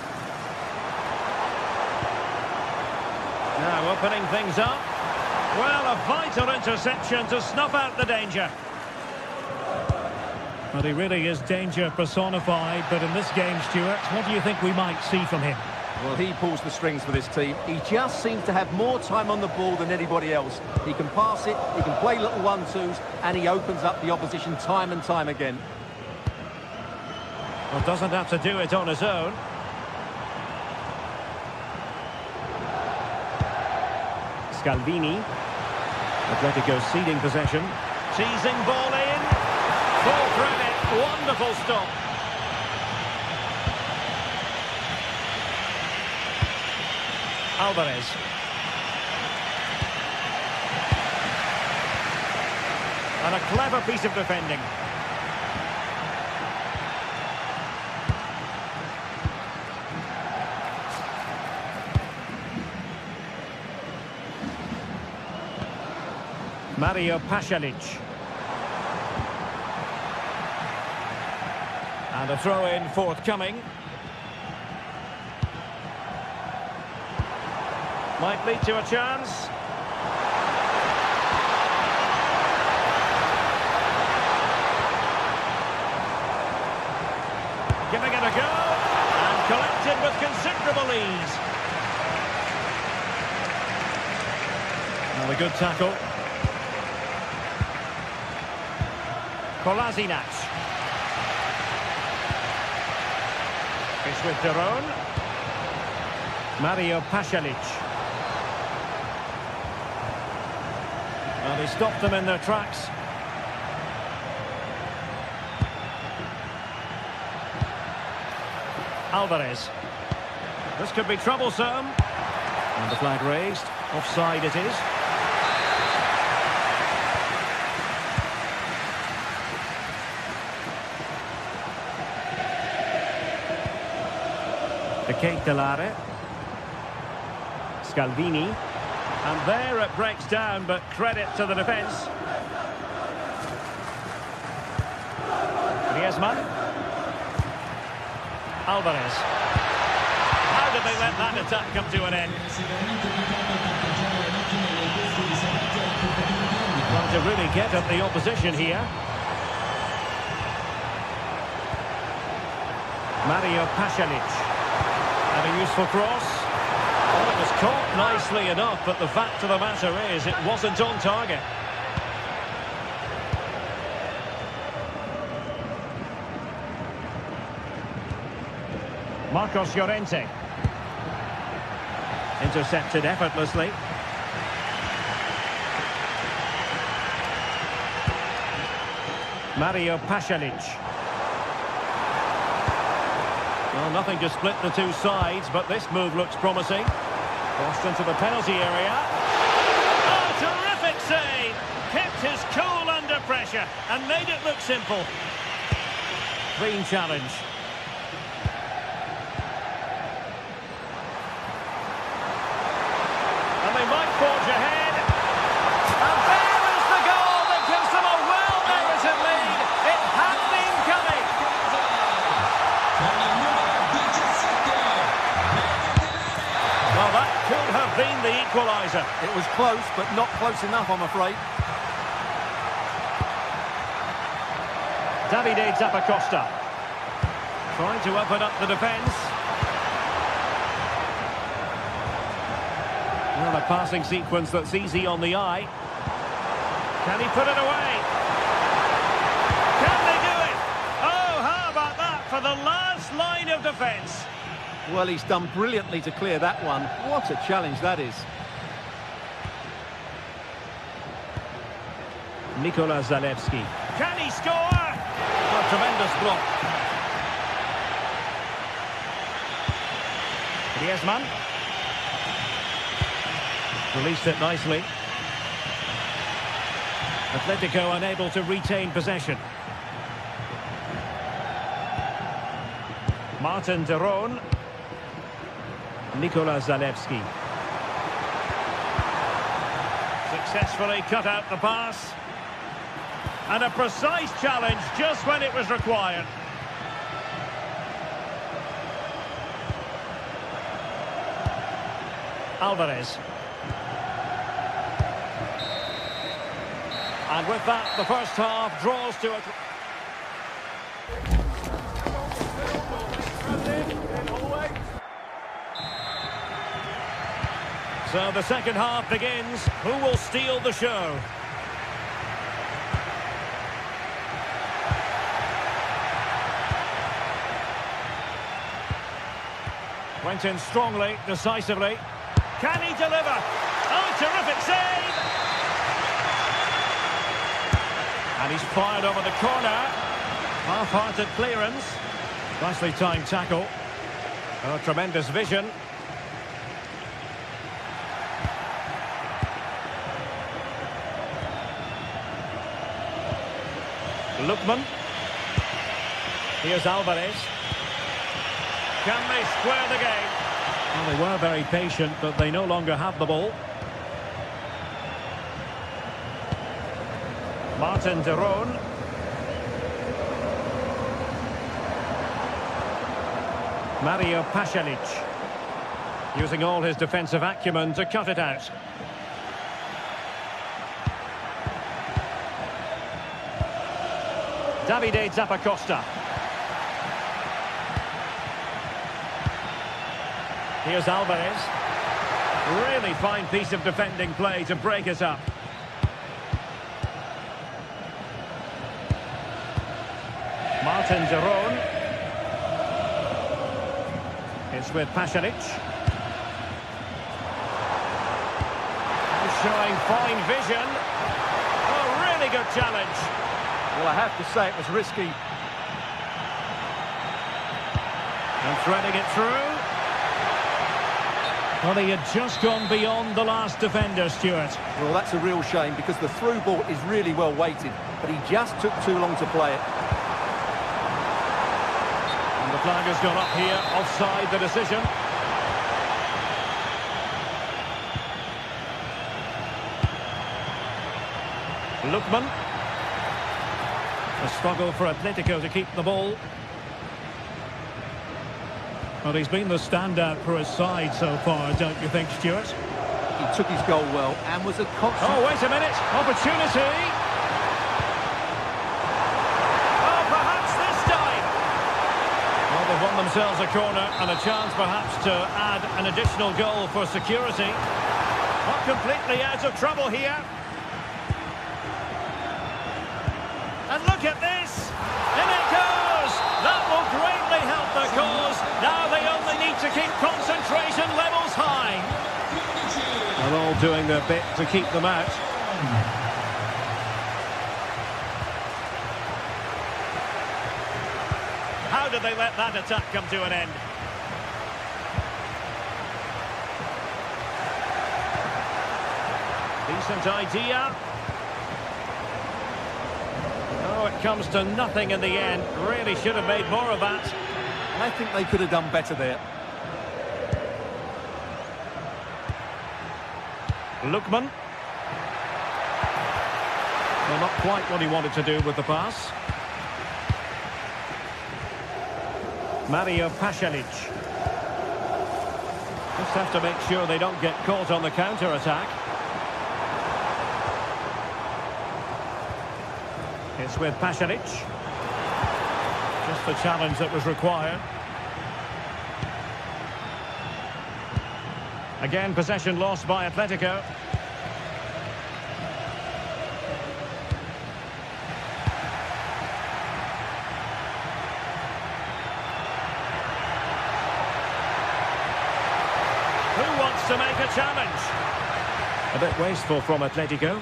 Now opening things up. Well, a vital interception to snuff out the danger. Well, he really is danger personified, but in this game, Stuart, what do you think we might see from him? Well, he pulls the strings for this team. He just seems to have more time on the ball than anybody else. He can pass it, he can play little 1-2s, and he opens up the opposition time and time again. Well, doesn't have to do it on his own. Scalvini. Atletico ceding possession. Teasing ball in. Full credit. Wonderful stop. Alvarez. And a clever piece of defending. Mario Pasalic. And a throw-in forthcoming. Might lead to a chance. Giving it a go. And collected with considerable ease. Another good tackle. Kolasinac. It's with Daron. Mario Pasalic. Well, they stopped them in their tracks. Alvarez. This could be troublesome. And the flag raised. Offside it is. De Ketelaere. Scalvini. And there it breaks down, but credit to the defence. Griezmann. Alvarez. How did they let that attack come to an end? Trying to really get at the opposition here. Mario Pasalic. And a useful cross. Well, it was caught nicely enough, but the fact of the matter is it wasn't on target. Marcos Llorente. Intercepted effortlessly. Mario Pasalic. Well, nothing to split the two sides, but this move looks promising. Crossed into the penalty area. Oh, terrific save! Kept his cool under pressure and made it look simple. Clean challenge. And they might forge ahead. And there is the goal that gives them a well-merited lead. It had been coming. Well, that could have been the equaliser. It was close, but not close enough, I'm afraid. Davide Zappacosta trying to open up the defence. Well, a passing sequence that's easy on the eye. Can he put it away? Can they do it? Oh, how about that for the last line of defence? Well, he's done brilliantly to clear that one. What a challenge that is. Nikola Zalewski. Can he score? A tremendous block. Griezmann. Released it nicely. Atletico unable to retain possession. Martin de Roon. Nikola Zalewski. Successfully cut out the pass. And a precise challenge just when it was required. Alvarez. And with that, the first half draws to a... So the second half begins. Who will steal the show? Went in strongly, decisively. Can he deliver? Oh, terrific save! And he's fired over the corner. Half-hearted clearance. Nicely timed tackle. Oh, tremendous vision. Lookman. Here's Alvarez. Can they square the game? Well, they were very patient, but they no longer have the ball. Martin de Roon. Mario Pasalic. Using all his defensive acumen to cut it out. Davide Zappacosta. Here's Alvarez. Really fine piece of defending play to break us up. Martin de Roon. It's with Pasalic. Showing fine vision. Oh, really good challenge. Well, I have to say it was risky. And threading it through. Well, he had just gone beyond the last defender, Stuart. Well, that's a real shame because the through ball is really well weighted, but he just took too long to play it. And the flag has gone up here, offside the decision. Lookman. A struggle for Atletico to keep the ball. Well, he's been the standout for his side so far, don't you think, Stuart? He took his goal well and was a constant... Oh, wait a minute. Opportunity. Oh, perhaps this time. Well, they've won themselves a corner and a chance perhaps to add an additional goal for security. Not completely out of trouble here. And look at this. In it goes. That will greatly help the cause. Now they only need to keep concentration levels high. They're all doing their bit to keep them out. How did they let that attack come to an end? Decent idea. Oh, it comes to nothing in the end. Really should have made more of that. I think they could have done better there. Lookman. Well, not quite what he wanted to do with the pass. Mario Pasalic. Just have to make sure they don't get caught on the counter-attack. It's with Pasalic. Just the challenge that was required. Again, possession lost by Atletico. Who wants to make a challenge? A bit wasteful from Atletico.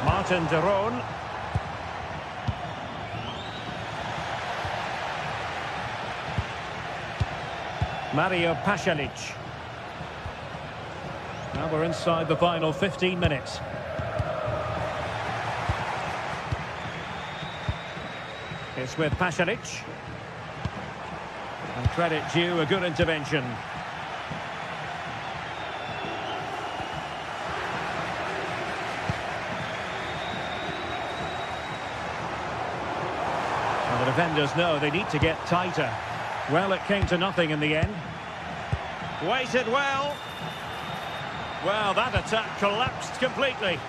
Martin de Roon. Mario Pasalic. Now we're inside the final 15 minutes. It's with Pasalic. And credit due, a good intervention. And the defenders know they need to get tighter. Well, it came to nothing in the end. Waited well. Well, that attack collapsed completely.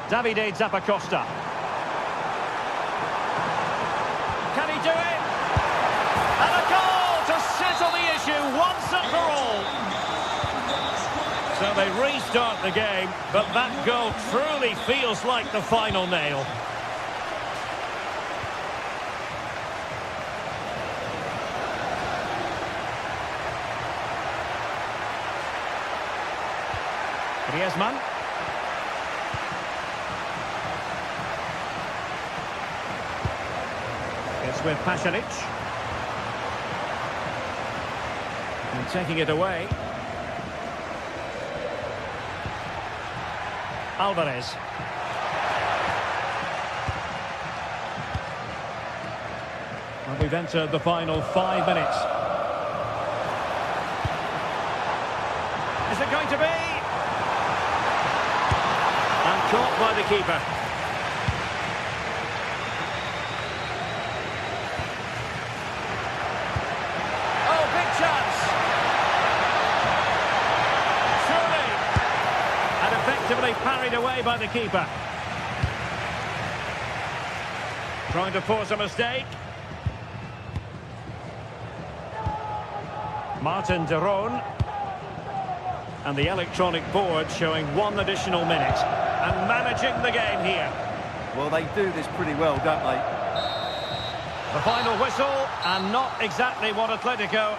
Davide Zappacosta. Can he do it? And a goal to settle the issue once and for all. So they restart the game, but that goal truly feels like the final nail. Griezmann. It's with Pasalic. And taking it away. Alvarez. Well, we've entered the final 5 minutes. Is it going to be? And caught by the keeper. Oh, big chance. Surely. And effectively parried away by the keeper. Trying to force a mistake. Martin de Roon. And the electronic board showing 1 additional minute. And managing the game here. Well, they do this pretty well, don't they? The final whistle, and not exactly what Atletico...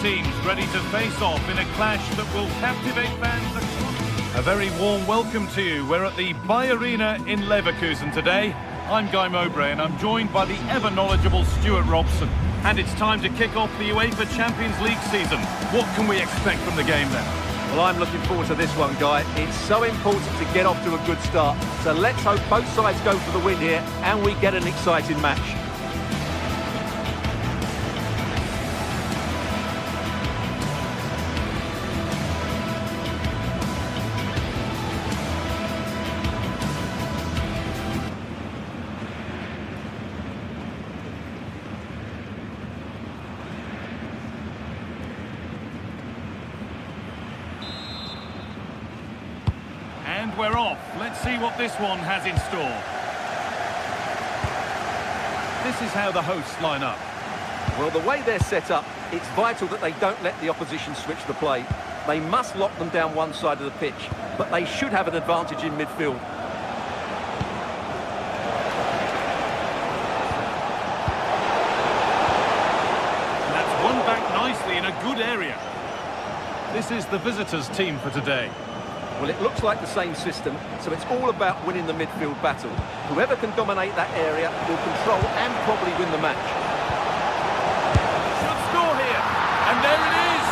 teams ready to face off in a clash that will captivate fans across. A very warm welcome to you. We're at the Bay Arena in Leverkusen today. I'm Guy Mowbray and I'm joined by the ever-knowledgeable Stuart Robson. And it's time to kick off the UEFA Champions League season. What can we expect from the game then? Well, I'm looking forward to this one, Guy. It's so important to get off to a good start. So let's hope both sides go for the win here and we get an exciting match. And we're off. Let's see what this one has in store. This is how the hosts line up. Well, the way they're set up, it's vital that they don't let the opposition switch the play. They must lock them down one side of the pitch, but they should have an advantage in midfield. And that's won back nicely in a good area. This is the visitors' team for today. Well, it looks like the same system, so it's all about winning the midfield battle. Whoever can dominate that area will control and probably win the match. Should score here, and there it is!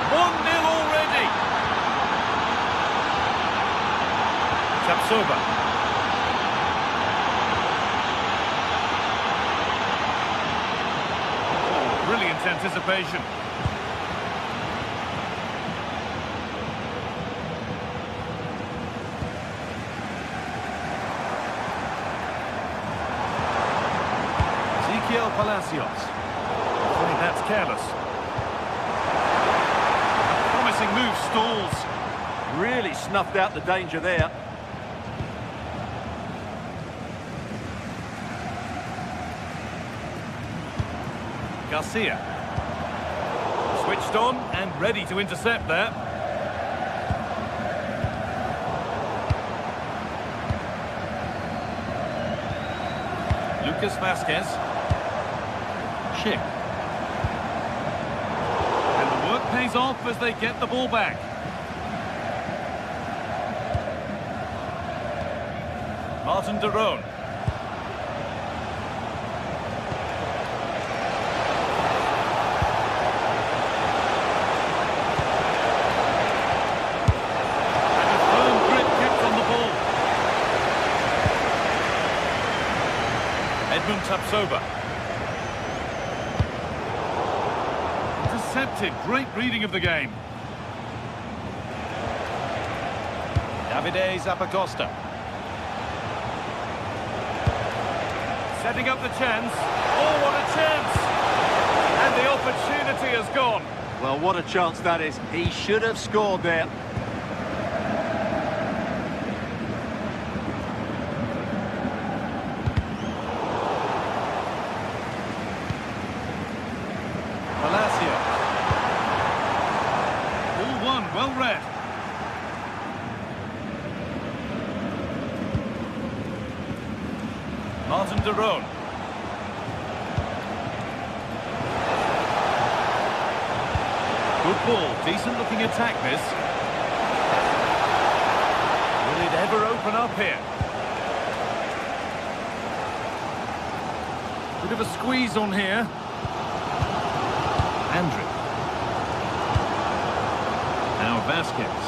1-0 already! Tapsoba. Oh, brilliant anticipation. Palacios. I think that's careless. Promising move stalls. Really snuffed out the danger there. Garcia. Switched on and ready to intercept there. Lucas Vasquez. And the work pays off as they get the ball back. Martin de Roon. And a firm grip kept on the ball. Edmund Tapsoba. Intercepted. Great reading of the game. Davide Zappacosta. Setting up the chance. Oh, what a chance! And the opportunity has gone. Well, what a chance that is. He should have scored there. Well read. Martin de Roon. Good ball, decent looking attack this. Will it ever open up here? Bit of a squeeze on here. Andrew. Now Vasquez.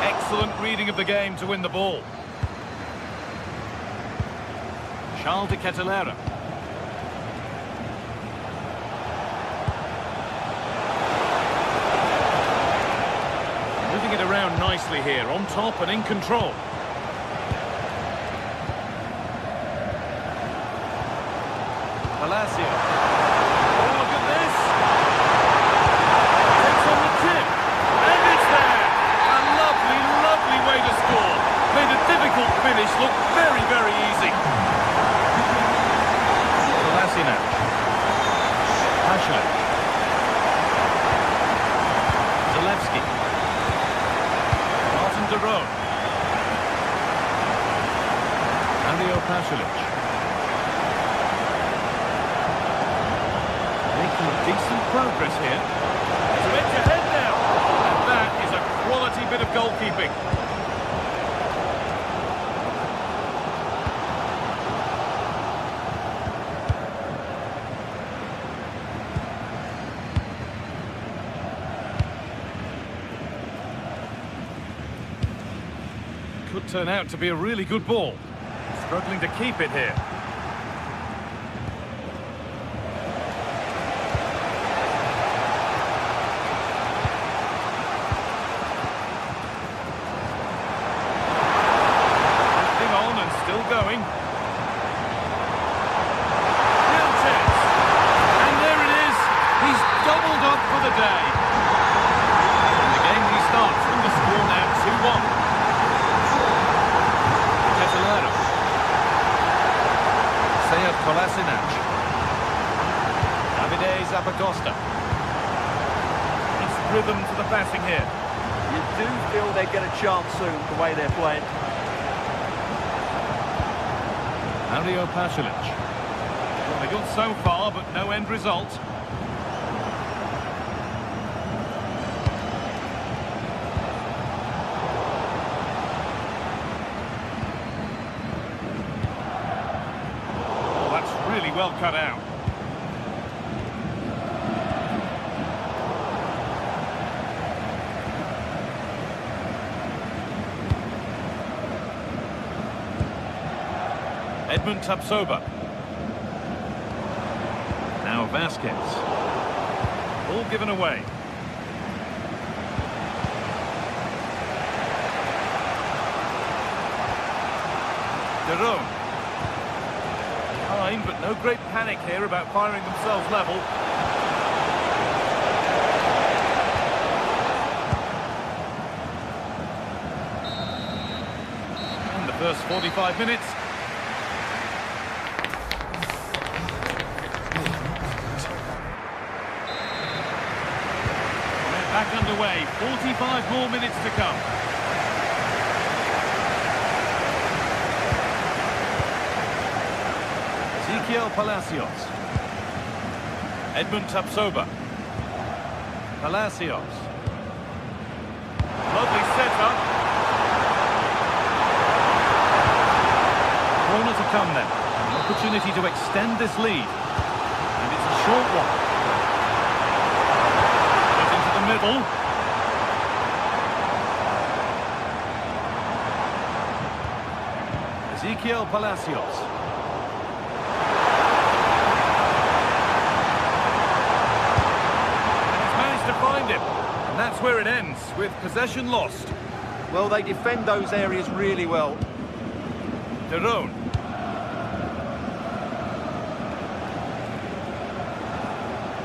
Excellent reading of the game to win the ball. Charles de Kettelera. Moving it around nicely here, on top and in control. Palacio. Finish look very, very easy. Kolasinac. Pasha. Zalewski. Martin de Roon. Andrio Pasalic. decent progress here. It's edge ahead now. And that is a quality bit of goalkeeping. Could turn out to be a really good ball. Struggling to keep it here. Drifting on and still going. Real chance. And there it is. He's doubled up for the day. And the game restarts with the score now 2-1. Kolasinac. Davide Zappacosta. It's rhythm to the passing here. You do feel they get a chance soon, the way they're playing. Mario Pasalic. Well, they got so far, but no end result. Really well cut out. Edmund Tapsoba. Now Vasquez. All given away. Derone. But no great panic here about firing themselves level. In the first 45 minutes. We're back underway. 45 more minutes to come. Palacios. Edmund Tapsoba. Palacios. Lovely setup. Corner to come then. An opportunity to extend this lead. And it's a short one. Get into the middle. Ezequiel Palacios. Find him, and that's where it ends, with possession lost. Well, they defend those areas really well. Derone.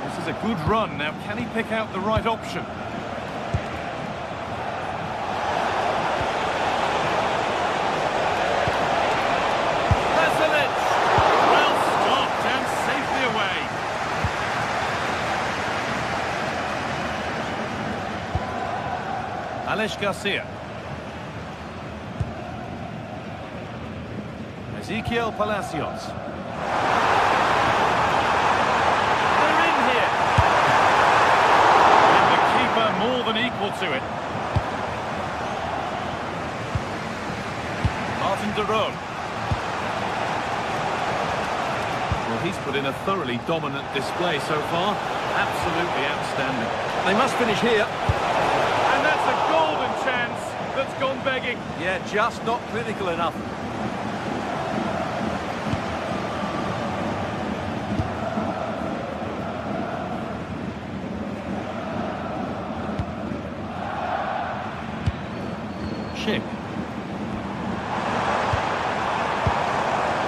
This is a good run. Now, can he pick out the right option? Pasalic! Well stopped and safely away. Alex Garcia. Ezequiel Palacios. They're in here. And the keeper more than equal to it. Martin Derone. Well, he's put in a thoroughly dominant display so far. Absolutely outstanding. They must finish here. That's a golden chance that's gone begging. Yeah, just not clinical enough. Schick.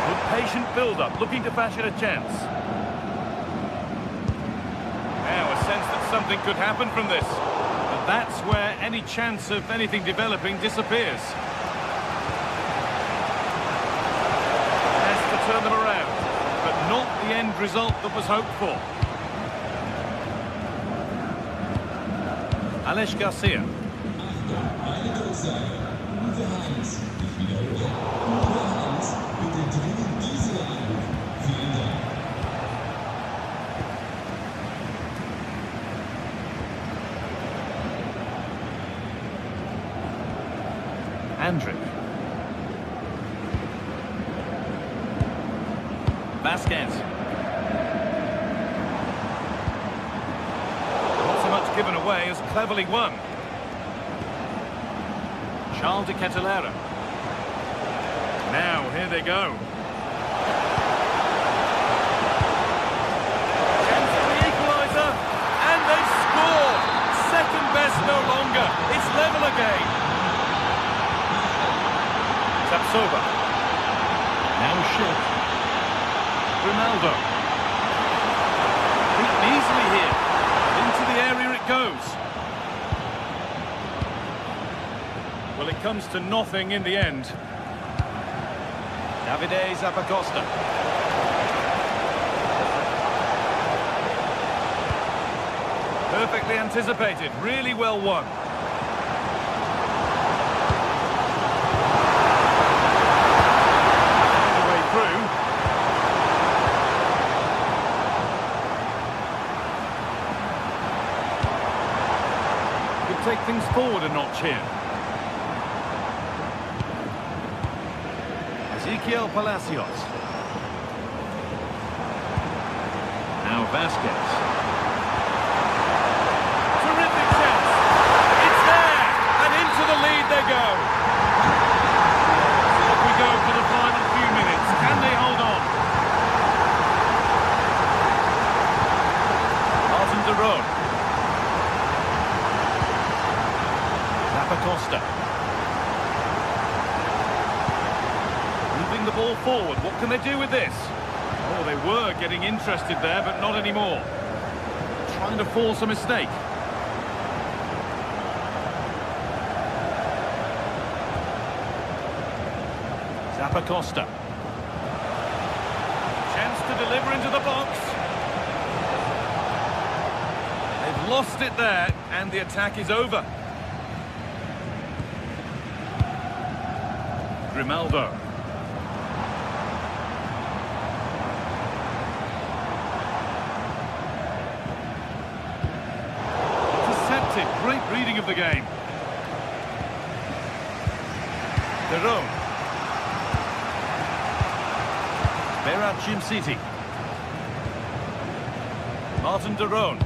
Good patient build-up, looking to fashion a chance. Now a sense that something could happen from this. That's where any chance of anything developing disappears. Has to turn them around, but not the end result that was hoped for. Alex Garcia. Andrick. Vasquez. Not so much given away as cleverly won. Charles de Ketelera. Now, here they go. Chance for the equaliser, and they score! Second best no longer. It's level again. Tapsoba. Now Schick. Ronaldo. Beaten easily here. Into the area it goes. Well, it comes to nothing in the end. Davide Zappacosta. Perfectly anticipated, really well won. The way through. Could take things forward a notch here. Ezequiel Palacios. Now Vasquez. Terrific chance. It's there. And into the lead they go. So off we go for the final few minutes. Can they hold on? Martin de Roon. Zappacosta. The ball forward. What can they do with this? Oh, they were getting interested there, but not anymore. Trying to force a mistake. Zappacosta. Chance to deliver into the box. They've lost it there, and the attack is over. Grimaldo. Great reading of the game. De Roon. Berat Jimciti. Martin de Roon.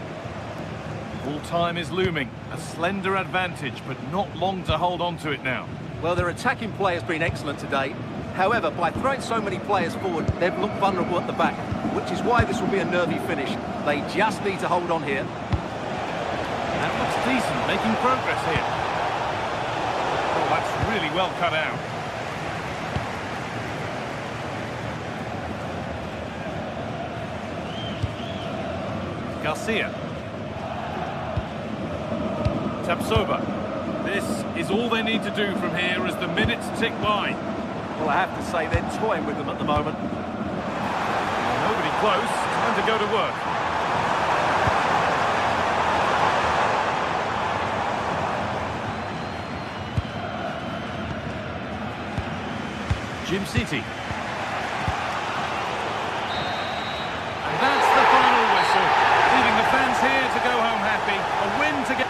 Full time is looming. A slender advantage, but not long to hold on to it now. Well, their attacking play has been excellent today. However, by throwing so many players forward, they've looked vulnerable at the back, which is why this will be a nervy finish. They just need to hold on here. That looks decent, making progress here. Oh, that's really well cut out. Garcia. Tapsoba. This is all they need to do from here as the minutes tick by. Well, I have to say they're toying with them at the moment. Nobody close. Time to go to work. Jimciti. And that's the final whistle, leaving the fans here to go home happy. A win to get...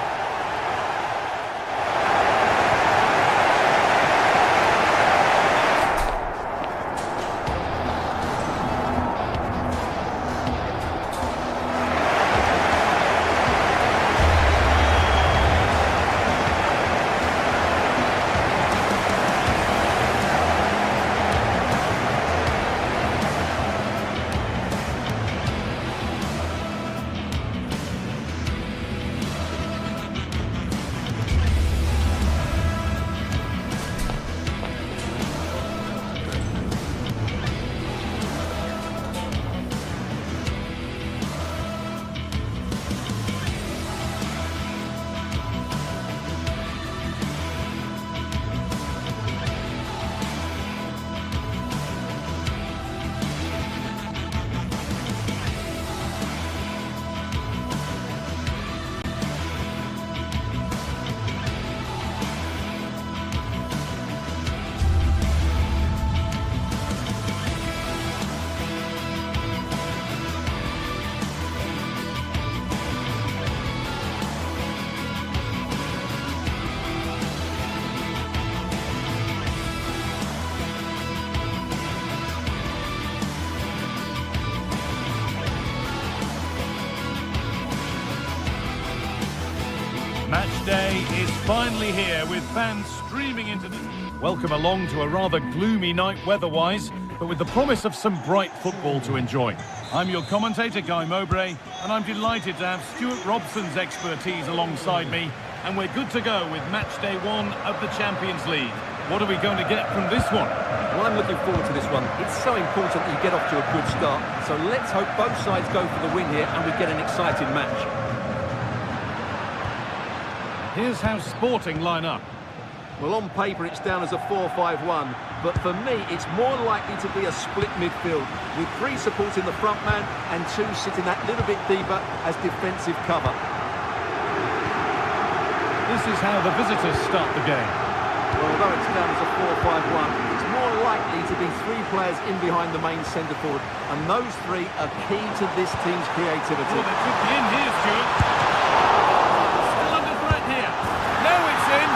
day is finally here with fans streaming into the... Welcome along to a rather gloomy night weather-wise, but with the promise of some bright football to enjoy. I'm your commentator, Guy Mowbray, and I'm delighted to have Stuart Robson's expertise alongside me, and we're good to go with match day 1 of the Champions League. What are we going to get from this one? Well, I'm looking forward to this one. It's so important that you get off to a good start, so let's hope both sides go for the win here and we get an exciting match. Here's how Sporting line up. Well, on paper it's down as a 4-5-1, but for me it's more likely to be a split midfield, with 3 supporting the front man and 2 sitting that little bit deeper as defensive cover. This is how the visitors start the game. Well, although it's down as a 4-5-1, it's more likely to be 3 players in behind the main centre forward, and those 3 are key to this team's creativity. Well, they could be in here, Stuart. Still under threat here. No, it's in.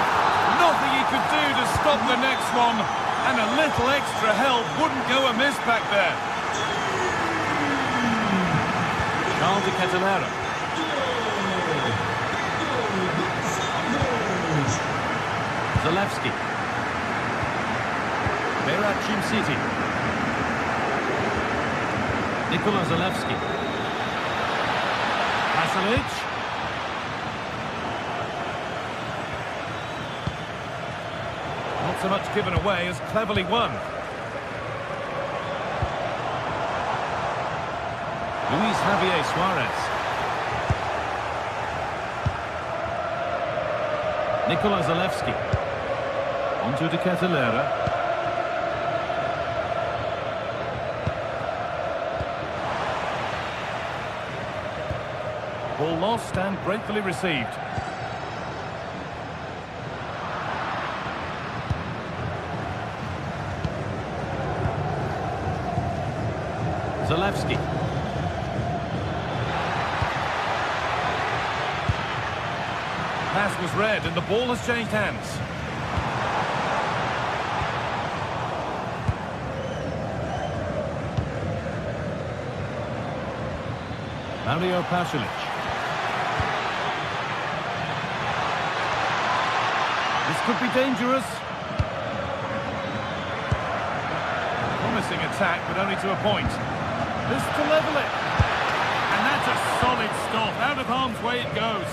Nothing he could do to stop the next one, and a little extra help wouldn't go amiss back there. Charles de Ketelera. Zalewski. Berat City. Nikola Zalewski. Pasalic. Not so much given away as cleverly won. Luis Javier Suarez. Nikola Zalewski. Onto de Ketelera. Ball lost and gratefully received. Zalewski. Pass was read and the ball has changed hands. Mario Pasalic. This could be dangerous. Promising attack, but only to a point. This to level it. And that's a solid stop. Out of harm's way it goes.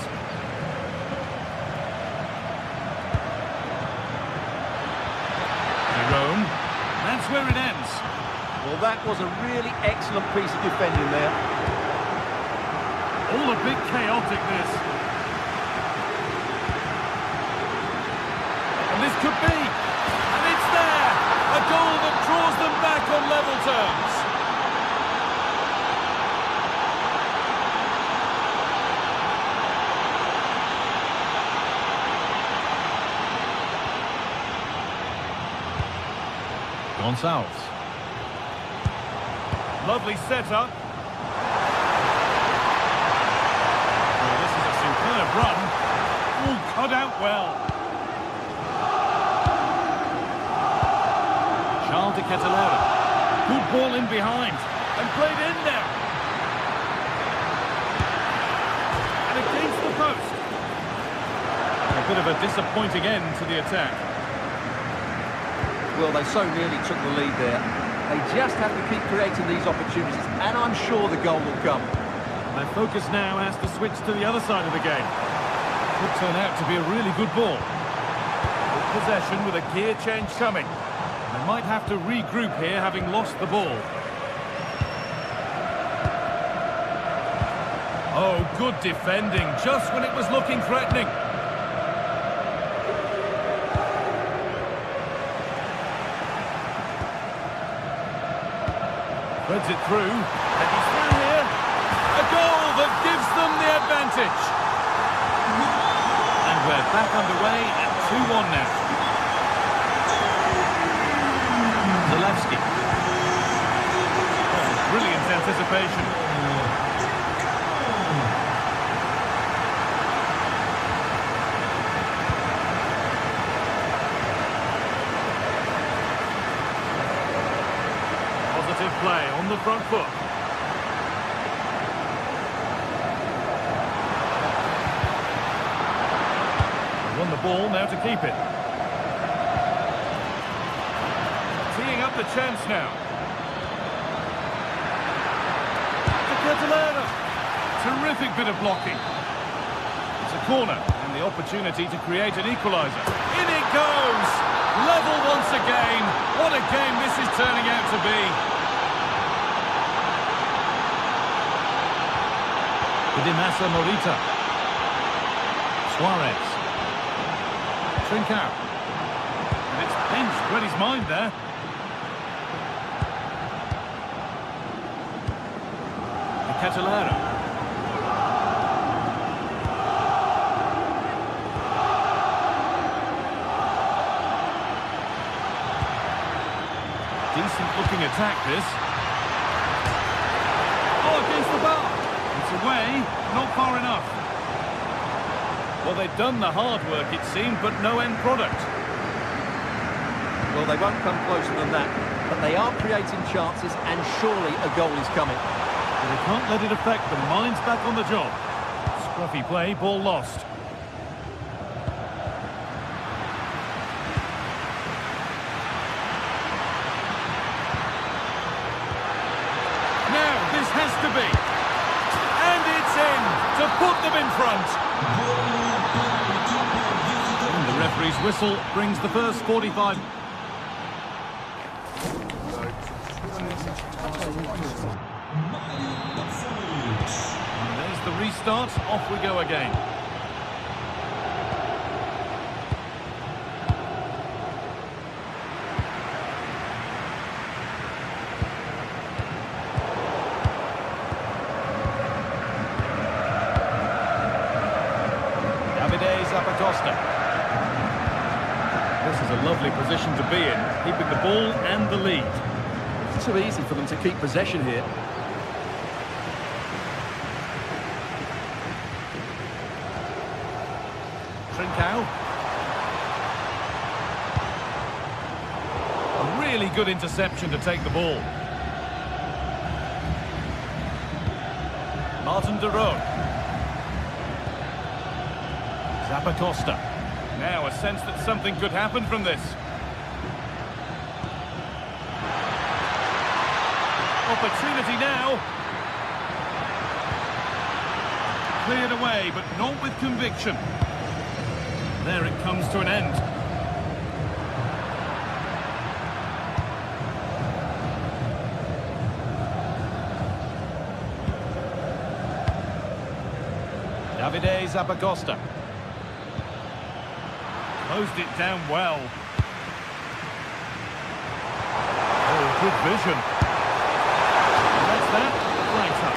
Jerome. That's where it ends. Well, that was a really excellent piece of defending there. All a bit chaotic, this. And this could be. And it's there. A goal that draws them back on level terms. Gonçalves. Lovely setup. Oh, this is a superb run. All cut out well. Charles de Ketelera. Good ball in behind. And played in now. And against the post. A bit of a disappointing end to the attack. Well, they so nearly took the lead there. They just have to keep creating these opportunities, and I'm sure the goal will come. Their focus now has to switch to the other side of the game. Could turn out to be a really good ball. Good possession with a gear change coming. They might have to regroup here, having lost the ball. Oh, good defending, just when it was looking threatening. Threads it through, and he's through here. A goal that gives them the advantage. And we're back underway at 2-1 now. Zalewski. Oh, brilliant anticipation. Play on the front foot. ball, now to keep it. Teeing up the chance now. To Catalano. Terrific bit of blocking. It's a corner, and the opportunity to create an equaliser. In it goes! Level once again. What a game this is turning out to be. Dimasa Morita. Suarez. Trincao. And it's pinched, read his mind there. Catalano. Decent looking attack this. Oh, against the bar. It's away, not far enough. Well, they've done the hard work, it seemed, but no end product. Well, they won't come closer than that, but they are creating chances, and surely a goal is coming. But they can't let it affect them. Mind's back on the job. Scruffy play, ball lost. Now, this has to be. And it's in to put them in front. And the referee's whistle brings the first 45. And there's the restart. Off we go again. This is a lovely position to be in, keeping the ball and the lead. It's too easy for them to keep possession here. Trincao. A really good interception to take the ball. Martin de Roon. Zappacosta. Now a sense that something could happen from this. Opportunity now. Cleared away, but not with conviction. There it comes to an end. Davide Zappacosta. Closed it down well. Oh, good vision. And that's that. Flags up.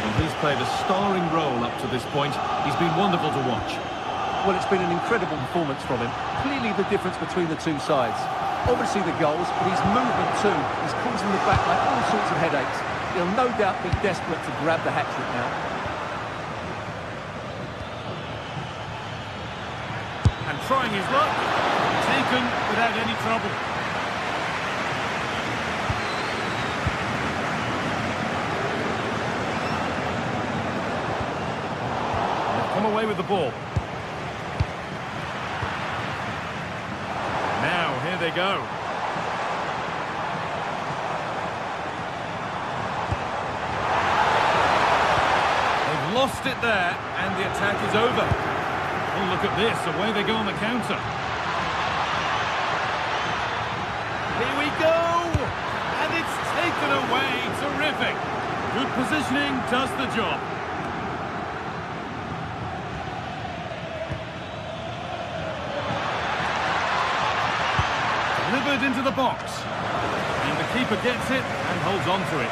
Well, he's played a starring role up to this point. He's been wonderful to watch. Well, it's been an incredible performance from him. Clearly the difference between the two sides. Obviously the goals, but his movement too is causing the back line all sorts of headaches. He'll no doubt be desperate to grab the hat-trick now. And trying his luck, taken without any trouble. They've come away with the ball. Now, here they go. They've lost it there, and the attack is over. Oh, look at this, away they go on the counter. Here we go! And it's taken away, terrific. Good positioning, does the job. Delivered into the box. And the keeper gets it and holds on to it.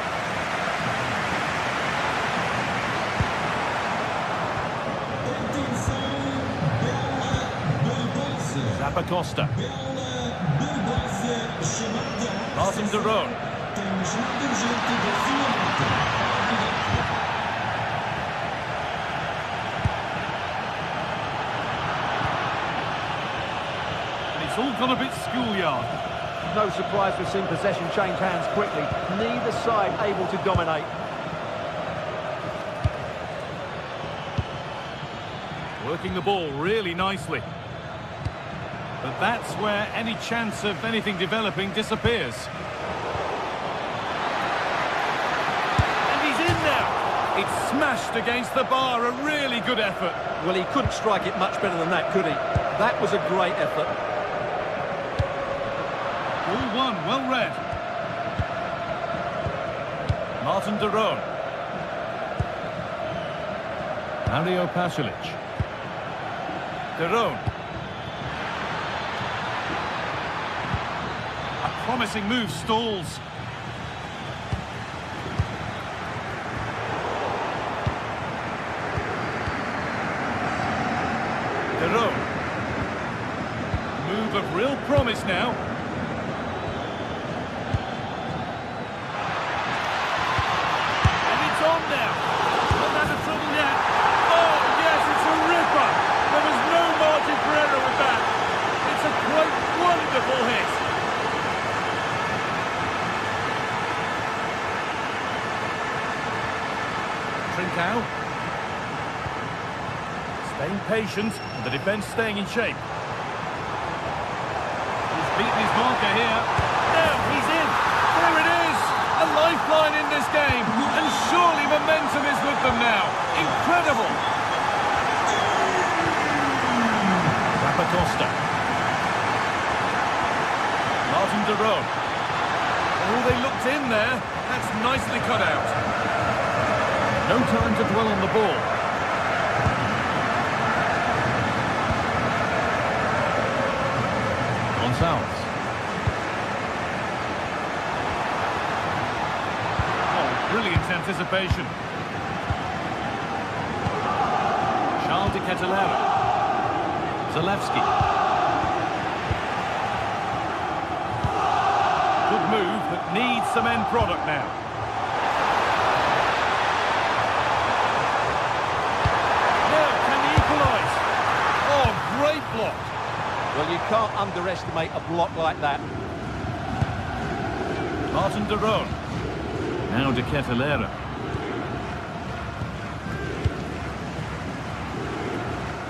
Zappacosta. Martin de Roon. And it's all gone a bit schoolyard. No surprise we've seen possession change hands quickly. Neither side able to dominate. Working the ball really nicely. But that's where any chance of anything developing disappears. And he's in now. It's smashed against the bar, a really good effort. Well, he couldn't strike it much better than that, could he? That was a great effort. All one, well read. Martin de Roon. Mario Pasalic. De Roon. A promising move stalls. De Roon. Move of real promise now. And it's on now. Not out of trouble yet. Oh, yes, it's a ripper. There was no margin for error with that. It's a quite wonderful hit. Trincao. Staying patient, and the defence staying in shape. He's beaten his marker here. Now he's in. There it is. A lifeline in this game. And surely momentum is with them now. Incredible. Costa. Martin de Roon. Oh, they looked in there. That's nicely cut out. No time to dwell on the ball. Gonzalez. Oh, brilliant anticipation. Charles de Ketelera. Zalewski. Good move, but needs some end product now. Now, can he equalise? Oh, great block. Well, you can't underestimate a block like that. Martin de Roon. Now de Ketelera.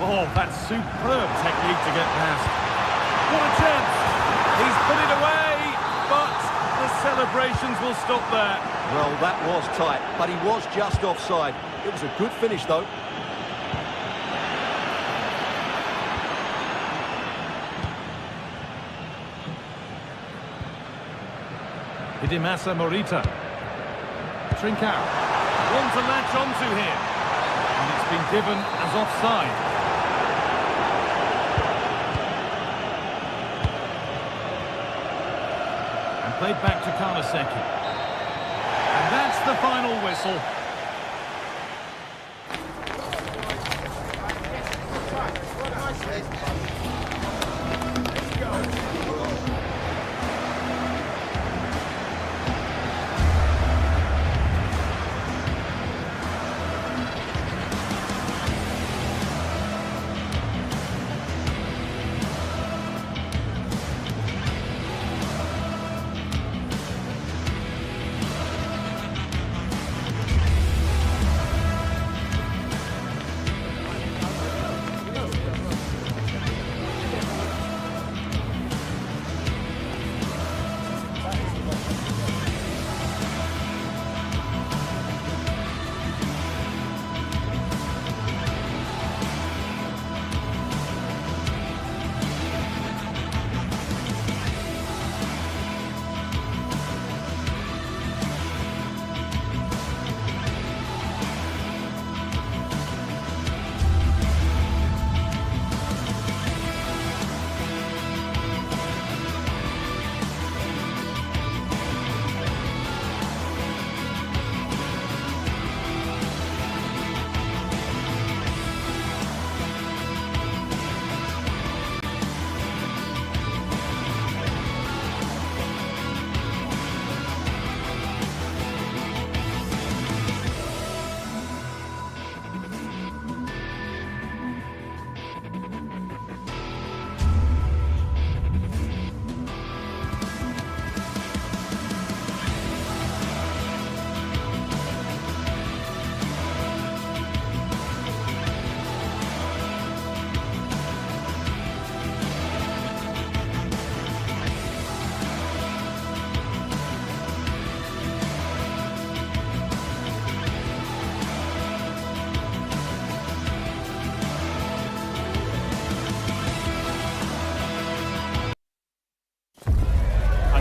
Oh, that's superb technique to get past. What a chance! He's put it away, but the celebrations will stop there. Well, that was tight, but he was just offside. It was a good finish, though. Hidimasa Morita. Trincao. One to latch onto here. And it's been given as offside. Played back to Karnaseki. And that's the final whistle.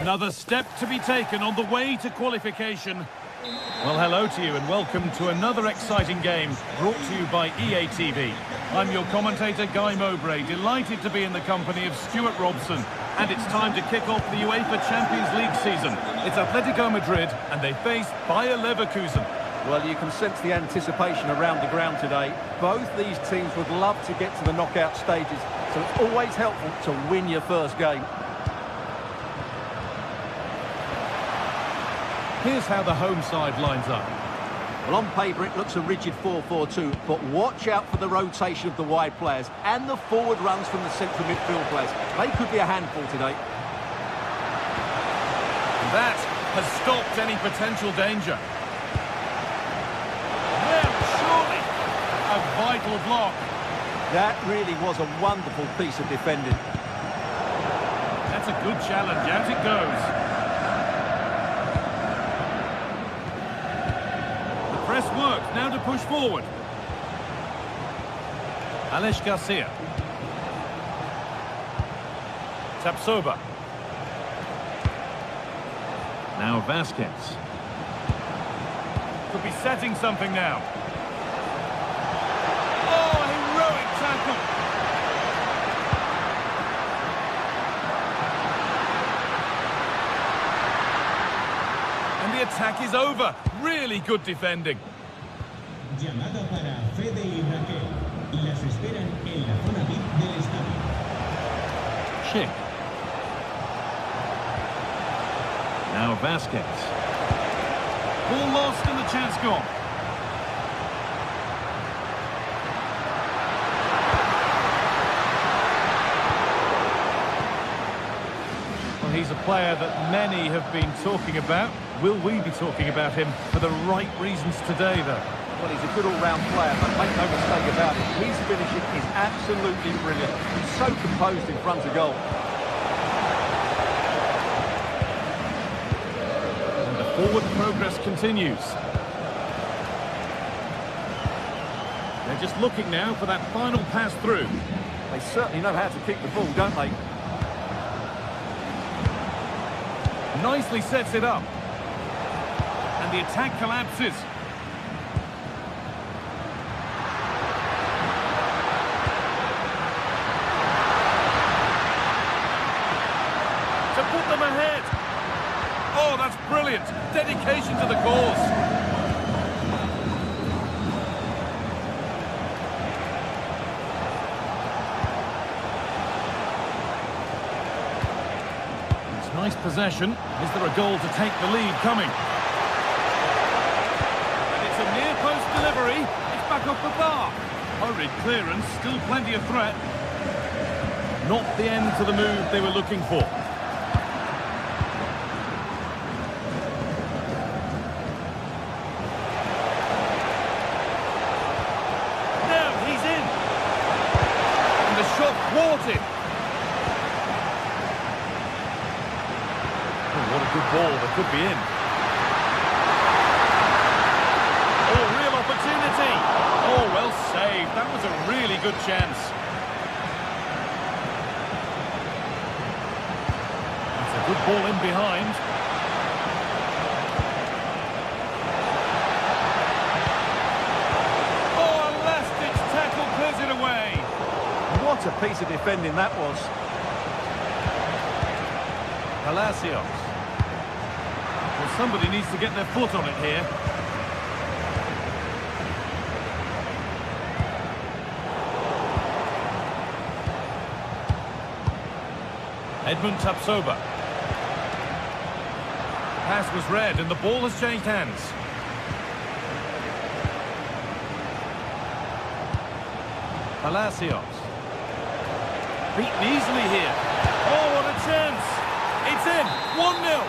Another step to be taken on the way to qualification. Well, hello to you and welcome to another exciting game brought to you by EA TV. I'm your commentator, Guy Mowbray, delighted to be in the company of Stuart Robson. And it's time to kick off the UEFA Champions League season. It's Atletico Madrid and they face Bayer Leverkusen. Well, you can sense the anticipation around the ground today. Both these teams would love to get to the knockout stages, so it's always helpful to win your first game. Here's how the home side lines up. Well, on paper it looks a rigid 4-4-2, but watch out for the rotation of the wide players and the forward runs from the central midfield players. They could be a handful today. That has stopped any potential danger. Well, surely a vital block. That really was a wonderful piece of defending. That's a good challenge. Out it goes. Press work, now to push forward. Alex Garcia. Tapsoba. Now Vasquez. Could be setting something now. Oh, heroic tackle. And the attack is over. Really good defending. Llamada para Fede y Raquel. Las esperan en la zona VIP del estadio. Schick. Now Vasquez. Ball lost and the chance gone. Well, he's a player that many have been talking about. Will we be talking about him for the right reasons today, though? Well, he's a good all-round player, but make no mistake about it, his finishing is absolutely brilliant. He's so composed in front of goal. And the forward progress continues. They're just looking now for that final pass through. They certainly know how to kick the ball, don't they? Nicely sets it up. And the attack collapses. To put them ahead. Oh, that's brilliant. Dedication to the cause. It's nice possession. Is there a goal to take the lead coming? A near post delivery. It's back off the bar. Hurried clearance, still plenty of threat. Not the end to the move they were looking for. Now he's in. And the shot thwarted. Oh, what a good ball. That could be in. Opportunity. Oh, well saved. That was a really good chance. That's a good ball in behind. Oh, a last-ditch tackle clears it away. What a piece of defending that was. Palacios. Well, somebody needs to get their foot on it here. Edmund Tapsoba. Pass was read and the ball has changed hands. Palacios. Beaten easily here. Oh, what a chance! It's in! 1-0!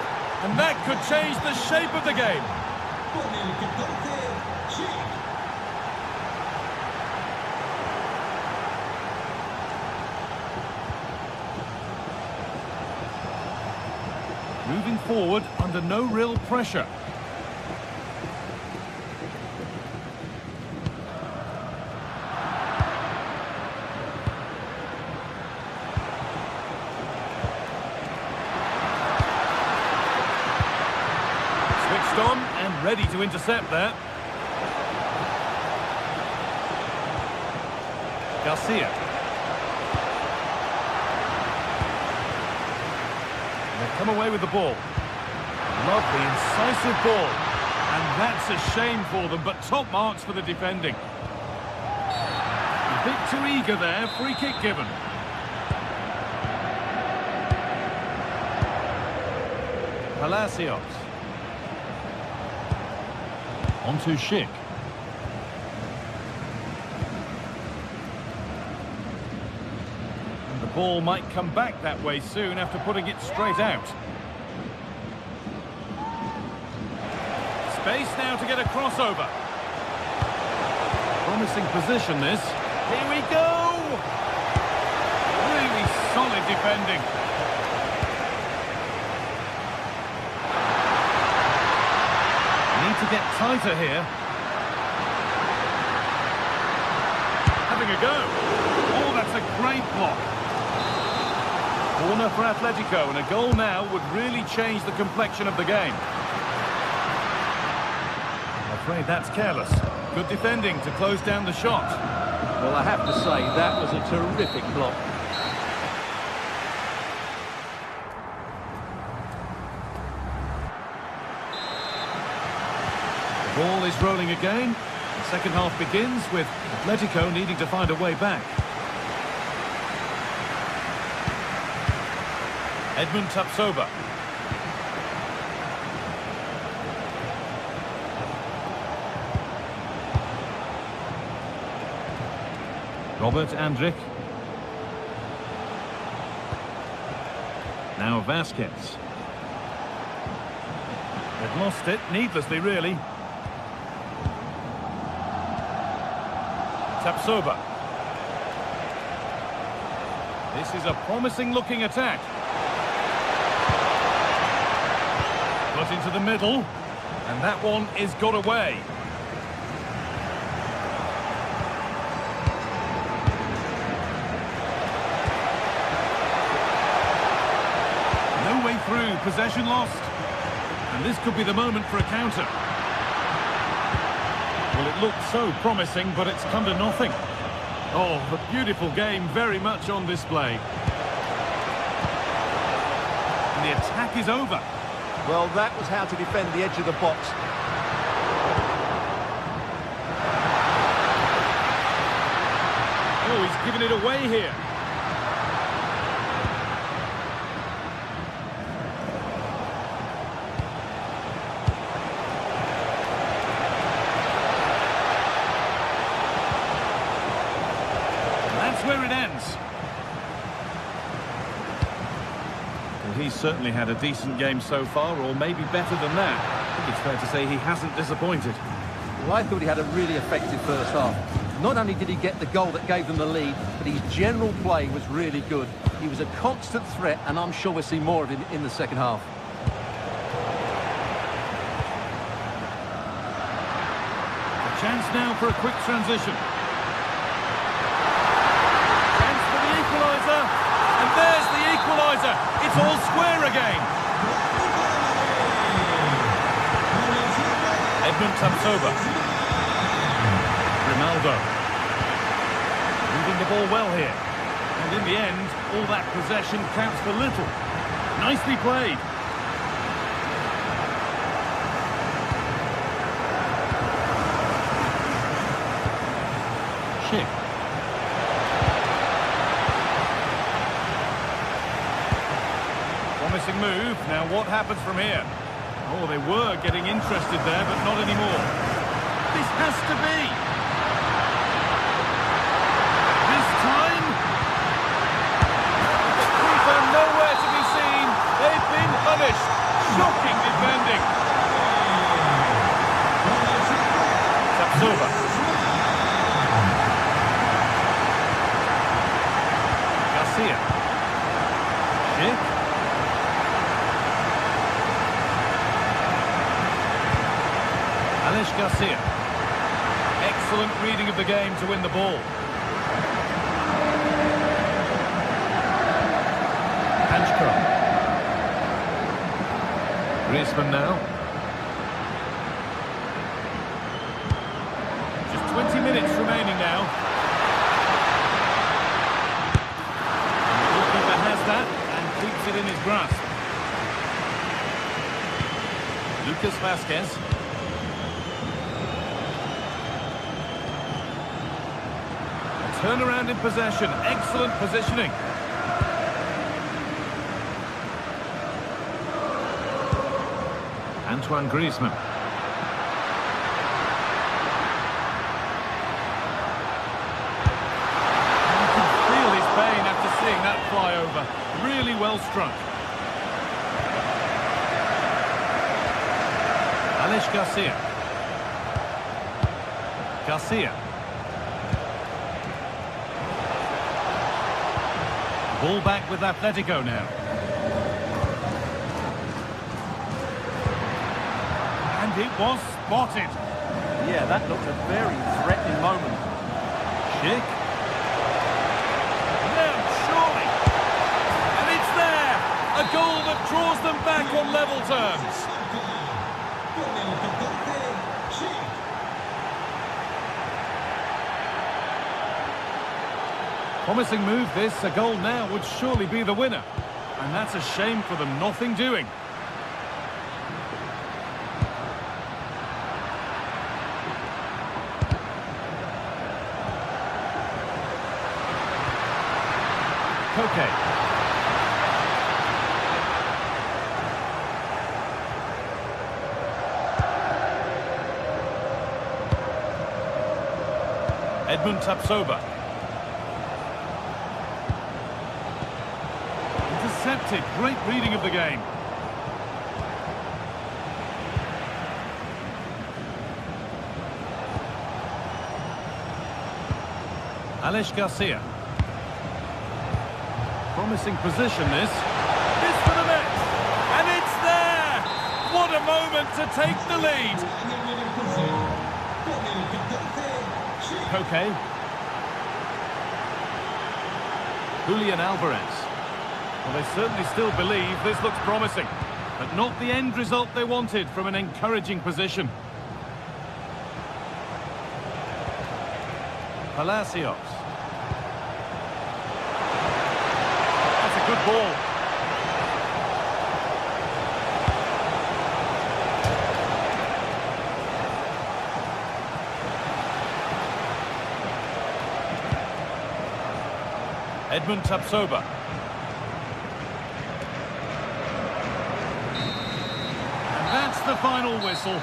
And that could change the shape of the game. Con el 14, Schick. Moving forward under no real pressure. Focused on and ready to intercept there. Garcia. And they've come away with the ball. Lovely, incisive ball. And that's a shame for them, but top marks for the defending. A bit too eager there, free kick given. Palacios. On to Schick. And the ball might come back that way soon after putting it straight out. Space now to get a crossover. Promising position this. Here we go! Really solid defending. Need to get tighter here. Having a go. Oh, that's a great block. Corner for Atletico, and a goal now would really change the complexion of the game. I'm afraid that's careless. Good defending to close down the shot. Well, I have to say, that was a terrific block. The ball is rolling again. The second half begins with Atletico needing to find a way back. Edmund Tapsoba. Robert Andrich. Now Vasquez. They've lost it, needlessly really. Tapsoba. This is a promising looking attack. Put into the middle, and that one is got away. No way through, possession lost. And this could be the moment for a counter. Well, it looked so promising, but it's come to nothing. Oh, a beautiful game, very much on display. And the attack is over. Well, that was how to defend the edge of the box. Oh, he's given it away here. Where it ends. Well, he's certainly had a decent game so far, or maybe better than that. I think it's fair to say he hasn't disappointed. Well, I thought he had a really effective first half. Not only did he get the goal that gave them the lead, but his general play was really good. He was a constant threat, and I'm sure we'll see more of him in the second half. A chance now for a quick transition. And there's the equaliser. It's all square again. Edmund Tapsoba. Ronaldo. Moving the ball well here. And in the end, all that possession counts for little. Nicely played. Schick. Promising move. Now what happens from here? Oh, they were getting interested there, but not anymore. This has to be. This time. The keeper nowhere to be seen. They've been punished. Shocking defending. Tapsoba. Garcia. Schick. Garcia. Excellent reading of the game to win the ball. Griezmann now. keeps it in his grasp. Lucas Vasquez. A turnaround in possession. Excellent positioning. Antoine Griezmann. You can feel his pain after seeing that fly over. Really well struck. Alex Garcia. Garcia. Ball back with Atletico now. And it was spotted. Yeah, that looked a very threatening moment. Schick. No, surely. And it's there. A goal that draws them back on level terms. Promising move this. A goal now would surely be the winner. And that's a shame for them. Nothing doing. Koke. Edmund Tapsoba. Intercepted. Great reading of the game. Alex Garcia. Promising position this. This for the net. And it's there! What a moment to take the lead. Koke. Julian Alvarez. Well, they certainly still believe this looks promising, but not the end result they wanted from an encouraging position. Palacios. That's a good ball. Edmund Tapsoba. And that's the final whistle.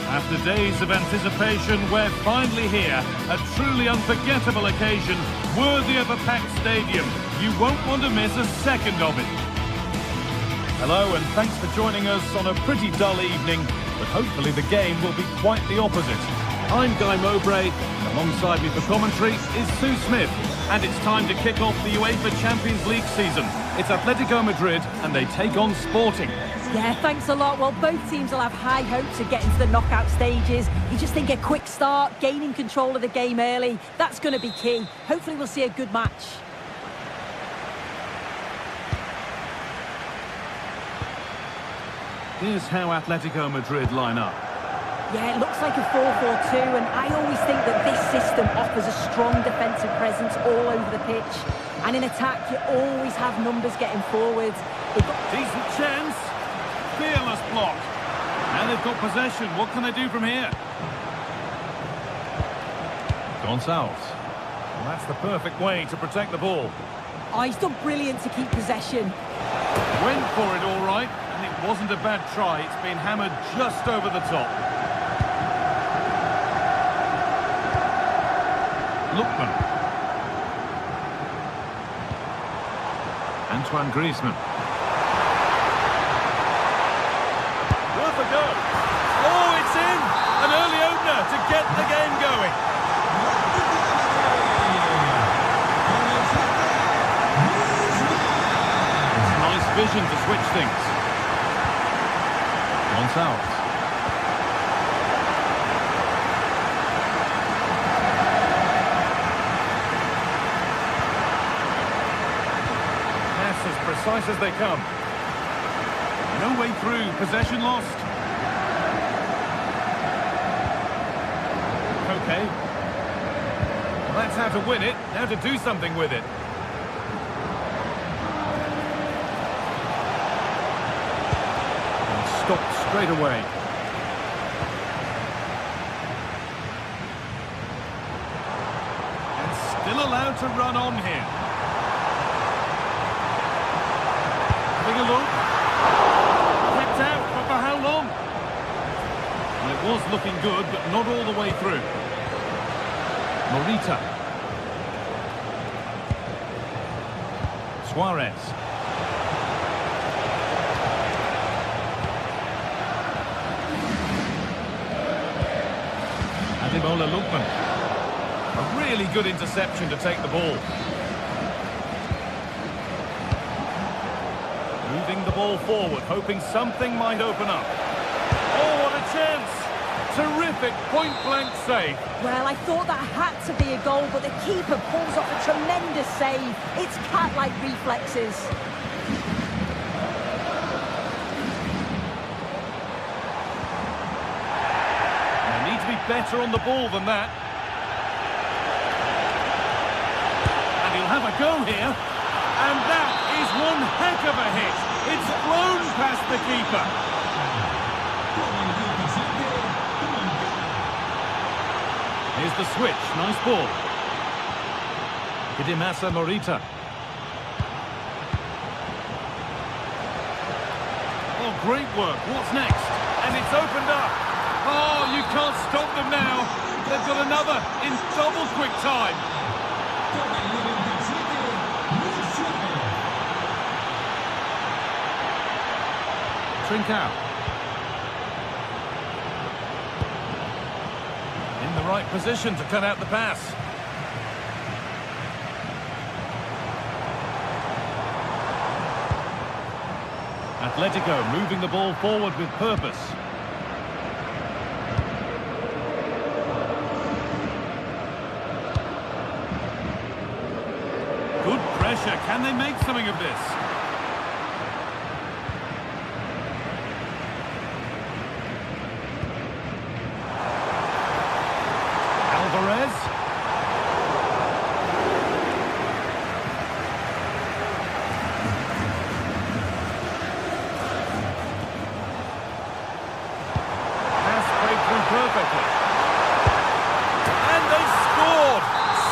After days of anticipation, we're finally here. A truly unforgettable occasion, worthy of a packed stadium. You won't want to miss a second of it. Hello, and thanks for joining us on a pretty dull evening, but hopefully the game will be quite the opposite. I'm Guy Mowbray, and alongside me for commentary is Sue Smith. And it's time to kick off the UEFA Champions League season. It's Atletico Madrid, and they take on Sporting. Yeah, thanks a lot. Well, both teams will have high hopes of getting to the knockout stages. You just think a quick start, gaining control of the game early, that's going to be key. Hopefully we'll see a good match. Here's how Atletico Madrid line up. Yeah, it looks like a 4-4-2, and I always think that this system offers a strong defensive presence all over the pitch. And in attack, you always have numbers getting forwards. Decent chance. Fearless block. And they've got possession. What can they do from here? Gonçalves. Well, that's the perfect way to protect the ball. Oh, he's done brilliant to keep possession. Went for it all right, and it wasn't a bad try. It's been hammered just over the top. Lookman. Antoine Griezmann. Worth a go. Oh, it's in! An early opener to get the game going. It's nice vision to switch things. Gonçalves. Pass as precise as they come. No way through. Possession lost. Okay. Well, that's how to win it. Now to do something with it. And stopped straight away. And still allowed to run on here. Having a look. Kept out, but for how long? Well, it was looking good, but not all the way through. Morita. Suarez. Ademola Lookman. A really good interception to take the ball. Moving the ball forward, hoping something might open up. Oh, what a chance! Terrific point-blank save. Well, I thought that had to be a goal, but the keeper pulls off a tremendous save. It's cat-like reflexes. They need to be better on the ball than that. And he'll have a go here. And that is one heck of a hit. It's flown past the keeper. Here's the switch. Nice ball. Hidemasa Morita. Oh, great work. What's next? And it's opened up. Oh, you can't stop them now. They've got another in double quick time. Trincao. In the right position to cut out the pass. Atletico moving the ball forward with purpose. Good pressure. Can they make something of this? Alvarez. Pass played through perfectly. And they scored!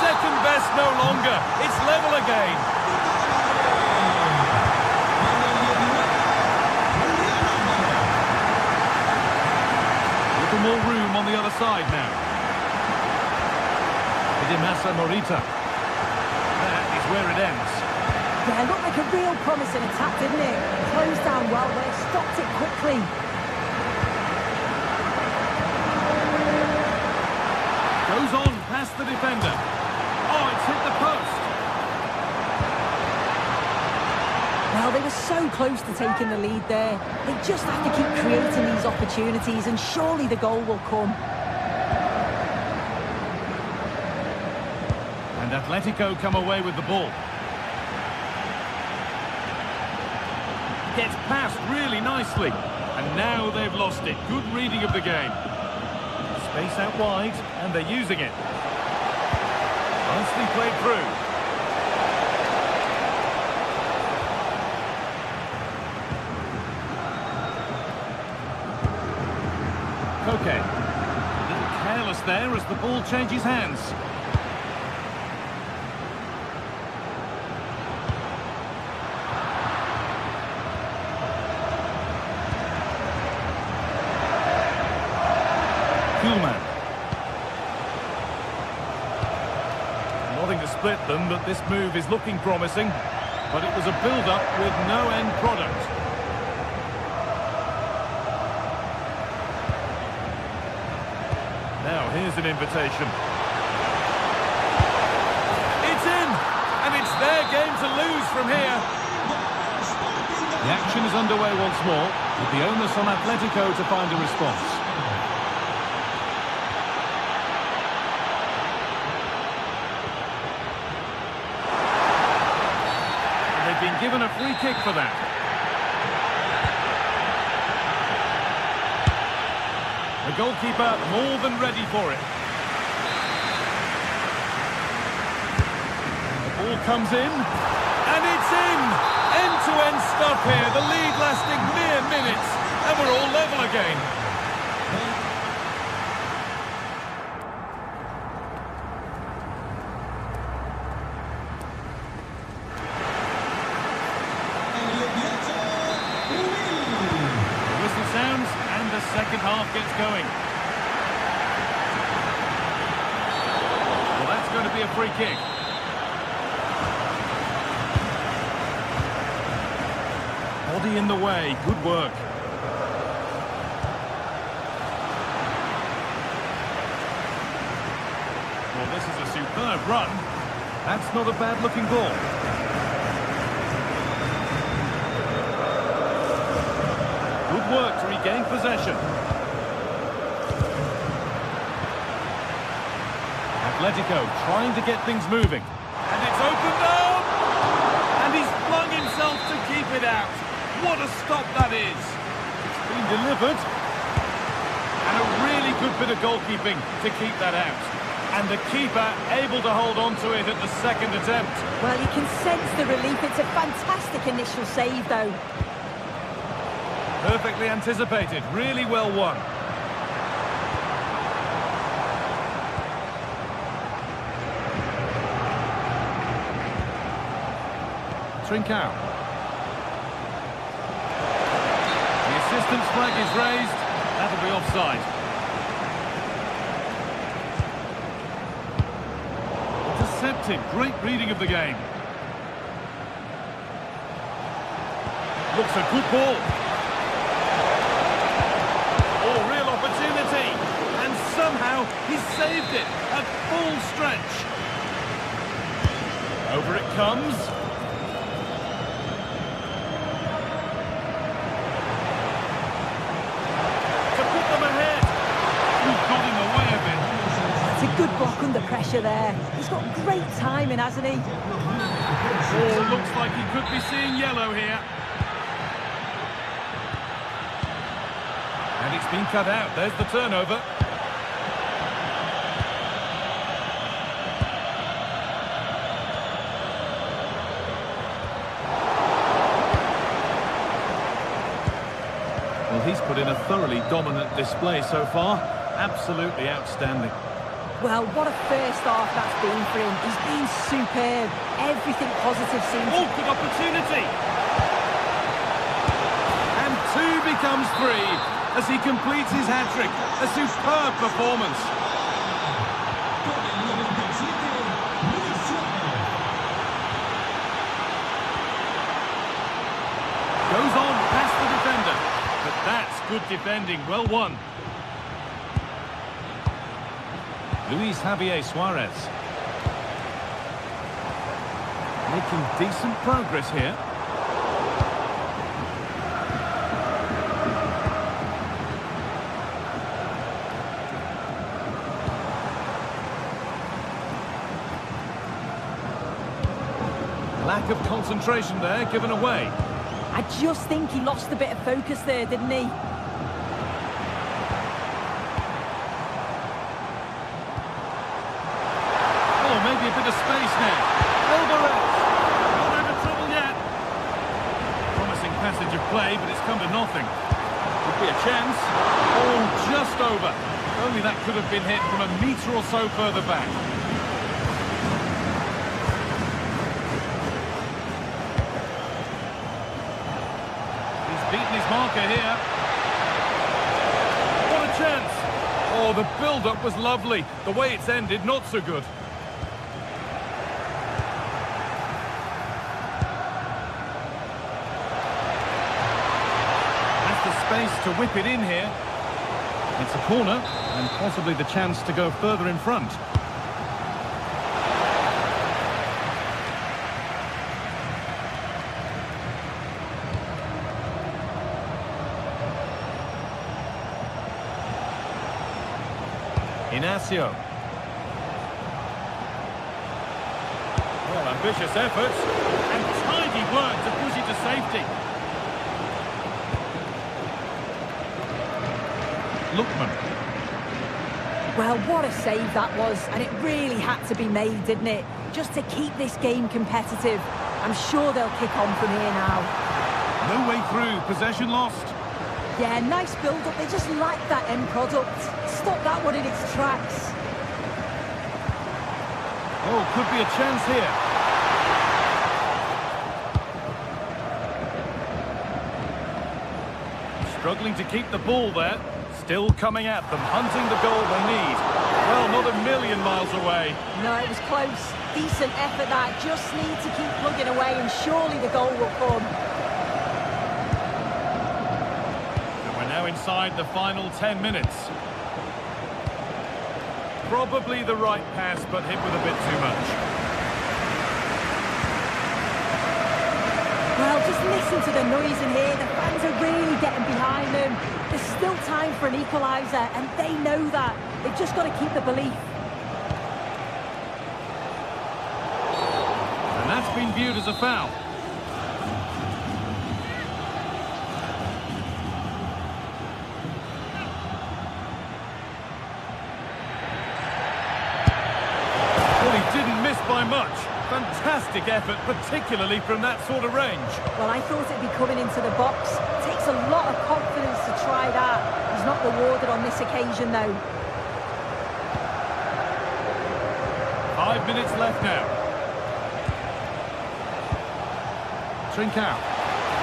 Second best no longer. It's level again. Little more room on the other side now. Hidemasa Morita. That is where it ends. Yeah, it looked like a real promising attack, didn't it? Closed down well there, stopped it quickly. Goes on past the defender. Oh, it's hit the post. Well, they were so close to taking the lead there. They just have to keep creating these opportunities and surely the goal will come. And Atletico come away with the ball. Gets passed really nicely. And now they've lost it. Good reading of the game. Space out wide, and they're using it. Nicely played through. Koke. A little careless there as the ball changes hands. Kuhlmann. Nothing to split them, but this move is looking promising. But it was a build-up with no end product. Now, here's an invitation. It's in! And it's their game to lose from here. The action is underway once more, with the onus on Atletico to find a response. They've been given a free kick for that. The goalkeeper more than ready for it. The ball comes in, and it's in! End-to-end stuff here, the lead lasting mere minutes, and we're all level again. The whistle sounds, and the second half gets going. Well, that's going to be a free kick. Body in the way, good work. Well, this is a superb run. That's not a bad-looking ball. Good work to regain possession. Atletico trying to get things moving. And it's opened up! And he's flung himself to keep it out. What a stop that is! It's been delivered. And a really good bit of goalkeeping to keep that out. And the keeper able to hold on to it at the second attempt. Well, you can sense the relief. It's a fantastic initial save, though. Perfectly anticipated. Really well won. Trincao. The assistant's flag is raised. That'll be offside. Intercepted. Great reading of the game. Looks a good ball. Oh, real opportunity. And somehow he saved it at full stretch. Over it comes. Good block under pressure there. He's got great timing, hasn't he? Oh, looks like he could be seeing yellow here. And it's been cut out. There's the turnover. Well, he's put in a thoroughly dominant display so far. Absolutely outstanding. Well, what a first half that's been for him. He's been superb. Everything positive seems to... Oh, good opportunity! And 2 becomes 3 as he completes his hat-trick. A superb performance. Goes on past the defender. But that's good defending. Well won. Luis Javier Suarez. Making decent progress here. Lack of concentration there, given away. I just think he lost a bit of focus there, didn't he? Maybe a bit of space now. Alvarez, not out of trouble yet. Promising passage of play, but it's come to nothing. Could be a chance. Oh, just over. Only that could have been hit from a metre or so further back. He's beaten his marker here. What a chance. Oh, the build-up was lovely. The way it's ended, not so good. Has the space to whip it in here. It's a corner, and possibly the chance to go further in front. Inacio. Well, ambitious efforts and tidy work to push it to safety. Lookman. Well, what a save that was, and it really had to be made, didn't it? Just to keep this game competitive. I'm sure they'll kick on from here now. No way through, possession lost. Yeah, nice build-up. They just lack that end product. Stop that one in its tracks. Oh, could be a chance here. Struggling to keep the ball there. Still coming at them, hunting the goal they need. Well, not a million miles away. No, it was close. Decent effort that. Just need to keep plugging away and surely the goal will come. Inside the final 10 minutes. Probably the right pass, but hit with a bit too much. Well, just listen to the noise in here. The fans are really getting behind them. There's still time for an equaliser, and they know that. They've just got to keep the belief. And that's been viewed as a foul. By much. Fantastic effort, particularly from that sort of range. Well, I thought it'd be coming into the box. It takes a lot of confidence to try that. He's not rewarded on this occasion, though. 5 minutes left now. Trincao.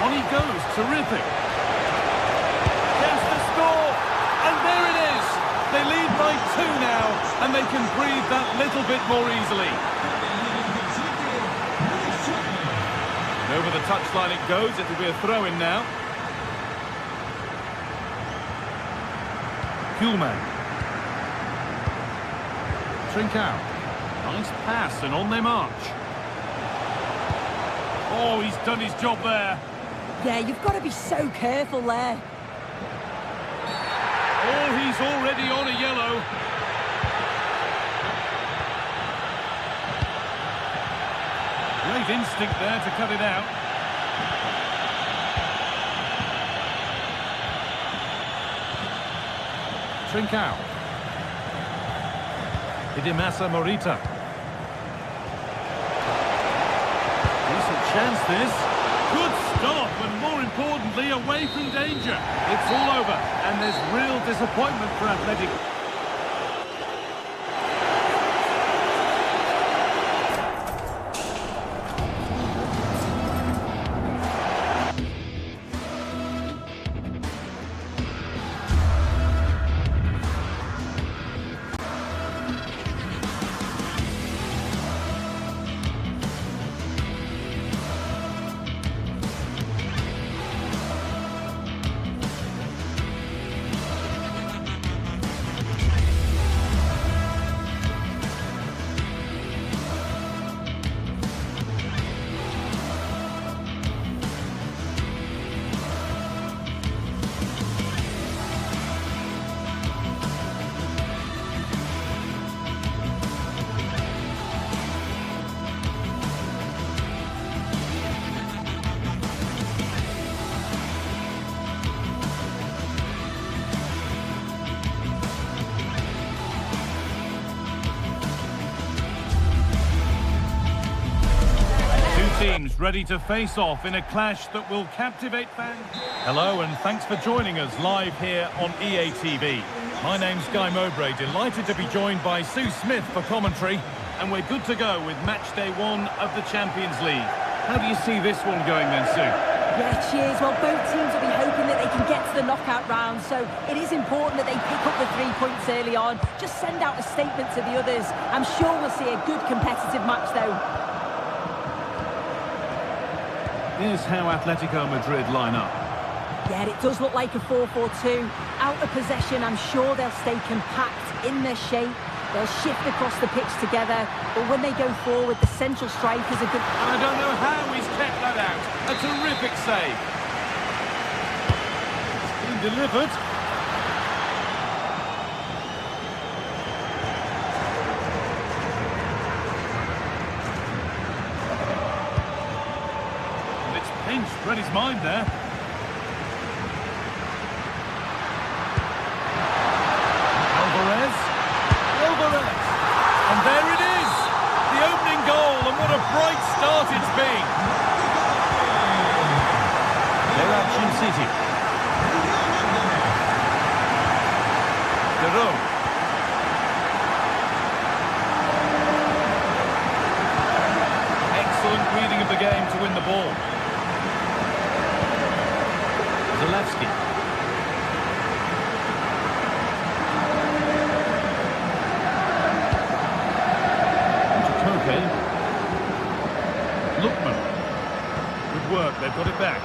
On he goes, terrific. Gets the score, and there it is. They lead by 2 now, and they can breathe that little bit more easily. Over the touchline it goes. It'll be a throw-in now. Kuhlmann. Trincao. Nice pass, and on they march. Oh, he's done his job there. Yeah, you've got to be so careful there. Oh, he's already on a yellow. Great instinct there to cut it out. Trincao. Hidemasa Morita. Decent chance this. Good stop, and more importantly, away from danger. It's all over, and there's real disappointment for Athletic. Teams ready to face off in a clash that will captivate fans. Hello and thanks for joining us live here on EA TV. My name's Guy Mowbray, delighted to be joined by Sue Smith for commentary, and we're good to go with match day 1 of the Champions League. How do you see this one going then, Sue? Yeah, cheers. Well, both teams will be hoping that they can get to the knockout round, so it is important that they pick up the 3 points early on. Just send out a statement to the others. I'm sure we'll see a good competitive match, though. Here's how Atletico Madrid line up. Yeah, it does look like a 4-4-2. Out of possession, I'm sure they'll stay compact in their shape. They'll shift across the pitch together, but when they go forward, the central strikers are good. I don't know how he's kept that out. A terrific save. It's been delivered. And it's pinched, read his mind there. And there it is, the opening goal, and what a bright start it's been. They're at Chin City. Dero. Excellent reading of the game to win the ball. Zalewski. Lookman. Good work, they've got it back.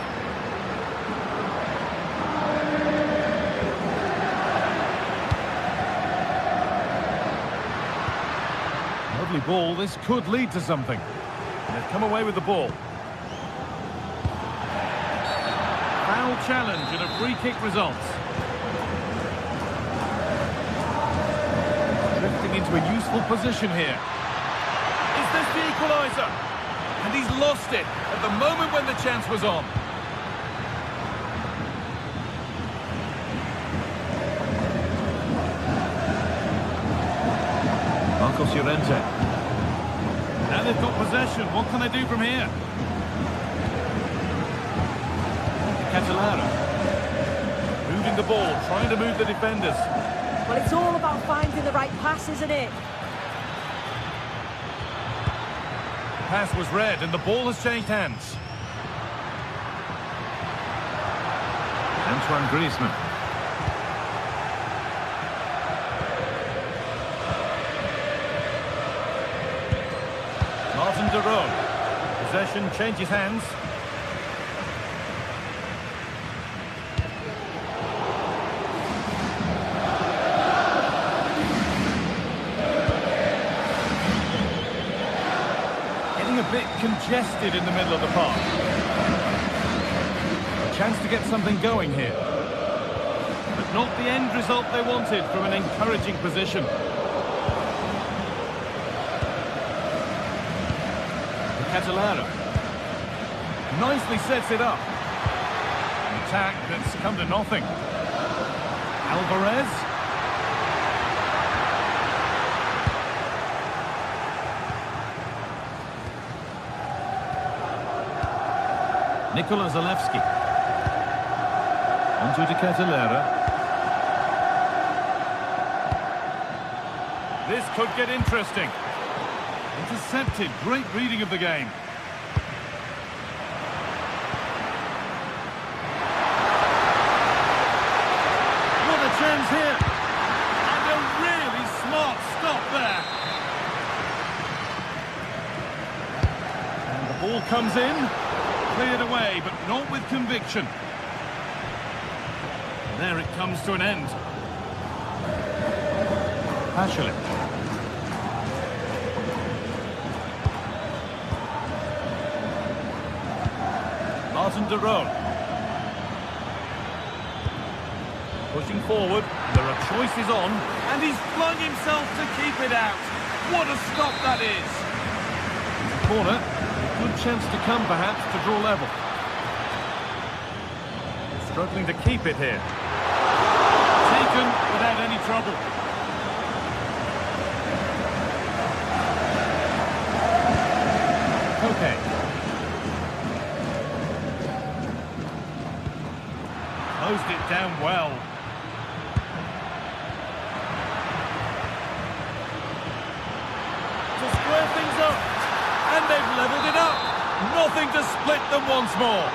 Lovely ball, this could lead to something. And they've come away with the ball. Foul challenge and a free kick results. Drifting into a useful position here. Is this the equaliser? And he's lost it at the moment when the chance was on. Marcos Llorente. Now they've got possession. What can they do from here? Catalara. Moving the ball, trying to move the defenders. Well, it's all about finding the right pass, isn't it? Pass was read and the ball has changed hands. Antoine Griezmann. Martin Dero. Possession changes hands. A bit congested in the middle of the park. A chance to get something going here. But not the end result they wanted from an encouraging position. Catalara. Nicely sets it up. An attack that's come to nothing. Alvarez. Nicola Zalewski. Onto De Catalara. This could get interesting. Intercepted. Great reading of the game. What a chance here. And a really smart stop there. And the ball comes in. Cleared away, but not with conviction. There it comes to an end. Pashley. Martin Dero. Pushing forward, there are choices on, and he's flung himself to keep it out. What a stop that is! Corner. Good chance to come, perhaps, to draw level. Struggling to keep it here. Taken without any trouble. Okay. Closed it down well. To square things up. And they've levelled it up. Nothing to split them once more.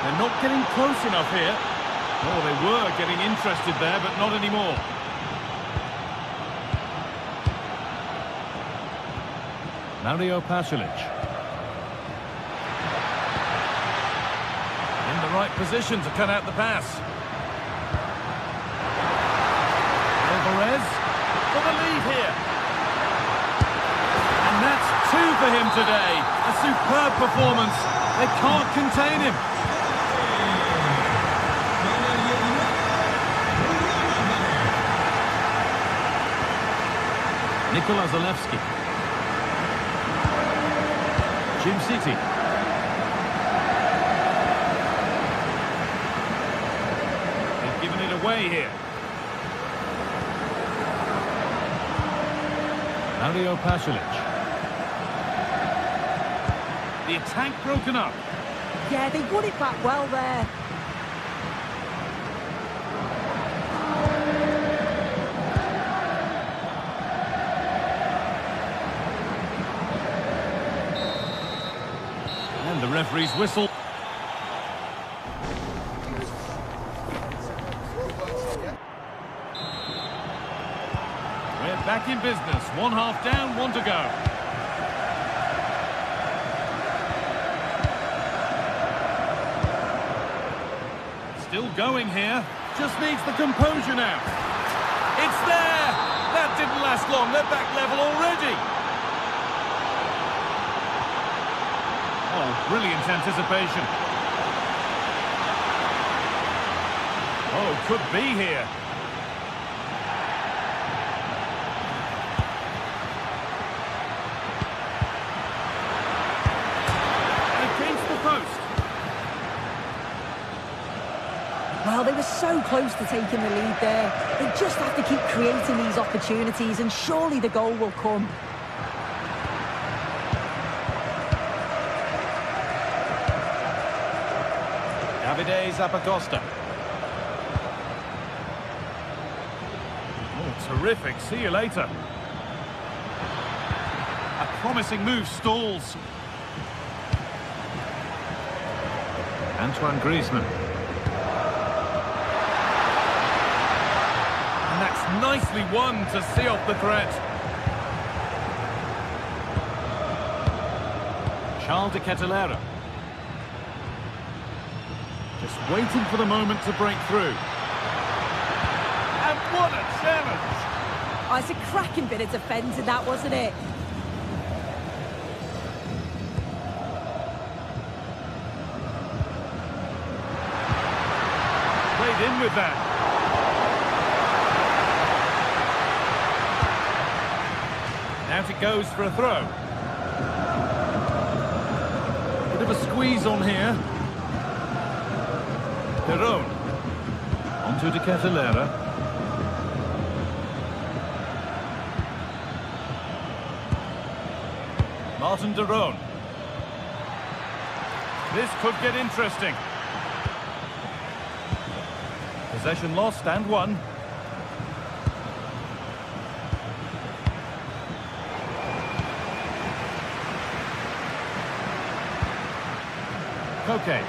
They're not getting close enough here. Oh, they were getting interested there, but not anymore. Mario Pasalic. In the right position to cut out the pass. Alvarez for the lead here. And that's 2 for him today. A superb performance. They can't contain him. Nikola Zalewski. Jim City. They've given it away here. Mario Pasalic. The attack broken up. Yeah, they won it back well there. And the referee's whistle. We're back in business. 1 half down, 1 to go. Still going here. Just needs the composure now. It's there! That didn't last long. They're back level already. Oh, brilliant anticipation. Oh, could be here. Against the post. Well, they were so close to taking the lead there. They just have to keep creating these opportunities and surely the goal will come. Davide Zappacosta. Oh, terrific. See you later. A promising move stalls. Antoine Griezmann. And that's nicely won to see off the threat. Charles de Kettelera. Just waiting for the moment to break through. And what a challenge! Oh, it's a cracking bit of defending, that, wasn't it? Played in with that. Out it goes for a throw. Bit of a squeeze on here. Perron. Onto de Kettelera. Martin de Roon. This could get interesting. Possession lost and won. Koke.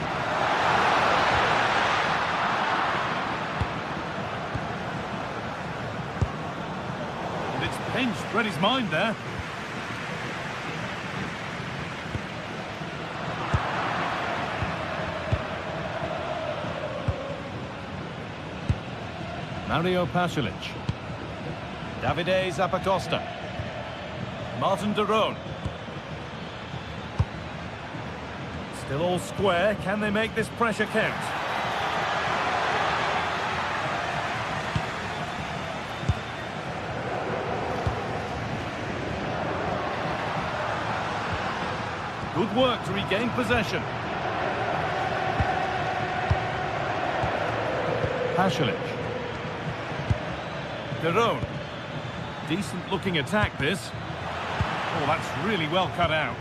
And it's pinched, read his mind there. Mario Pasalic. Davide Zappacosta. Martin de Roon. Still all square. Can they make this pressure count? Good work to regain possession. Pasalic. De Roon. Decent looking attack this. Oh, that's really well cut out.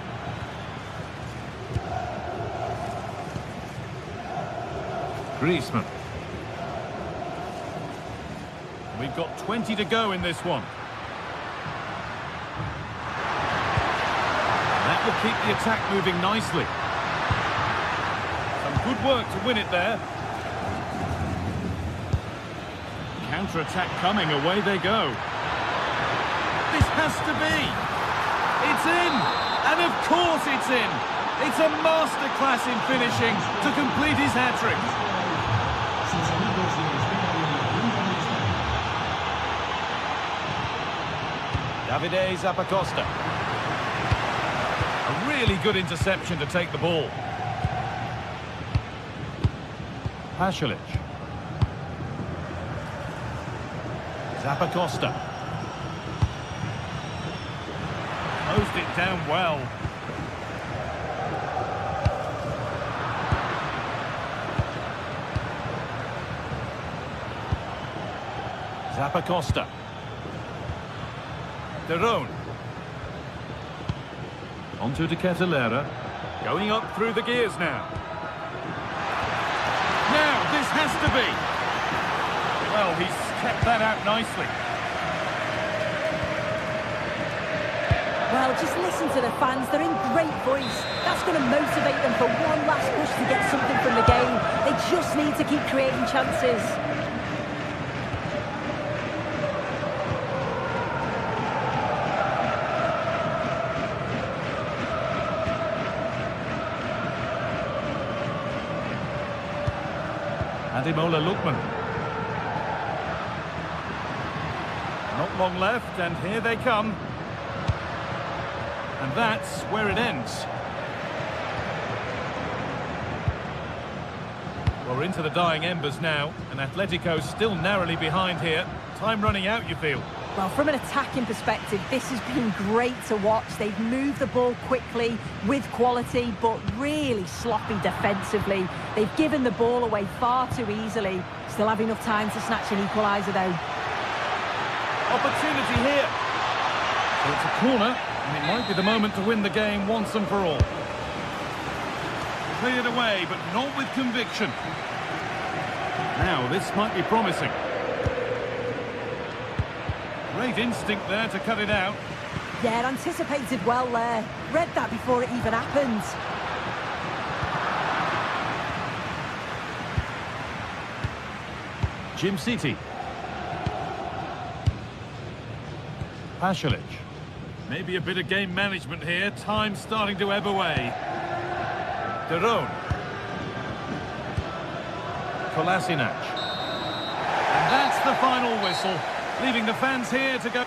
Griezmann. We've got 20 to go in this one. That will keep the attack moving nicely. Some Good work to win it there. Counter-attack coming, away they go. This has to be. It's in! And of course it's in! It's a masterclass in finishing to complete his hat-trick. Sus amigos le esperan en la punta del estadio. Davide Zappacosta. A really good interception to take the ball. Pasalic. Zappacosta. Closed it down well. Zappacosta. Derone. Onto De Ketelera. Going up through the gears now. Now, this has to be. Well, he's kept that out nicely. Well, just listen to the fans. They're in great voice. That's going to motivate them for one last push to get something from the game. They just need to keep creating chances. Ademola Lookman. Not long left, and here they come. And that's where it ends. Well, we're into the dying embers now, and Atletico still narrowly behind here. Time running out, you feel? Well, from an attacking perspective, this has been great to watch. They've moved the ball quickly, with quality, but really sloppy defensively. They've given the ball away far too easily. Still have enough time to snatch an equaliser, though. Opportunity here. So it's a corner, and it might be the moment to win the game once and for all. Cleared away, but not with conviction. Now, this might be promising. Great instinct there to cut it out. Yeah, anticipated well there. Read that before it even happened. Jim City. Pasalic. Maybe a bit of game management here. Time starting to ebb away. Derone. Kolasinac. And that's the final whistle, leaving the fans here to go.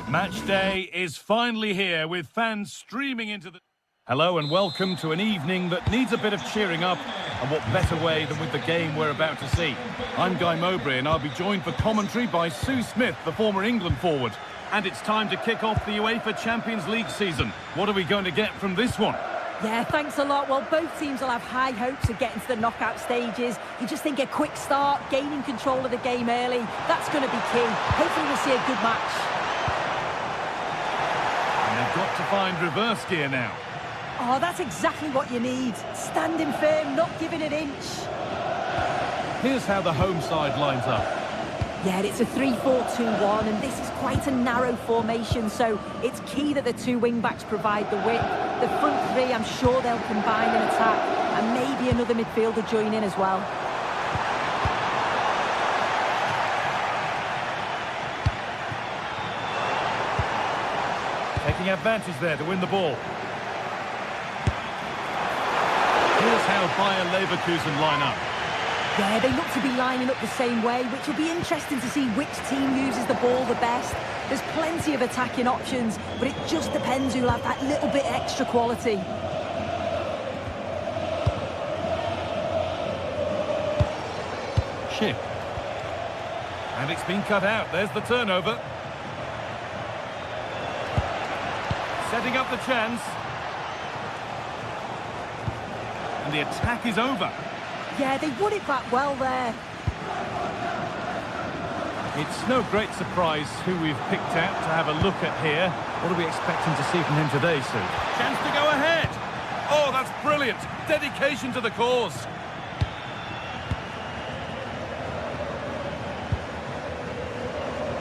Match day is finally here with fans streaming into the... Hello and welcome to an evening that needs a bit of cheering up, and what better way than with the game we're about to see. I'm Guy Mowbray and I'll be joined for commentary by Sue Smith, the former England forward. And it's time to kick off the UEFA Champions League season. What are we going to get from this one? Yeah, thanks a lot. Well, both teams will have high hopes of getting to the knockout stages. You just think a quick start, gaining control of the game early, that's going to be key. Hopefully we'll see a good match. And they've got to find reverse gear now. Oh, that's exactly what you need. Standing firm, not giving an inch. Here's how the home side lines up. Yeah, it's a 3-4-2-1, and this is quite a narrow formation, so it's key that the two wing-backs provide the width. The front three, I'm sure they'll combine in attack, and maybe another midfielder join in as well. Taking advantage there to win the ball. Here's how Bayer Leverkusen line up. Yeah, they look to be lining up the same way, which will be interesting to see which team uses the ball the best. There's plenty of attacking options, but it just depends who'll have that little bit extra quality. Schick. And it's been cut out. There's the turnover. Setting up the chance. And the attack is over. Yeah, they won it back well there. It's no great surprise who we've picked out to have a look at here. What are we expecting to see from him today, Sue? Chance to go ahead. Oh, that's brilliant. Dedication to the cause.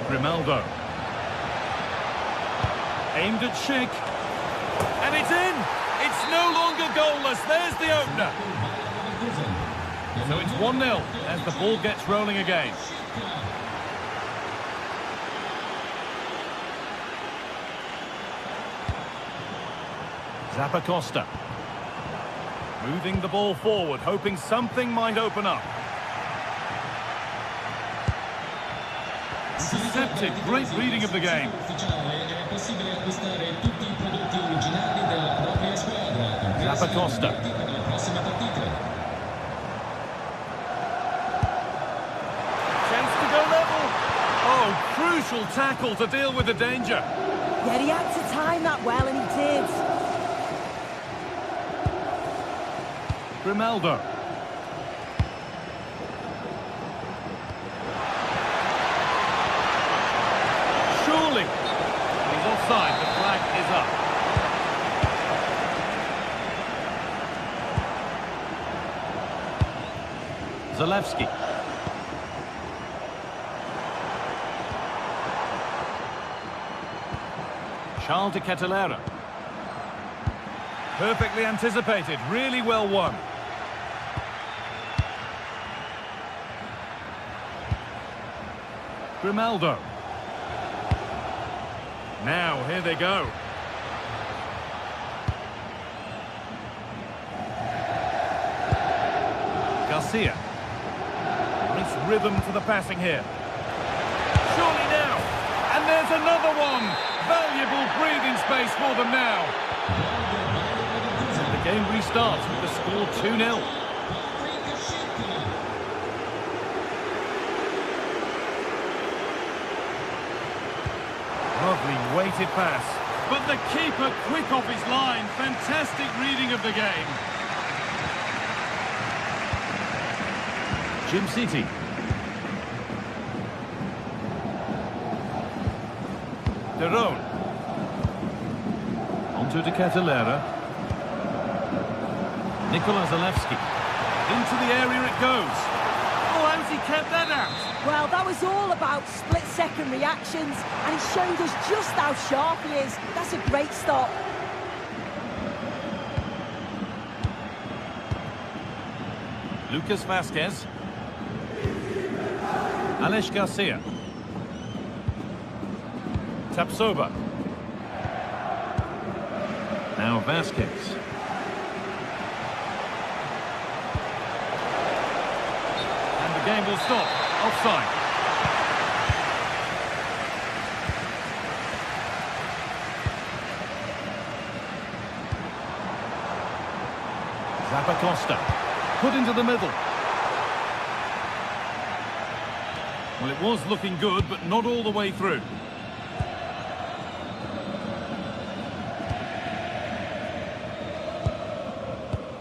Grimaldo. Aimed at Schick. And it's in. It's no longer goalless. There's the opener. So it's 1-0 as the ball gets rolling again. Zappacosta. Moving the ball forward, hoping something might open up. Intercepted. Great reading of the game. Zappacosta. Oh, crucial tackle to deal with the danger. Yeah, he had to time that well, and he did. Grimaldo. Surely. He's offside. The flag is up. Zalewski. Charles de Kettelera. Perfectly anticipated, really well won. Grimaldo. Now, here they go. Garcia. Nice rhythm to the passing here. Surely now. And there's another one. Valuable breathing space for them now. The game restarts with the score 2-0. Lovely weighted pass. But the keeper quick off his line. Fantastic reading of the game. Jim City. Derone. Onto de Kettelera. Nikola Zalewski. Into the area it goes. Oh, how's he kept that out? Well, that was all about split-second reactions, and he showed us just how sharp he is. That's a great stop. Lucas Vasquez. Alex Garcia. Tapsoba. Now Vasquez. And the game will stop. Offside. Zappacosta. Put into the middle. Well, it was looking good, but not all the way through.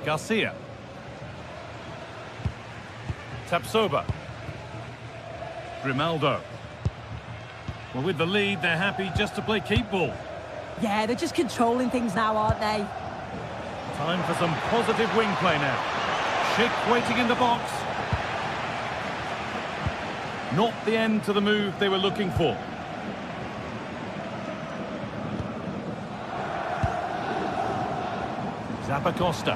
Garcia. Tapsoba. Grimaldo. Well, with the lead, they're happy just to play keep ball. Yeah, they're just controlling things now, aren't they? Time for some positive wing play now. Schick waiting in the box. Not the end to the move they were looking for. Zappacosta.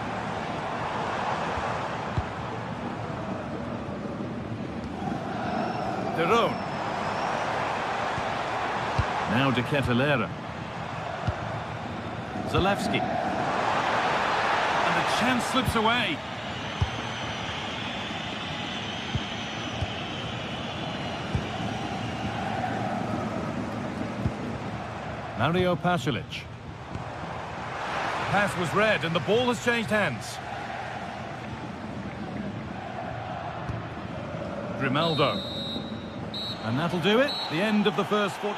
De Roon. Now De Ketelaere. Zalewski. And the chance slips away. Mario Pasalic. Pass was read and the ball has changed hands. Grimaldo. And that'll do it. The end of the first 40.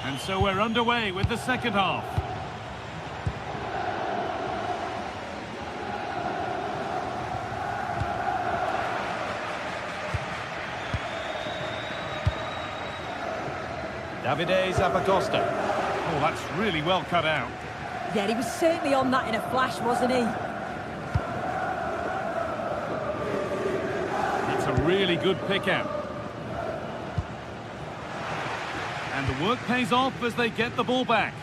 And so we're underway with the second half. Davide Zappacosta. Oh, that's really well cut out. Yeah, he was certainly on that in a flash, wasn't he? It's a really good pick out. And the work pays off as they get the ball back.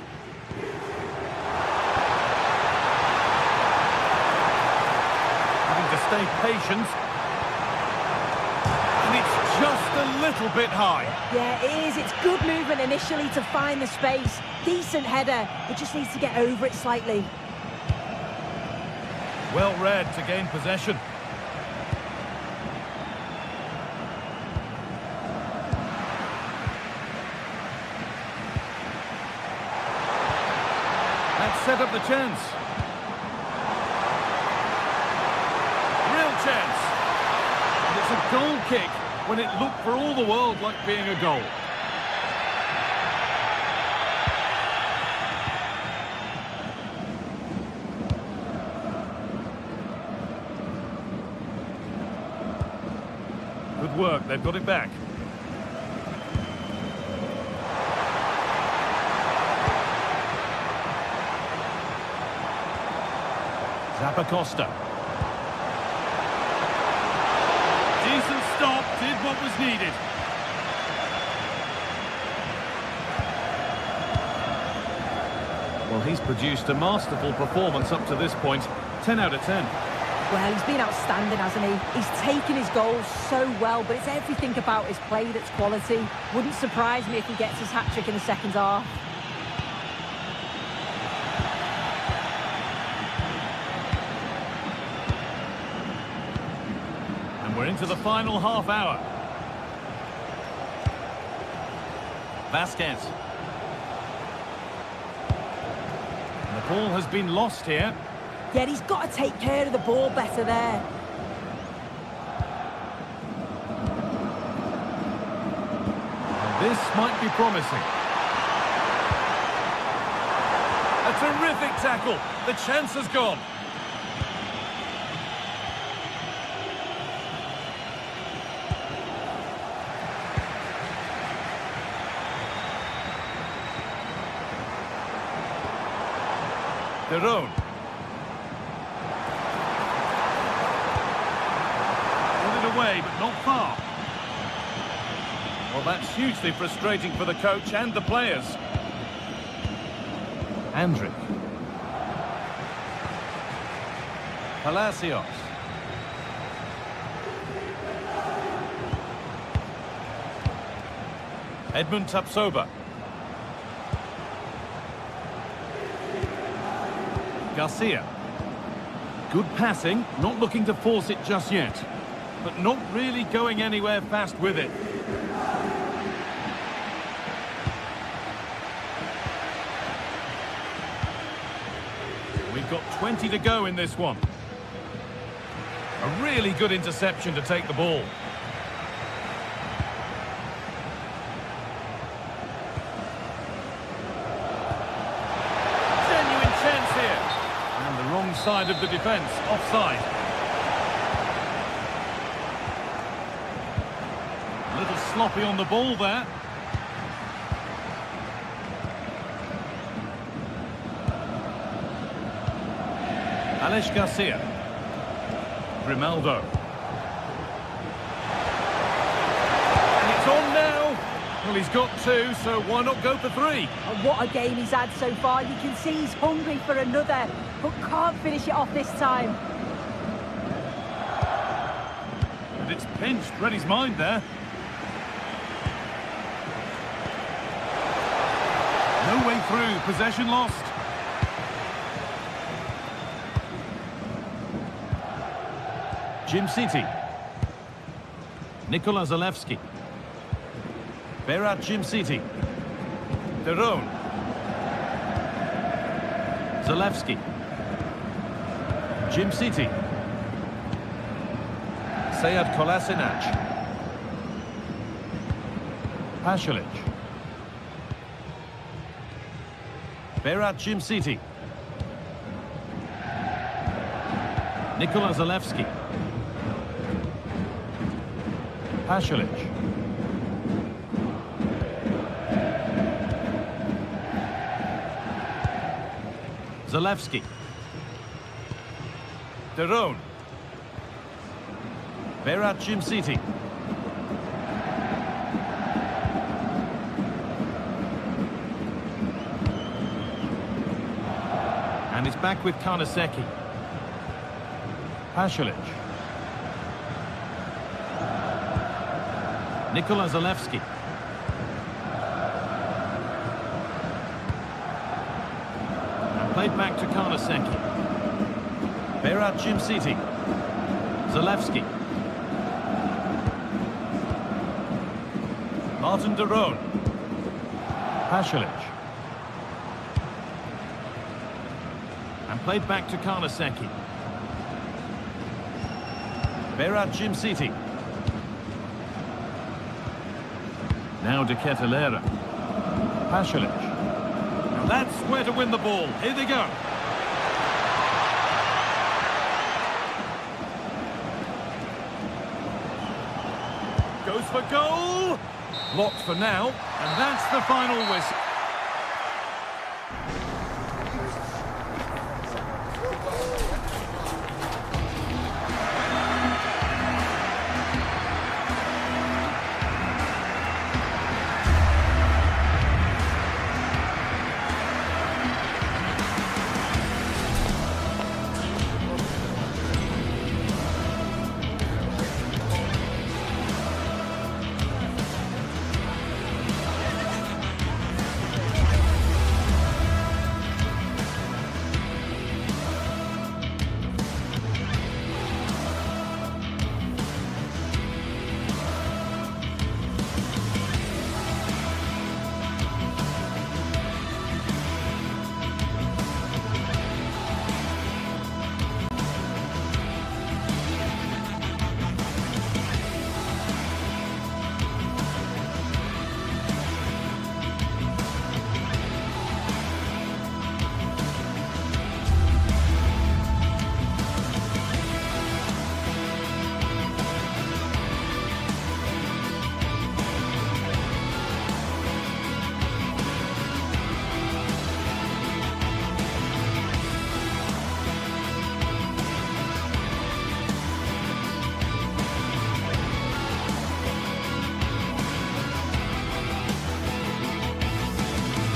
Having to stay patient. And it's just a little bit high. Yeah, it is. It's good movement initially to find the space. Decent header. It just needs to get over it slightly. Well read to gain possession. That set up the chance. Real chance. And it's a goal kick when it looked for all the world like being a goal. Good work, they've got it back. Zappacosta. Decent stop, did what was needed. Well, he's produced a masterful performance up to this point. 10 out of 10. Well, he's been outstanding, hasn't he? He's taken his goals so well, but it's everything about his play that's quality. Wouldn't surprise me if he gets his hat-trick in the second half. And we're into the final half hour. Vasquez. And the ball has been lost here. Yet he's got to take care of the ball better there. This might be promising. A terrific tackle. The chance has gone. De Roon. Away, but not far. Well, that's hugely frustrating for the coach and the players. Andrick. Palacios. Edmund Tapsoba. Garcia. Good passing, not looking to force it just yet. But not really going anywhere fast with it. We've got 20 to go in this one. A really good interception to take the ball. Genuine chance here. And the wrong side of the defence, offside. sloppy on the ball there. Alex Garcia. Grimaldo. And it's on now. Well, he's got two, so why not go for three? And what a game he's had so far. You can see he's hungry for another, but can't finish it off this time. And it's pinched. Read his mind there. No way through. Possession lost. Jim City. Nikola Zalewski. Berat Jim City. Derone. Zalewski. Jim City. Sead Kolasinac. Pasalic. Berat Jim City. Nikola Zalewski. Pasalic. Zalewski. Derone. Berat Jim City. And he's back with Karnaseki. Pasalic. Nikola Zalewski. And played back to Karnaseki. Berat Jim City. Zalewski. Martin Derone. Pasalic. And played back to Karnaseki. Berat Jim City. Now De Ketelera. Pasalic. And that's where to win the ball. Here they go. Goes for goal. Blocked for now. And that's the final whistle.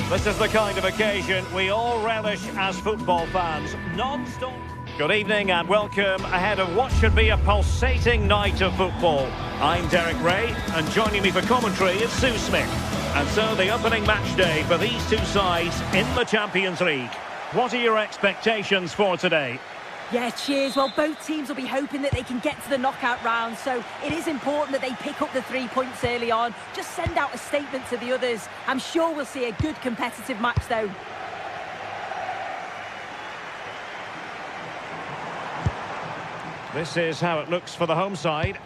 This is the kind of occasion we all relish as football fans. Non-stop. Good evening and welcome ahead of what should be a pulsating night of football. I'm Derek Ray, and joining me for commentary is Sue Smith. And so the opening match day for these two sides in the Champions League. What are your expectations for today? Yeah, cheers. Well, both teams will be hoping that they can get to the knockout round, so it is important that they pick up the 3 points early on. Just send out a statement to the others. I'm sure we'll see a good competitive match, though. This is how it looks for the home side.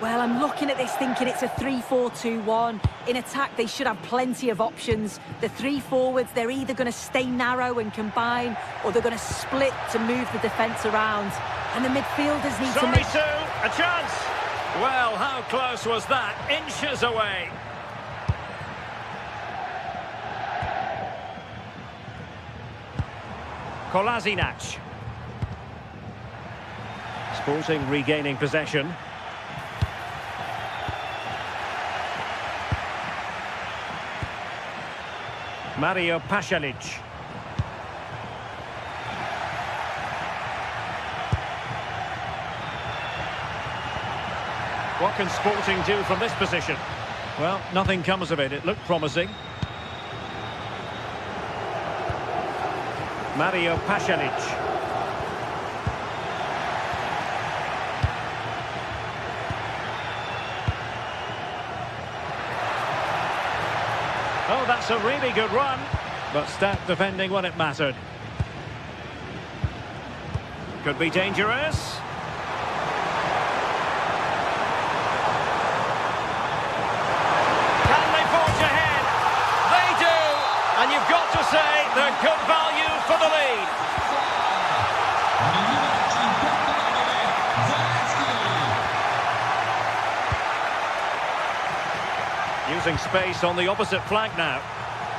Well, I'm looking at this thinking it's a 3-4-2-1. In attack, they should have plenty of options. The three forwards, they're either going to stay narrow and combine, or they're going to split to move the defence around. And the midfielders need to make... A chance! Well, how close was that? Inches away. Kolasinac. Sporting regaining possession. Mario Pasalic. What can Sporting do from this position? Well, nothing comes of it. It looked promising. Mario Pasalic. Oh, that's a really good run. But stout defending when it mattered. Could be dangerous. And you've got to say they're good value for the lead. Using space on the opposite flank now.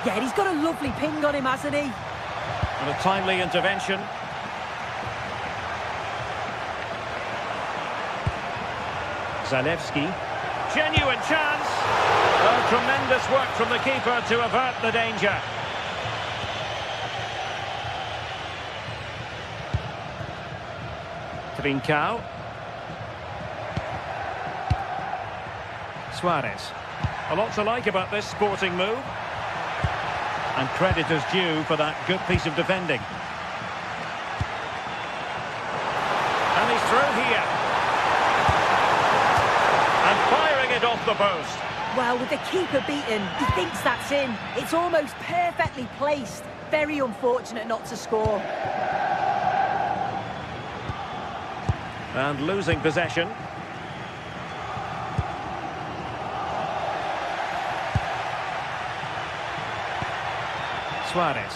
Yeah, he's got a lovely ping on him, hasn't he? And a timely intervention. Zalewski. Genuine chance. Oh, tremendous work from the keeper to avert the danger. Trincao. Suarez. A lot to like about this Sporting move. And credit is due for that good piece of defending. And he's through here. And firing it off the post. Well, with the keeper beaten, he thinks that's in. It's almost perfectly placed. Very unfortunate not to score. And losing possession. Suarez.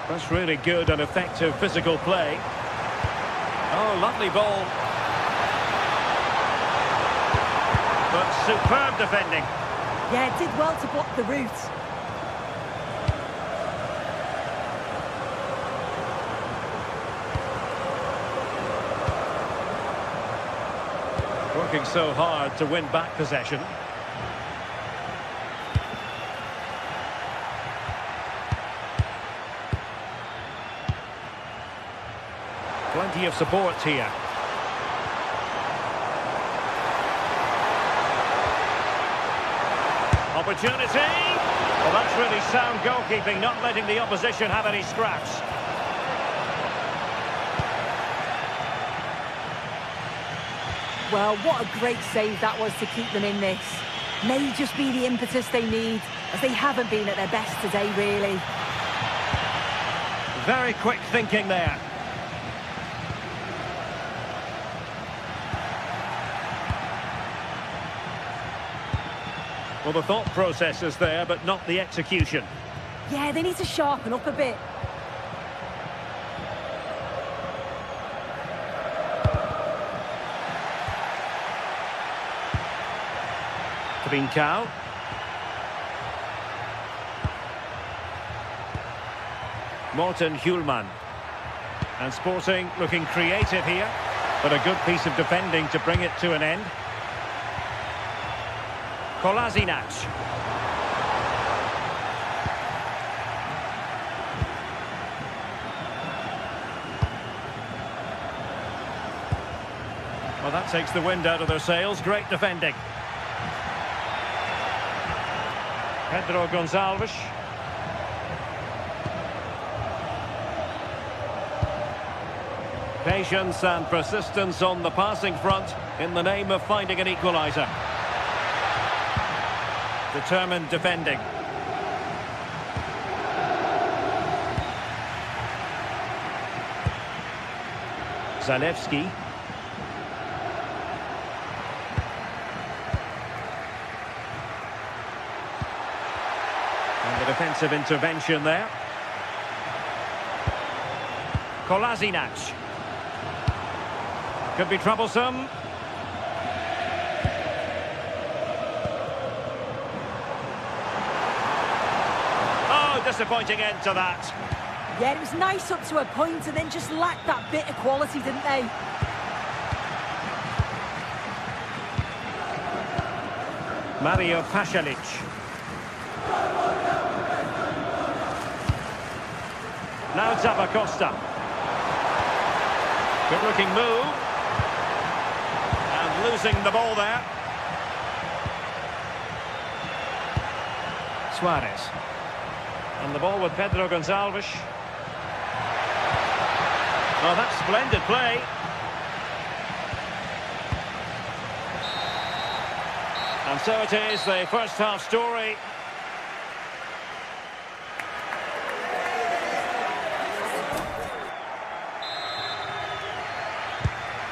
That's really good and effective physical play. Oh, lovely ball. But superb defending. Yeah, it did well to block the route. Working so hard to win back possession. Plenty of support here. Opportunity. Well, that's really sound goalkeeping, not letting the opposition have any scraps. Well, what a great save that was to keep them in this. May just be the impetus they need, as they haven't been at their best today, really. Very quick thinking there. Well, the thought process is there, but not the execution. Yeah, they need to sharpen up a bit. Trincao. Morten Hjulman. And Sporting looking creative here, but a good piece of defending to bring it to an end. Kolasinac. Well, that takes the wind out of their sails. Great defending. Pedro Gonçalves. Patience and persistence on the passing front in the name of finding an equaliser. Determined defending. Zalewski. And the defensive intervention there. Could be troublesome. Oh, disappointing end to that. Yeah, it was nice up to a point and then just lacked that bit of quality, didn't they? Mario Pasalic. Now Zappacosta. Good looking move. And losing the ball there. Suarez. And the ball with Pedro Gonçalves. Oh, that's splendid play. And so it is, the first half story.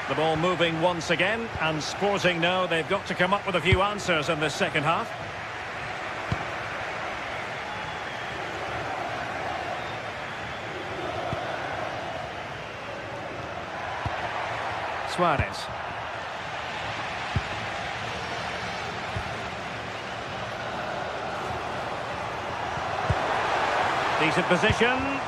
The ball moving once again, and Sporting know they've got to come up with a few answers in this second half. Suarez. Decent position.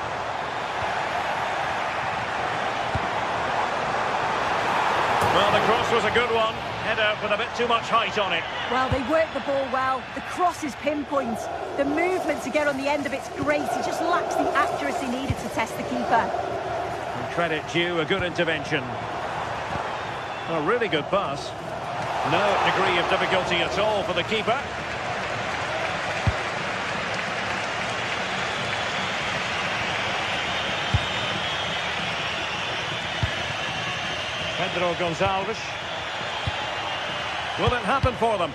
Well, the cross was a good one. Header with a bit too much height on it. Well, they worked the ball well. The cross is pinpoint. The movement to get on the end of it's great. He just lacks the accuracy needed to test the keeper. And credit due, a good intervention. A really good pass. No degree of difficulty at all for the keeper. Pedro Gonçalves. Will it happen for them?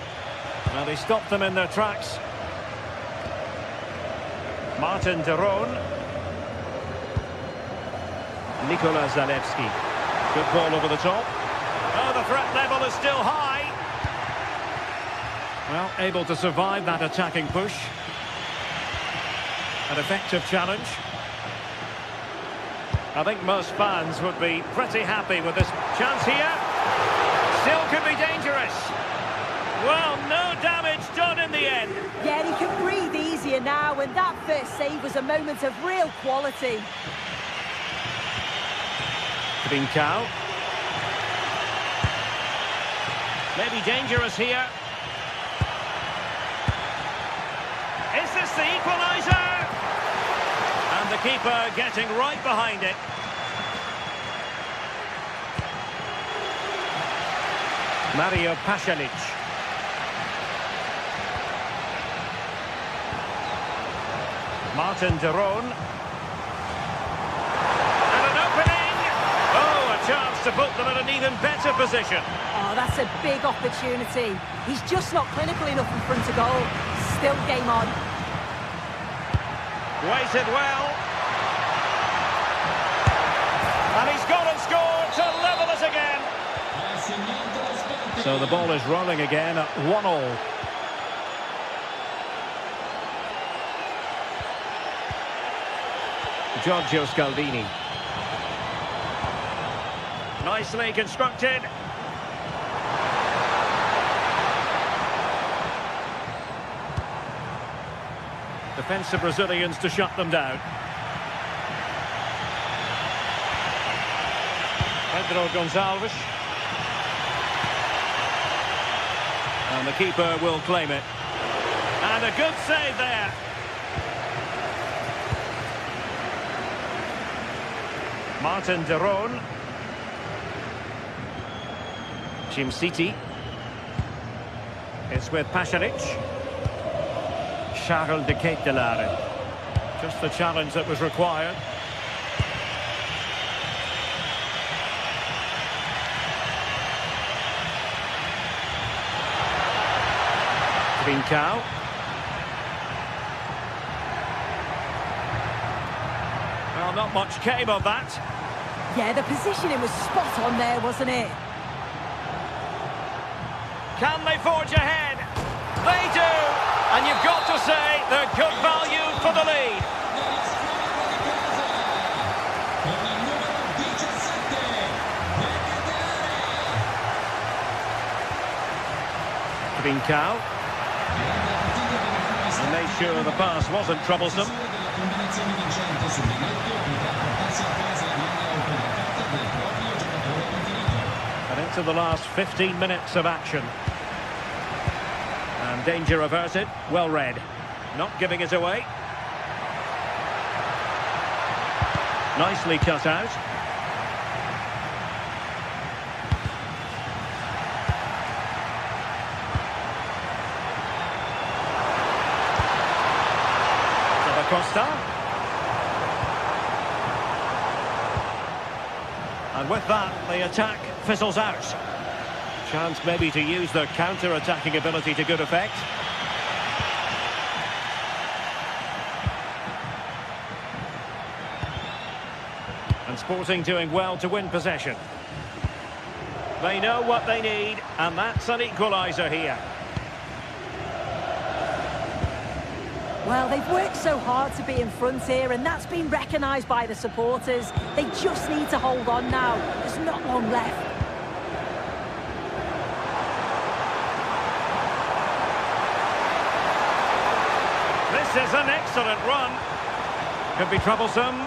Well, they stopped them in their tracks. Martin de Roon. Nikola Zalewski. Good ball over the top. Oh, the threat level is still high. Well, able to survive that attacking push. An effective challenge. I think most fans would be pretty happy with this chance here. Still could be dangerous. Well, no damage done in the end. Yeah, he can breathe easier now, and that first save was a moment of real quality. Trincao. Maybe dangerous here. Is this the equaliser? And the keeper getting right behind it. Mario Pasalic. Martin de Roon. And an opening. Oh, a chance to put them in an even better position. Oh, that's a big opportunity. He's just not clinical enough in front of goal. Still game on. Waited well. And he's gone and scored to level it again. So the ball is rolling again at 1-1. Giorgio Scaldini. Nicely constructed. Defensive Brazilians to shut them down. Pedro Gonçalves. And the keeper will claim it. And a good save there. Martin de Roon. Jim City. It's with Pasalic. Charles de Ketelaere. Just the challenge that was required. Trincao. Well, not much came of that. Yeah, the positioning was spot on there, wasn't it? Can they forge ahead? They do! And you've got to say they're good value for the lead. Trincao. He made sure the pass wasn't troublesome. And into the last 15 minutes of action. And danger averted, well read. Not giving it away. Nicely cut out. Costa. And with that, the attack fizzles out. Chance maybe to use their counter-attacking ability to good effect. And Sporting doing well to win possession. They know what they need, and that's an equaliser here. Well, they've worked so hard to be in front here, and that's been recognised by the supporters. They just need to hold on now. There's not long left. This is an excellent run. Could be troublesome.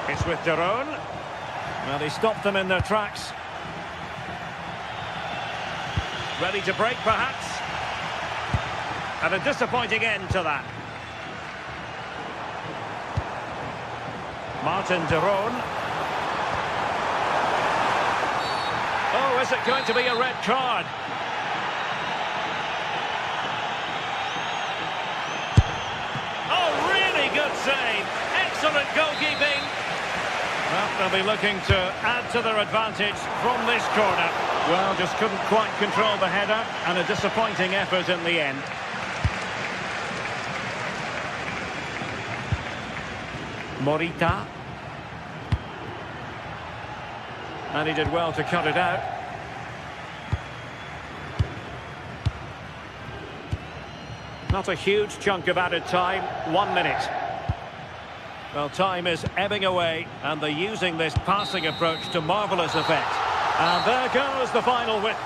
It's with Daron. Well, he stopped them in their tracks. Ready to break, perhaps. And a disappointing end to that. Martin Daron. Oh, is it going to be a red card? Oh, really good save. Excellent goalkeeping. Well, they'll be looking to add to their advantage from this corner. Well, just couldn't quite control the header, and a disappointing effort in the end. Morita. And he did well to cut it out. Not a huge chunk of added time, 1 minute. Well, time is ebbing away, and they're using this passing approach to marvellous effect. And there goes the final whistle.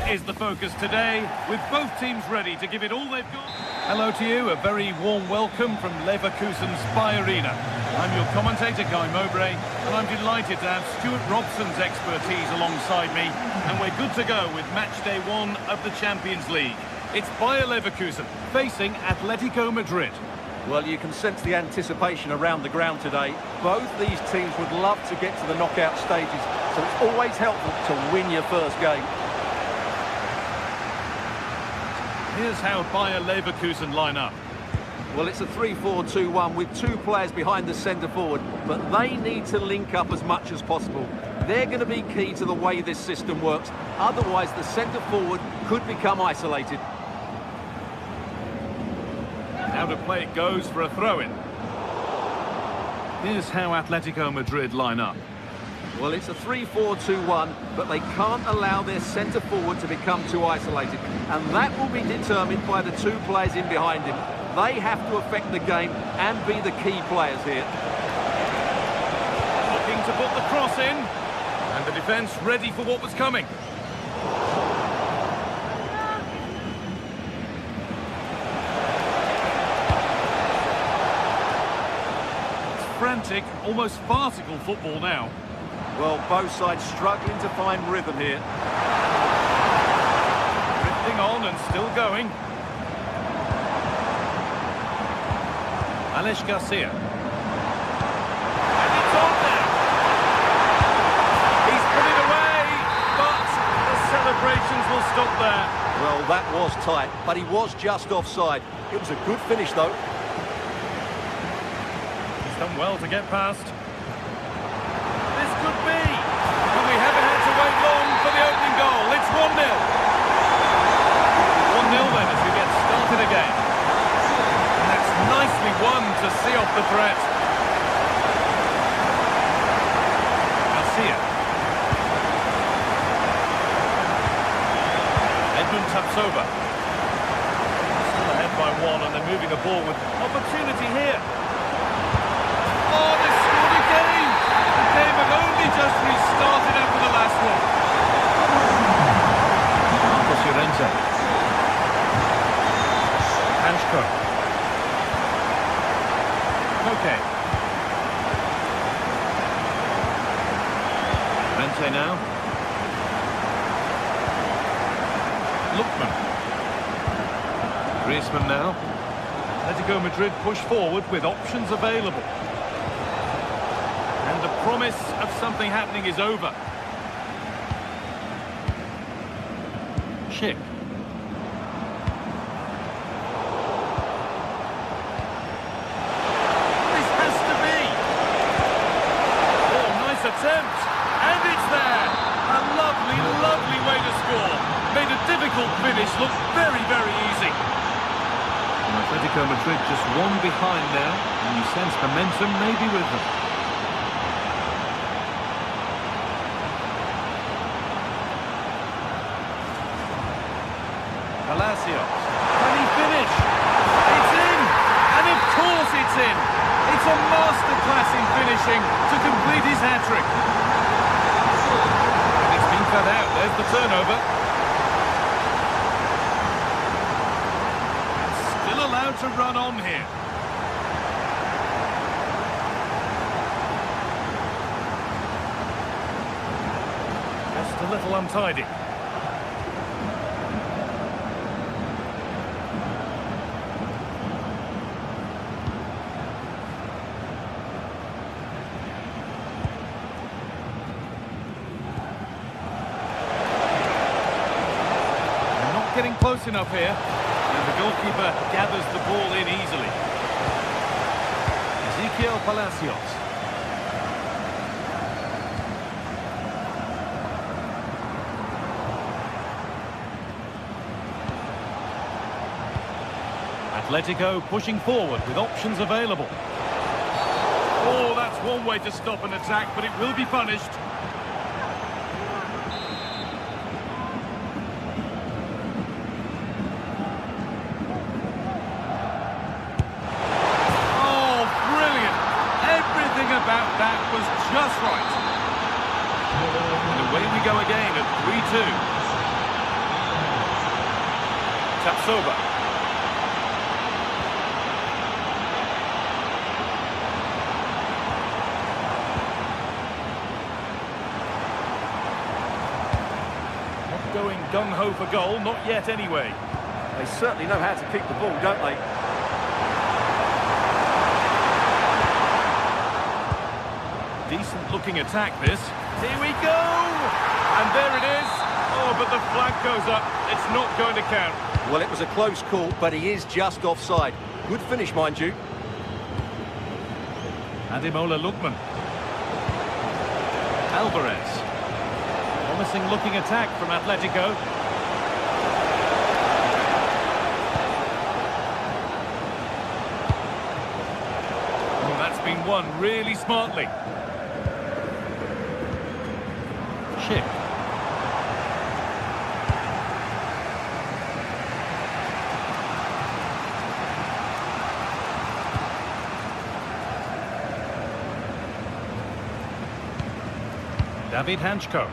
is the focus today, with both teams ready to give it all they've got. Hello to you, a very warm welcome from Leverkusen's Spy Arena. I'm your commentator, Guy Mowbray, and I'm delighted to have Stuart Robson's expertise alongside me, and we're good to go with match day 1 of the Champions League. It's Bayer Leverkusen facing Atletico Madrid. Well, you can sense the anticipation around the ground today. Both these teams would love to get to the knockout stages, so it's always helpful to win your first game. Here's how Bayer Leverkusen line up. Well, it's a 3-4-2-1 with 2 players behind the centre-forward, but they need to link up as much as possible. They're going to be key to the way this system works. Otherwise, the centre-forward could become isolated. Out of play it goes for a throw-in. Here's how Atletico Madrid line up. Well, it's a 3-4-2-1, but they can't allow their centre-forward to become too isolated. And that will be determined by the 2 players in behind him. They have to affect the game and be the key players here. Looking to put the cross in. And the defence ready for what was coming. Frantic, almost farcical football now. Well, both sides struggling to find rhythm here. Drifting on and still going. Alex Garcia. And it's on now. He's put it away, but the celebrations will stop there. Well, that was tight, but he was just offside. It was a good finish, though. Done well to get past. This could be. But we haven't had to wait long for the opening goal. It's 1-0. 1-0 then as we get started again. And that's nicely won to see off the threat. Garcia. Edmund Tapsoba. Still ahead by 1 and they're moving the ball with opportunity here. Oh, they scored again! The game had only just restarted after the last one. Marcos Llorente. Hansko. Okay. Llorente now. Lookman. Griezmann now. Atletico Madrid push forward with options available. And the promise of something happening is over. Schick. This has to be. Oh, nice attempt. And it's there. A lovely, lovely way to score. Made a difficult finish look very, very easy. And Atletico Madrid just 1 behind now. And you sense momentum maybe with them. Palacios. Can he finish? It's in! And of course it's in! It's a masterclass in finishing to complete his hat-trick. And it's been cut out. There's the turnover. Still allowed to run on here. Just a little untidy. Getting close enough here, and the goalkeeper gathers the ball in easily. Ezequiel Palacios. Atletico pushing forward with options available. Oh, that's one way to stop an attack, but it will be punished. About that was just right. And away we go again at 3-2. Tapsoba. Not going gung-ho for goal, not yet anyway. They certainly know how to keep the ball, don't they? Decent looking attack this. Here we go! And there it is. Oh, but the flag goes up. It's not going to count. Well, it was a close call, but he is just offside. Good finish, mind you. Ademola Lookman. Alvarez. Promising looking attack from Atletico. Oh, that's been won really smartly. Chip. David Hanchko.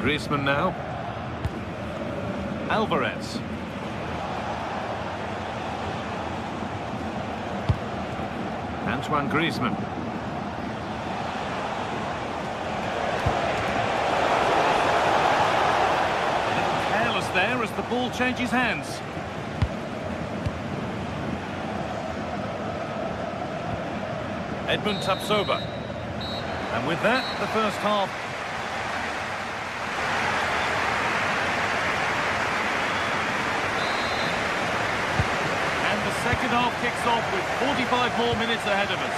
Griezmann now. Alvarez. Antoine Griezmann. Careless there as the ball changes hands. Edmund Tapsoba. And with that, the first half. And the second half kicks off with 45 more minutes ahead of us.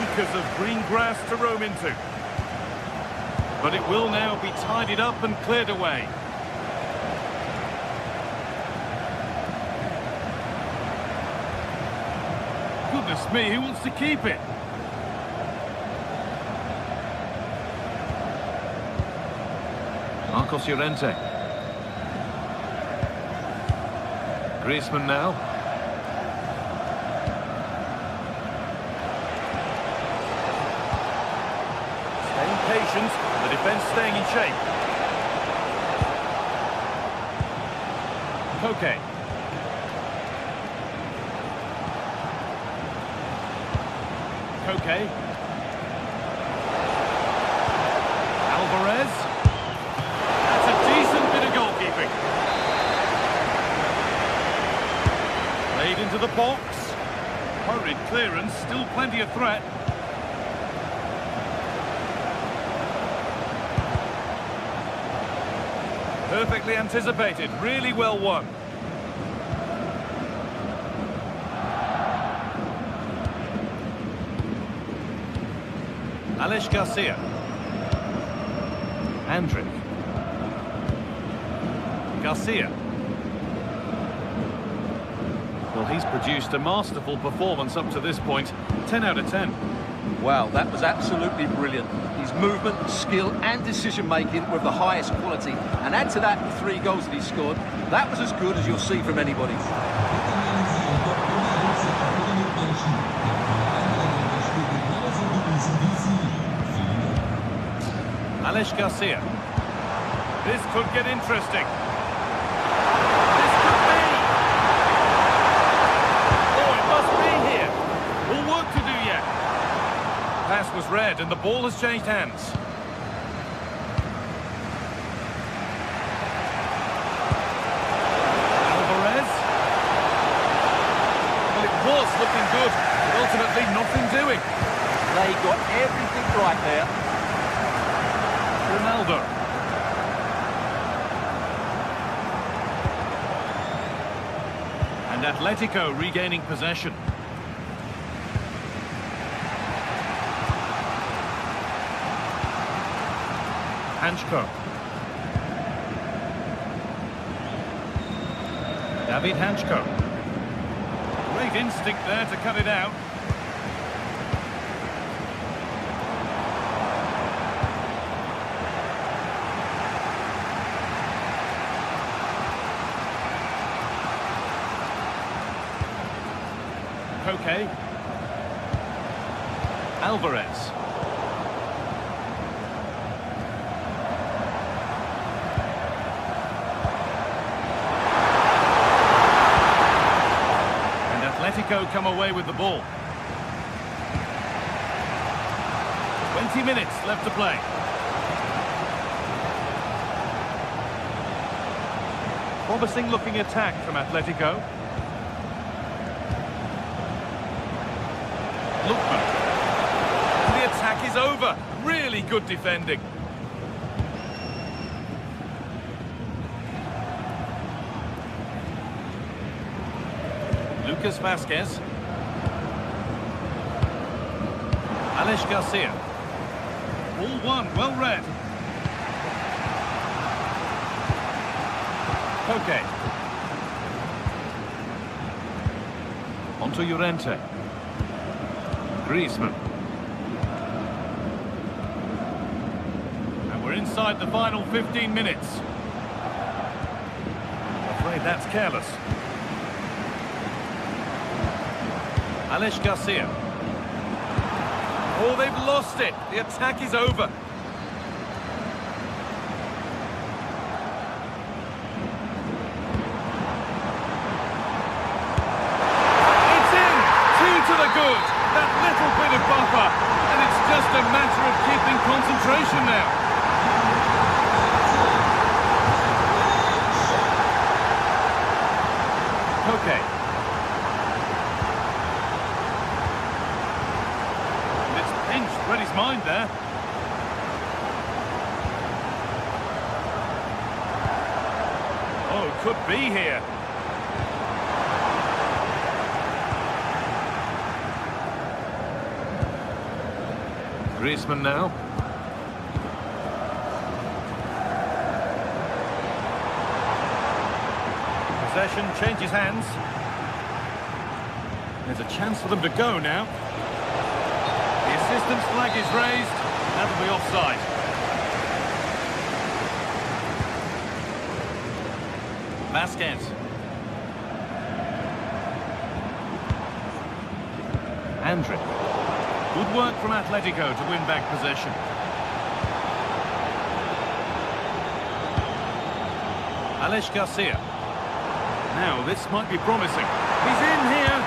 Acres of green grass to roam into. But it will now be tidied up and cleared away. Goodness me, who wants to keep it? Marcos Llorente. Griezmann now. Staying patient, the defence staying in shape. Koke. Koke. Alvarez. That's a decent bit of goalkeeping. Played into the box. Hurried clearance, still plenty of threat. Perfectly anticipated, really well won. Alex Garcia. Andrick. Garcia. Well, he's produced a masterful performance up to this point. 10 out of 10. Wow, that was absolutely brilliant. His movement, skill and decision-making were of the highest quality. And add to that the 3 goals that he scored. That was as good as you'll see from anybody. Alex Garcia. This could get interesting. This could be. Oh, it must be here. All work to do yet. Pass was read and the ball has changed hands. Alvarez. Well, it was looking good, but ultimately nothing doing. They got everything right there. Ronaldo. And Atletico regaining possession. Hanchko. David Hanchko. Great instinct there to cut it out. Koke. Alvarez. And Atletico come away with the ball. 20 minutes left to play. Promising looking attack from Atletico. Lookman. And the attack is over. Really good defending. Lucas Vasquez. Alex Garcia. All one, well read. Koke. Onto Llorente. Griezmann. And we're inside the final 15 minutes. I'm afraid that's careless. Alex Garcia. Oh, they've lost it. The attack is over. It's in! 2 to the good. That little bit of buffer. And it's just a matter of keeping concentration now. Okay. Read his mind there. Oh, could be here. Griezmann now. Possession changes hands. There's a chance for them to go now. The assistance flag is raised. That'll be offside. Vasquez. Andric. Good work from Atletico to win back possession. Alex Garcia. Now this might be promising. He's in here.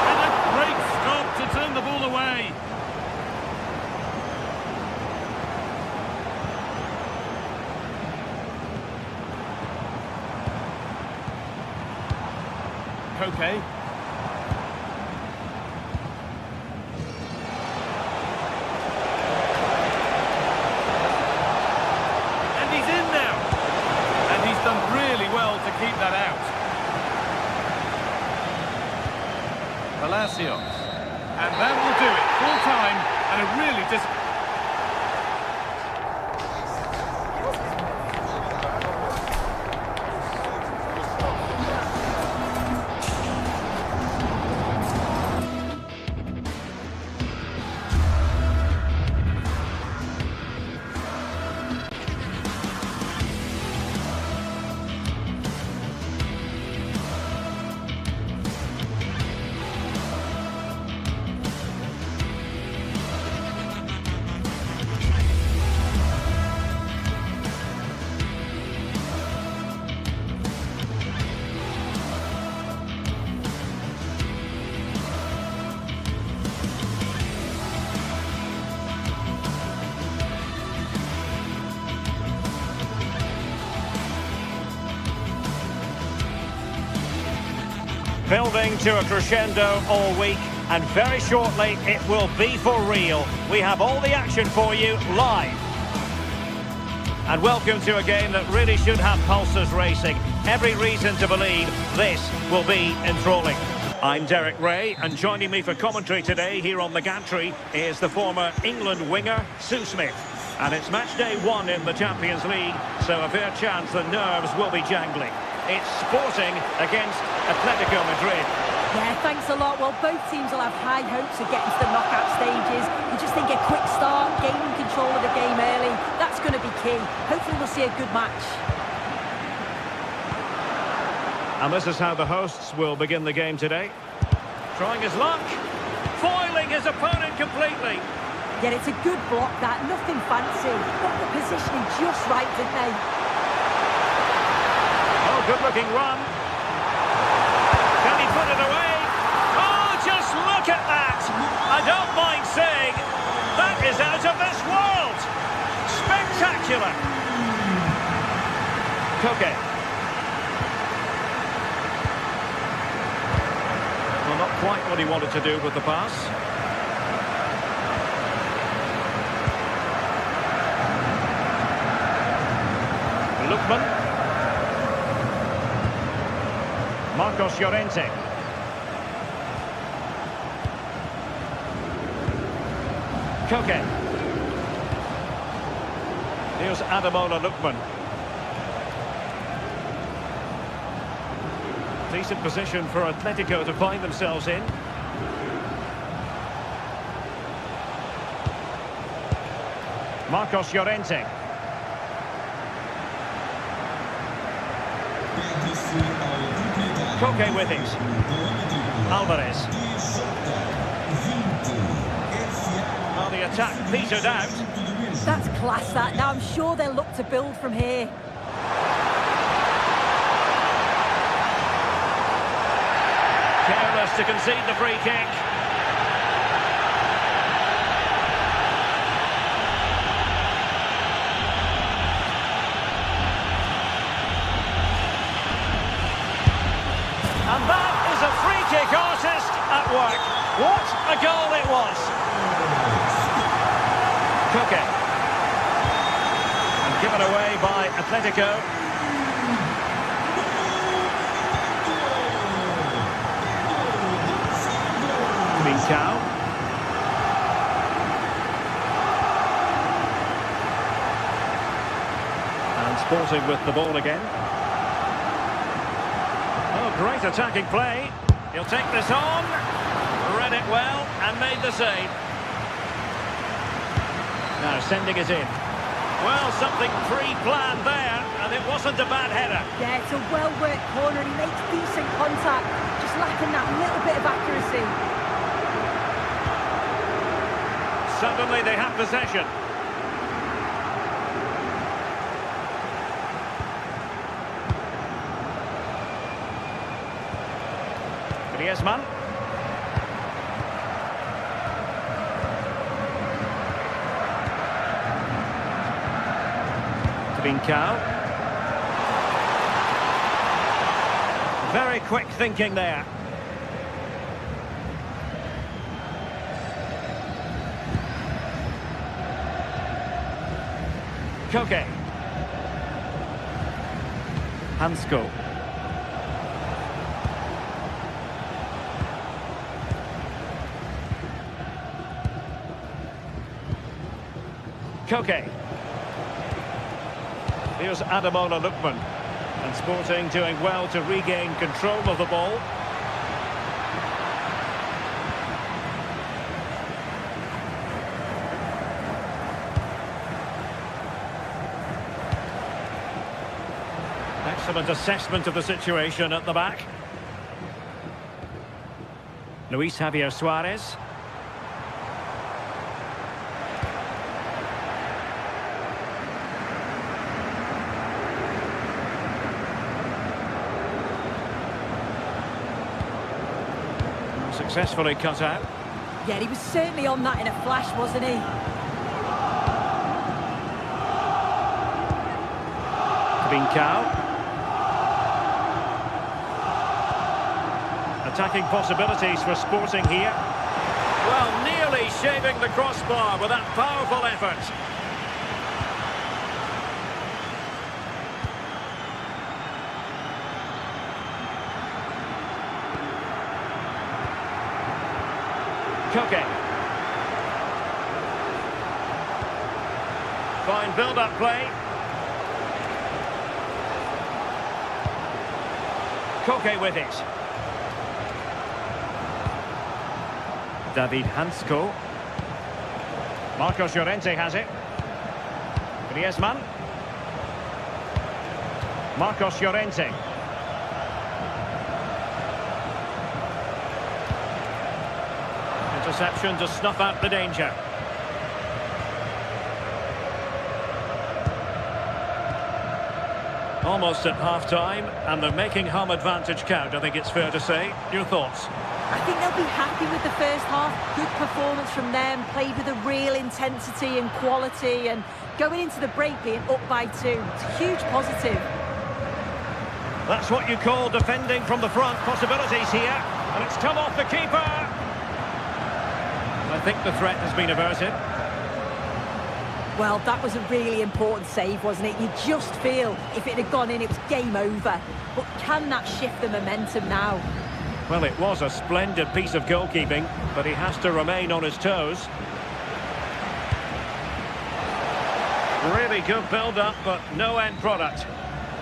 And a great stop to turn the ball away. Koke. And he's in now. And he's done really well to keep that out. Palacios. And that will do it. Full time and a really Building to a crescendo all week, and very shortly it will be for real. We have all the action for you live. And welcome to a game that really should have pulses racing. Every reason to believe this will be enthralling. I'm Derek Ray, and joining me for commentary today here on the gantry is the former England winger, Sue Smith. And it's match day 1 in the Champions League, so a fair chance the nerves will be jangling. It's Sporting against Atletico Madrid. Yeah, thanks a lot. Well, both teams will have high hopes of getting to the knockout stages. You just think a quick start, gaining control of the game early, that's going to be key. Hopefully we'll see a good match. And this is how the hosts will begin the game today. Trying his luck. Foiling his opponent completely. Yeah, it's a good block, that. Nothing fancy. Got the positioning just right, didn't they? Oh, good-looking run. Can he put it away? Oh, just look at that. I don't mind saying, that is out of this world. Spectacular. Koke. Well, not quite what he wanted to do with the pass. Lookman. Marcos Llorente. Koke. Here's Ademola Lookman. Decent position for Atletico to find themselves in. Marcos Llorente. Koke with it. Alvarez. Well, the attack petered out. That's class, that. Now I'm sure they'll look to build from here. Careless to concede the free kick. And that is a free kick artist at work. What a goal it was. Koke. And given away by Atletico. Minkau. And Sporting with the ball again. Oh, great attacking play. He'll take this on. Read it well and made the save. Now sending it in. Well, something pre-planned there, and it wasn't a bad header. Yeah, it's a well-worked corner and he makes decent contact. Just lacking that little bit of accuracy. Suddenly they have possession. Griezmann. Minkau. Very quick thinking there. Koke. Hansko. Koke. Here's Ademola Lookman. And Sporting doing well to regain control of the ball. Excellent assessment of the situation at the back. Luis Javier Suarez. Successfully cut out. Yeah, he was certainly on that in a flash, wasn't he? Minkau. Attacking possibilities for Sporting here. Well, nearly shaving the crossbar with that powerful effort. Koke. Fine build-up play. Koke with it. David Hansko. Marcos Llorente has it. Griezmann. Marcos Llorente. Interception to snuff out the danger. Almost at half-time, and they're making home advantage count, I think it's fair to say. Your thoughts? I think they'll be happy with the first half. Good performance from them, played with a real intensity and quality, and going into the break being up by 2. It's a huge positive. That's what you call defending from the front. Possibilities here, and it's come off the keeper. I think the threat has been averted. Well, that was a really important save, wasn't it? You just feel if it had gone in, it was game over. But can that shift the momentum now? Well, it was a splendid piece of goalkeeping, but he has to remain on his toes. Really good build-up, but no end product.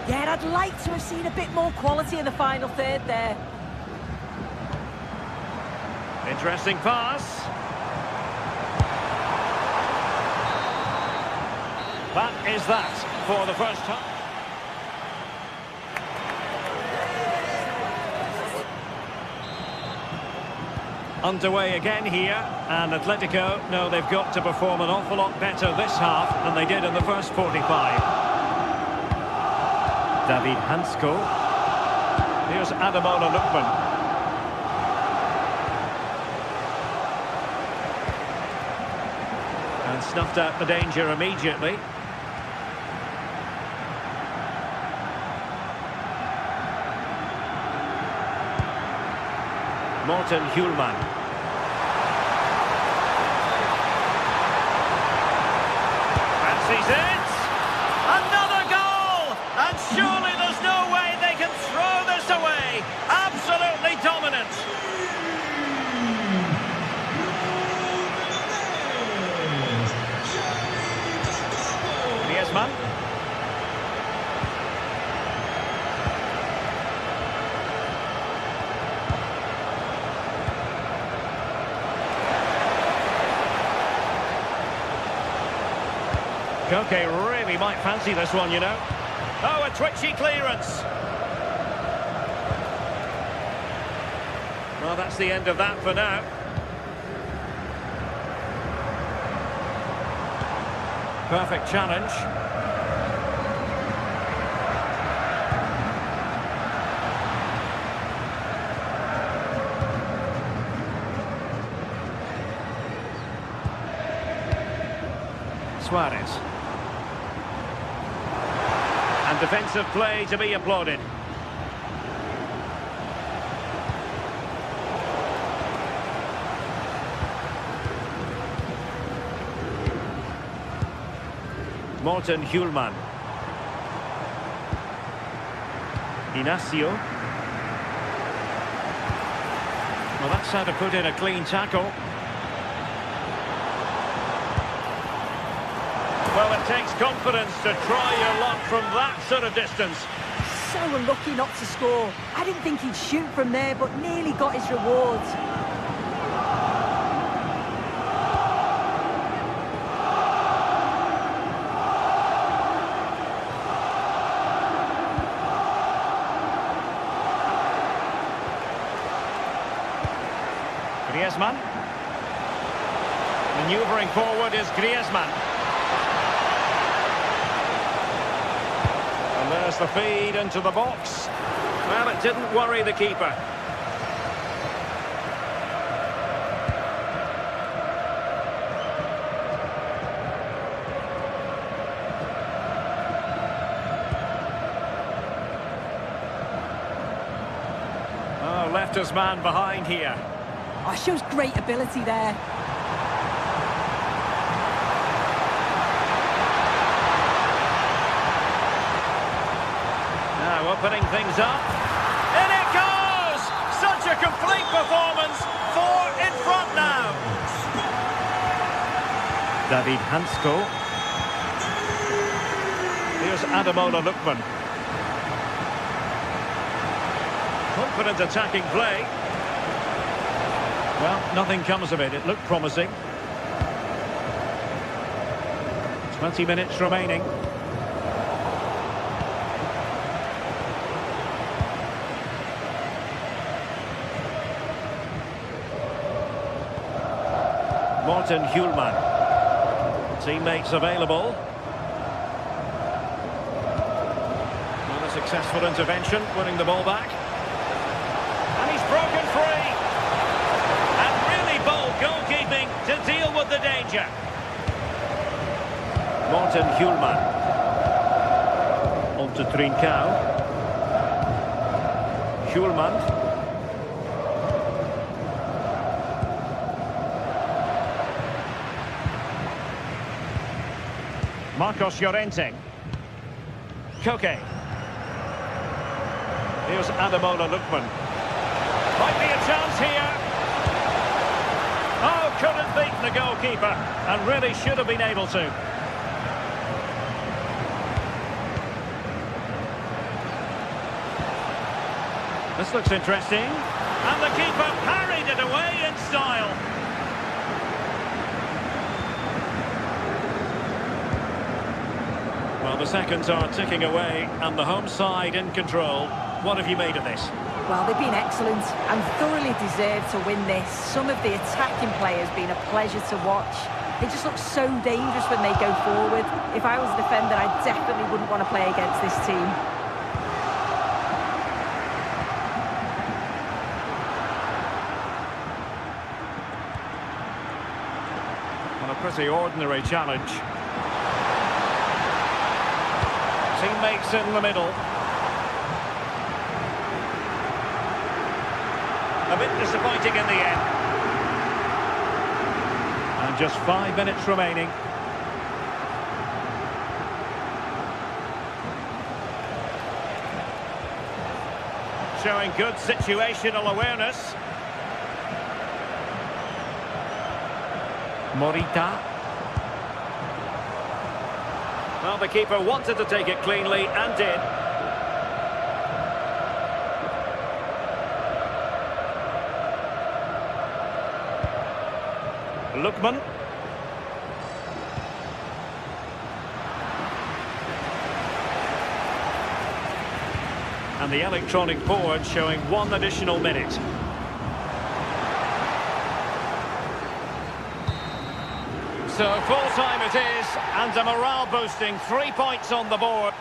Yeah, I'd like to have seen a bit more quality in the final third there. Interesting pass. That is that for the first time. Underway again here, and Atletico know they've got to perform an awful lot better this half than they did in the first 45. David Hansko. Here's Ademola Lookman. And snuffed out the danger immediately. Morten Hjulman. Fancies it! Another goal! And surely there's no way they can throw this away! Absolutely dominant! Griezmann. Koke really might fancy this one, you know. Oh, a twitchy clearance. Well, that's the end of that for now. Perfect challenge. Suarez. And defensive play to be applauded. Morten Hjulman. Inacio. Well, that's how to put in a clean tackle. Well, it takes confidence to try your luck from that sort of distance. So unlucky not to score. I didn't think he'd shoot from there, but nearly got his rewards. Griezmann. Manoeuvring forward is Griezmann. And there's the feed into the box. Well, it didn't worry the keeper. Oh, left his man behind here. Oh, shows great ability there. Now opening things up. In it goes! Such a complete performance. 4 in front now. David Hansko. Here's Ademola Lookman. Confident attacking play. Well, nothing comes of it. It looked promising. 20 minutes remaining. Morten Hjulman. Teammates available. Not a successful intervention, winning the ball back. And he's broken free. And really bold goalkeeping to deal with the danger. Morten Hjulman. On to Trincao. Hjulman. Marcos Llorente. Koke. Here's Ademola Lookman. Might be a chance here. Oh, couldn't beat the goalkeeper. And really should have been able to. This looks interesting. And the keeper parried it away in style. Well, the seconds are ticking away and the home side in control. What have you made of this? Well, they've been excellent and thoroughly deserved to win this. Some of the attacking players been a pleasure to watch. They just look so dangerous when they go forward. If I was a defender, I definitely wouldn't want to play against this team. On a pretty ordinary challenge. Teammates in the middle. A bit disappointing in the end. And just 5 minutes remaining. Showing good situational awareness. Morita. Well, the keeper wanted to take it cleanly and did. Lookman. And the electronic board showing 1 additional minute. So full time it is, and a morale boosting 3 points on the board.